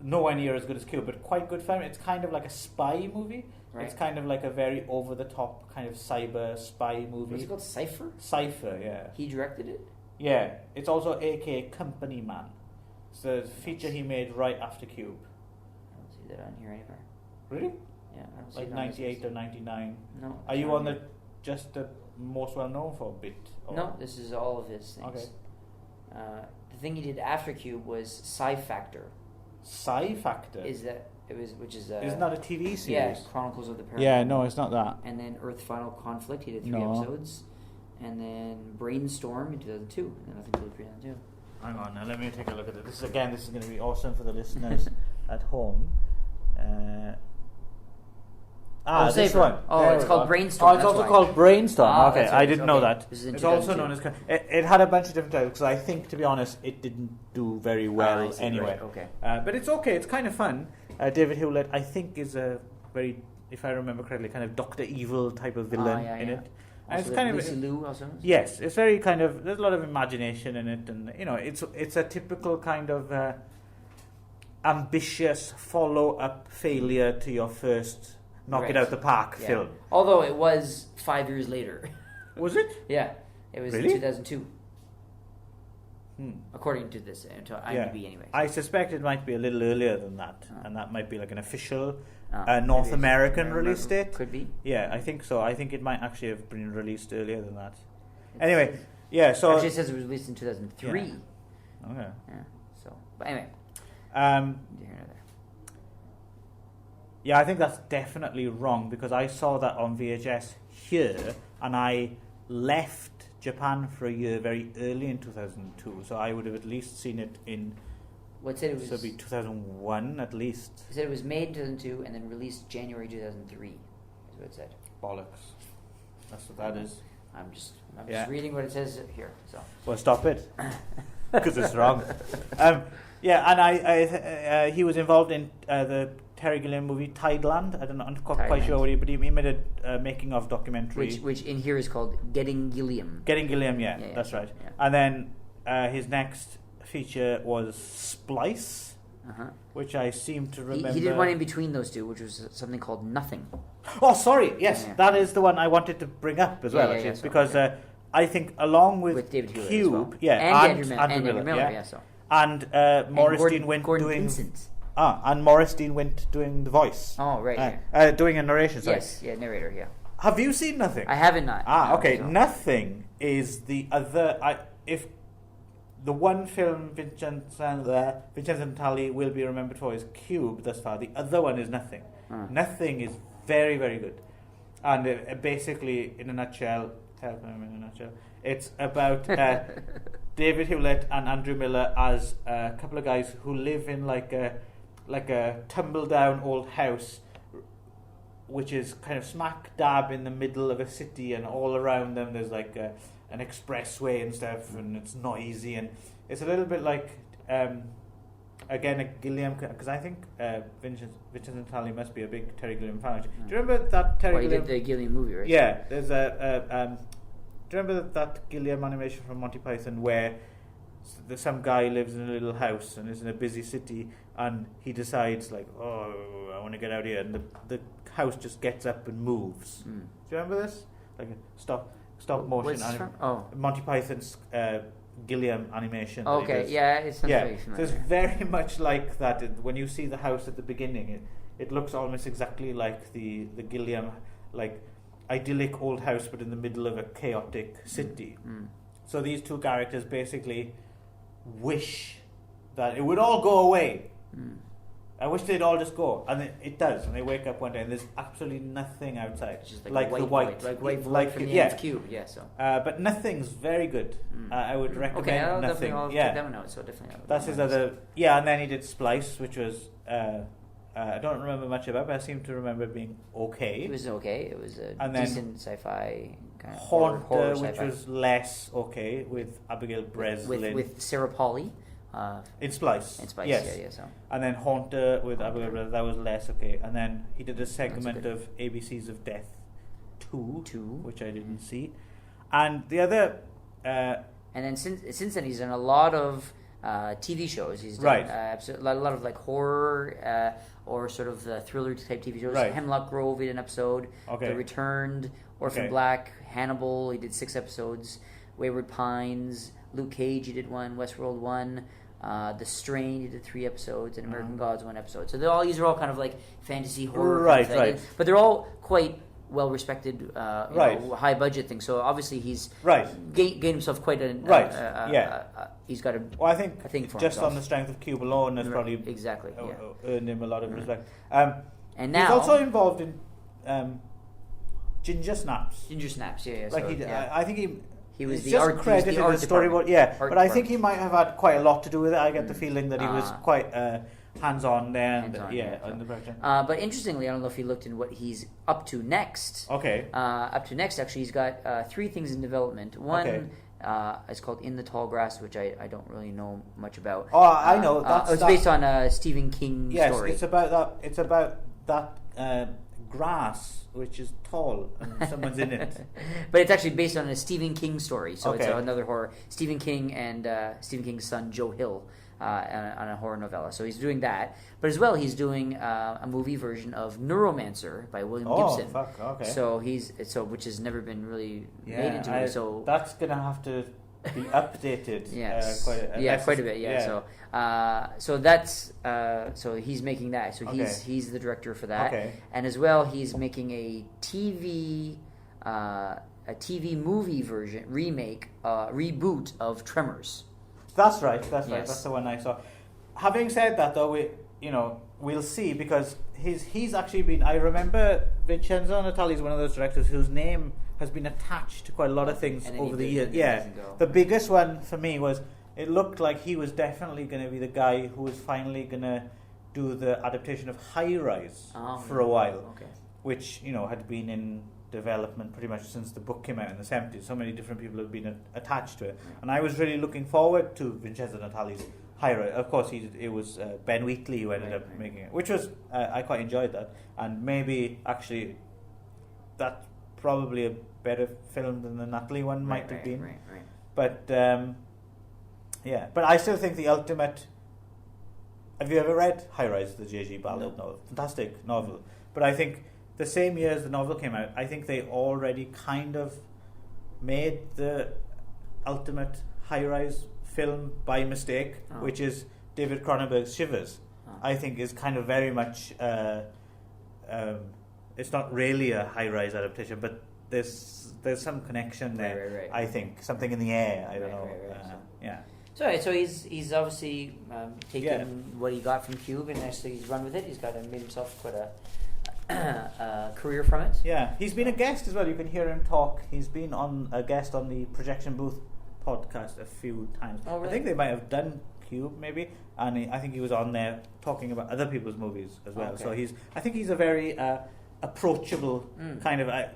nowhere near as good as Cube, but quite good fun. It's kind of like a spy movie. Right. It's kind of like a very over-the-top kind of cyber spy movie. Was it called Cypher? Cypher, yeah. He directed it? Yeah, it's also aka Company Man. It's a feature he made right after Cube. I don't see that on here anywhere. Really? Yeah, I don't see Like it on this 98 list. or 99. No. Are it's you not on the here. just the most well known for bit? Or? No, this is all of his things. Okay. The thing he did after Cube was Sci Factor. Sci Factor. Which is Isn't that a TV series? Yeah, Chronicles of the Paranormal. Yeah, no, it's not that. And then Earth Final Conflict, he did 3 No. episodes. And then Brainstorm in 2002, and then nothing till 2002. Hang on, now let me take a look at it. This is going to be awesome for the listeners at home. This Safer. one. Oh, There it's we called go. Brainstorm, Oh, it's that's also why. called Brainstorm. Ah, okay, that's I right. didn't Okay. know that. This is in It's also 2002. known as. It had a bunch of different titles because I think, to be honest, it didn't do very well I see, anyway. right, okay. But it's okay. It's kind of fun. David Hewlett, I think, is a very, if I remember correctly, kind of Dr. Evil type of villain in it. And Also it's kind of Lucy Liu also. yes, it's very kind of, there's a lot of imagination in it, and it's a typical kind of ambitious follow-up failure to your first knock it Right. out the park Yeah. film. Although it was 5 years later. Was it? Yeah, it was Really? in 2002. According to this, to IMDb anyway. I suspect it might be a little earlier than that, Oh. and that might be like an official Maybe North it's American American. release date. Could be. Yeah, I think so. I think it might actually have been released earlier than that. Anyway, yeah, so... Actually, it says it was released in 2003. Yeah. Okay. Yeah. So, but anyway. Um, Here and there. Yeah, I think that's definitely wrong because I saw that on VHS here and I left Japan for a year very early in 2002, so I would have at least seen it in. What said it was? So it'd be 2001 at least. It said it was made in 2002 and then released January 2003. Is what it said. Bollocks. That's what that is. I'm just Yeah. reading what it says here. So. Well, stop it, because it's wrong. Yeah, and he was involved in the Terry Gilliam movie Tideland. I'm not quite Tideland. sure what but he made a making of documentary. Which in here is called Getting Gilliam. Getting Gilliam, yeah, Yeah, that's right. yeah. And then his next feature was Splice, which I seem to remember. He did one in between those two, which was something called Nothing. Oh, sorry, yes, Yeah. that is the one I wanted to bring up as well, actually, so, because okay. I think along with David Hewlett Cube, as well. yeah, and Andrew Miller, yeah, yeah, so. and Morris Dean Wint Gordon doing Vincent. and Morris Dean Wint doing the voice. Oh, right. Yeah. Doing a narration. Sorry. Yes, yeah, narrator, yeah. Have you seen Nothing? I haven't not. No, Okay. so. Nothing is the other. If the one film Vincenzo Natali will be remembered for is Cube thus far, the other one is Nothing. Nothing is very, very good, and basically, in a nutshell, it's about David Hewlett and Andrew Miller as a couple of guys who live in like a tumble down old house, which is kind of smack dab in the middle of a city, and all around them there's like an expressway and stuff, and it's noisy, and it's a little bit like again a Gilliam, because I think Vincent Natali must be a big Terry Gilliam fan. Do you remember that Terry Well, he Gilliam? did the Gilliam movie, right? Yeah, there's do you remember that Gilliam animation from Monty Python where some guy lives in a little house and is in a busy city, and he decides like, oh, I want to get out here, and the house just gets up and moves. Do you remember this? Like a stop motion. What's this from? Oh. Monty Python's Gilliam animation. that he Okay, does. yeah, it sounds very So familiar. it's very much like that. When you see the house at the beginning, it looks almost exactly like the Gilliam, like idyllic old house, but in the middle of a chaotic city. So these two characters basically wish that it would all go away. I wish they'd all just go, and it does. And they wake up one day, and there's absolutely nothing outside, It's just like white the white, void, like white void from the yeah. end of Cube, yeah. So. But Nothing's very good. I would recommend Okay, I'll Nothing. definitely yeah, take that one out. So definitely. that's his other. Yeah, and then he did Splice, which was I don't remember much about, but I seem to remember it being okay. It was okay. It was a And then decent sci-fi kind of Haunter, horror which sci-fi. was less okay, with Abigail Breslin. with Sarah Pauli. in Splice. In Spice, yes. yeah. So And then Haunter with Abu Ghraib, that was less okay. And then he did a segment good. of ABCs of Death 2, which I didn't see. And the other... and then since then he's done a lot of TV shows. He's done Right. a lot of like horror or sort of thriller type TV shows. Right. Hemlock Grove, he did an episode. Okay. The Returned, Orphan Okay. Black, Hannibal, he did 6 episodes. Wayward Pines, Luke Cage, he did 1. Westworld 1. The Strain, he did 3 episodes, and American Gods 1 episode. So these are all kind of like fantasy horror, Right, kind of thing. right. But they're all quite well respected, Right. high budget things. So obviously he's Right. gained himself quite a Right, yeah. he's got a Well, I think for just himself. on the strength of Cube alone has probably exactly earned him a lot of respect. And he's now also involved in Ginger Snaps. Ginger Snaps, yeah. Like so, he, yeah. I think He was it's the just art- he was the credited art as storyboard, department. yeah. Art But I think department. he might have had quite a lot to do with it. I get the feeling that he was quite hands-on there, and Hands-on, in the production. But interestingly, I don't know if you looked in what he's up to next. Okay. Up to next, actually, he's got 3 things in development. One Okay. is called In the Tall Grass, which I don't really know much about. Oh, I know. It's based on a Stephen King story. Yes, it's about that. It's about that grass which is tall and someone's in it. But it's actually based on a Stephen King story, so it's Okay. another horror. Stephen King and Stephen King's son Joe Hill on a horror novella. So he's doing that, but as well he's doing a movie version of Neuromancer by William Gibson. Oh, fuck! Okay. So which has never been really made into it. So that's gonna have to be updated. yes, quite a bit. Yeah. So that's so he's making that. So he's the director for that. Okay. And as well, he's making a TV movie version reboot of Tremors. That's right. That's right. Yes. That's the one I saw. Having said that, though, we'll see, because he's actually been. I remember Vincenzo Natali is one of those directors whose name has been attached to quite a lot of things And then over he the did- years. and he Yeah, doesn't go. the biggest one for me was it looked like he was definitely going to be the guy who was finally going to do the adaptation of High Rise for a while, Okay. which had been in development pretty much since the book came out in the 70s. So many different people have been attached to it, and I was really looking forward to Vincenzo Natali's High Rise. Of course, it was Ben Wheatley who ended up making it, which was I quite enjoyed that, and maybe actually that's probably a better film than the Natalie one might have been. Right. But but I still think the ultimate. Have you ever read High Rise, the J.G. Ballard novel? Fantastic novel. But I think the same year as the novel came out, I think they already kind of made the ultimate High Rise film by mistake, which is David Cronenberg's Shivers. I think is kind of very much. It's not really a High Rise adaptation, but there's some connection there. Right. I think something in the air. I don't know. Right. Yeah. So he's obviously taken what he got from Cube and actually he's run with it. He's made himself quite a career from it. Yeah, he's been a guest as well. You can hear him talk. He's been a guest on the Projection Booth podcast a few times. Oh, really? I think they might have done Cube maybe, and I think he was on there talking about other people's movies as well. Okay. So I think he's a very approachable kind of a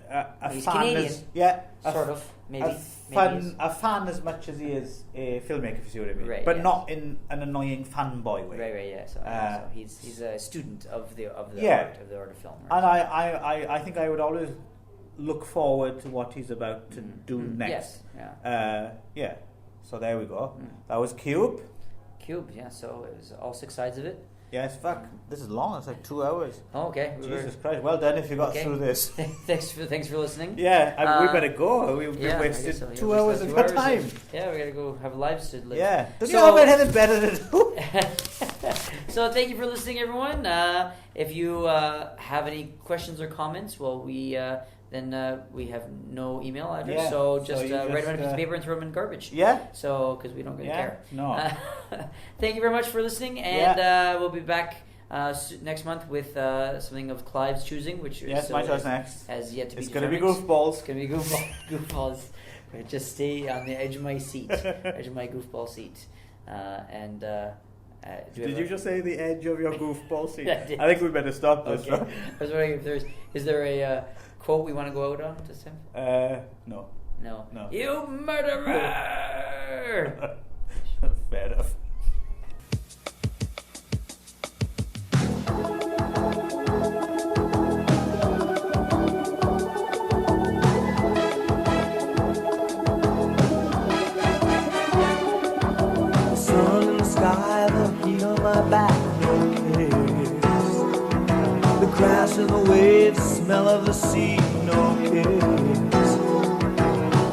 He's fan. Canadian. Sort of, maybe. A fan as much as he is a filmmaker, if you see what I mean. Right, but yes. not in an annoying fanboy way. Right, yeah. So he's a student of the art of film. Right? And I think I would always look forward to what he's about to do next. Yes. Yeah. So there we go. That was Cube. Cube. Yeah. So it was all 6 sides of it. Yes. Fuck. This is long. It's like 2 hours. Oh, okay. Jesus Christ. Well done if you got Okay. through this. Thanks for listening. Yeah. We better go. We've I wasted guess so. 2 hours of your time. Yeah, we gotta go have lives to live. Yeah. Don't So- you have anything better to do? So thank you for listening, everyone. If you have any questions or comments, well, we have no email address, Yeah, so so just you write them on a just, piece of paper and throw them in garbage. Yeah. So because we don't really care. No. Thank you very much for listening, and we'll be back next month with something of Clive's choosing, which Yes, my choice next. has yet to be. It's going to be determined. Goofballs. It's going to be goofballs. Just stay on the edge of my seat, edge of my goofball seat, and. Did you just say the edge of your goofball seat? I did. I think we better stop this. Okay. I was wondering if is there a quote we want to go out on this time? No. No. No. You murderer! Fair enough. sky, the heat on my back, no cares. The crash of the waves, smell of the sea, no cares.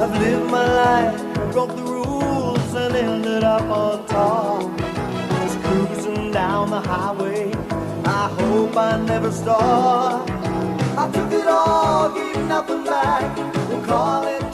I've lived my life, broke the rules, and ended up on top. Just cruising down the highway, I hope I never stop. I took it all, gave nothing back, we'll call it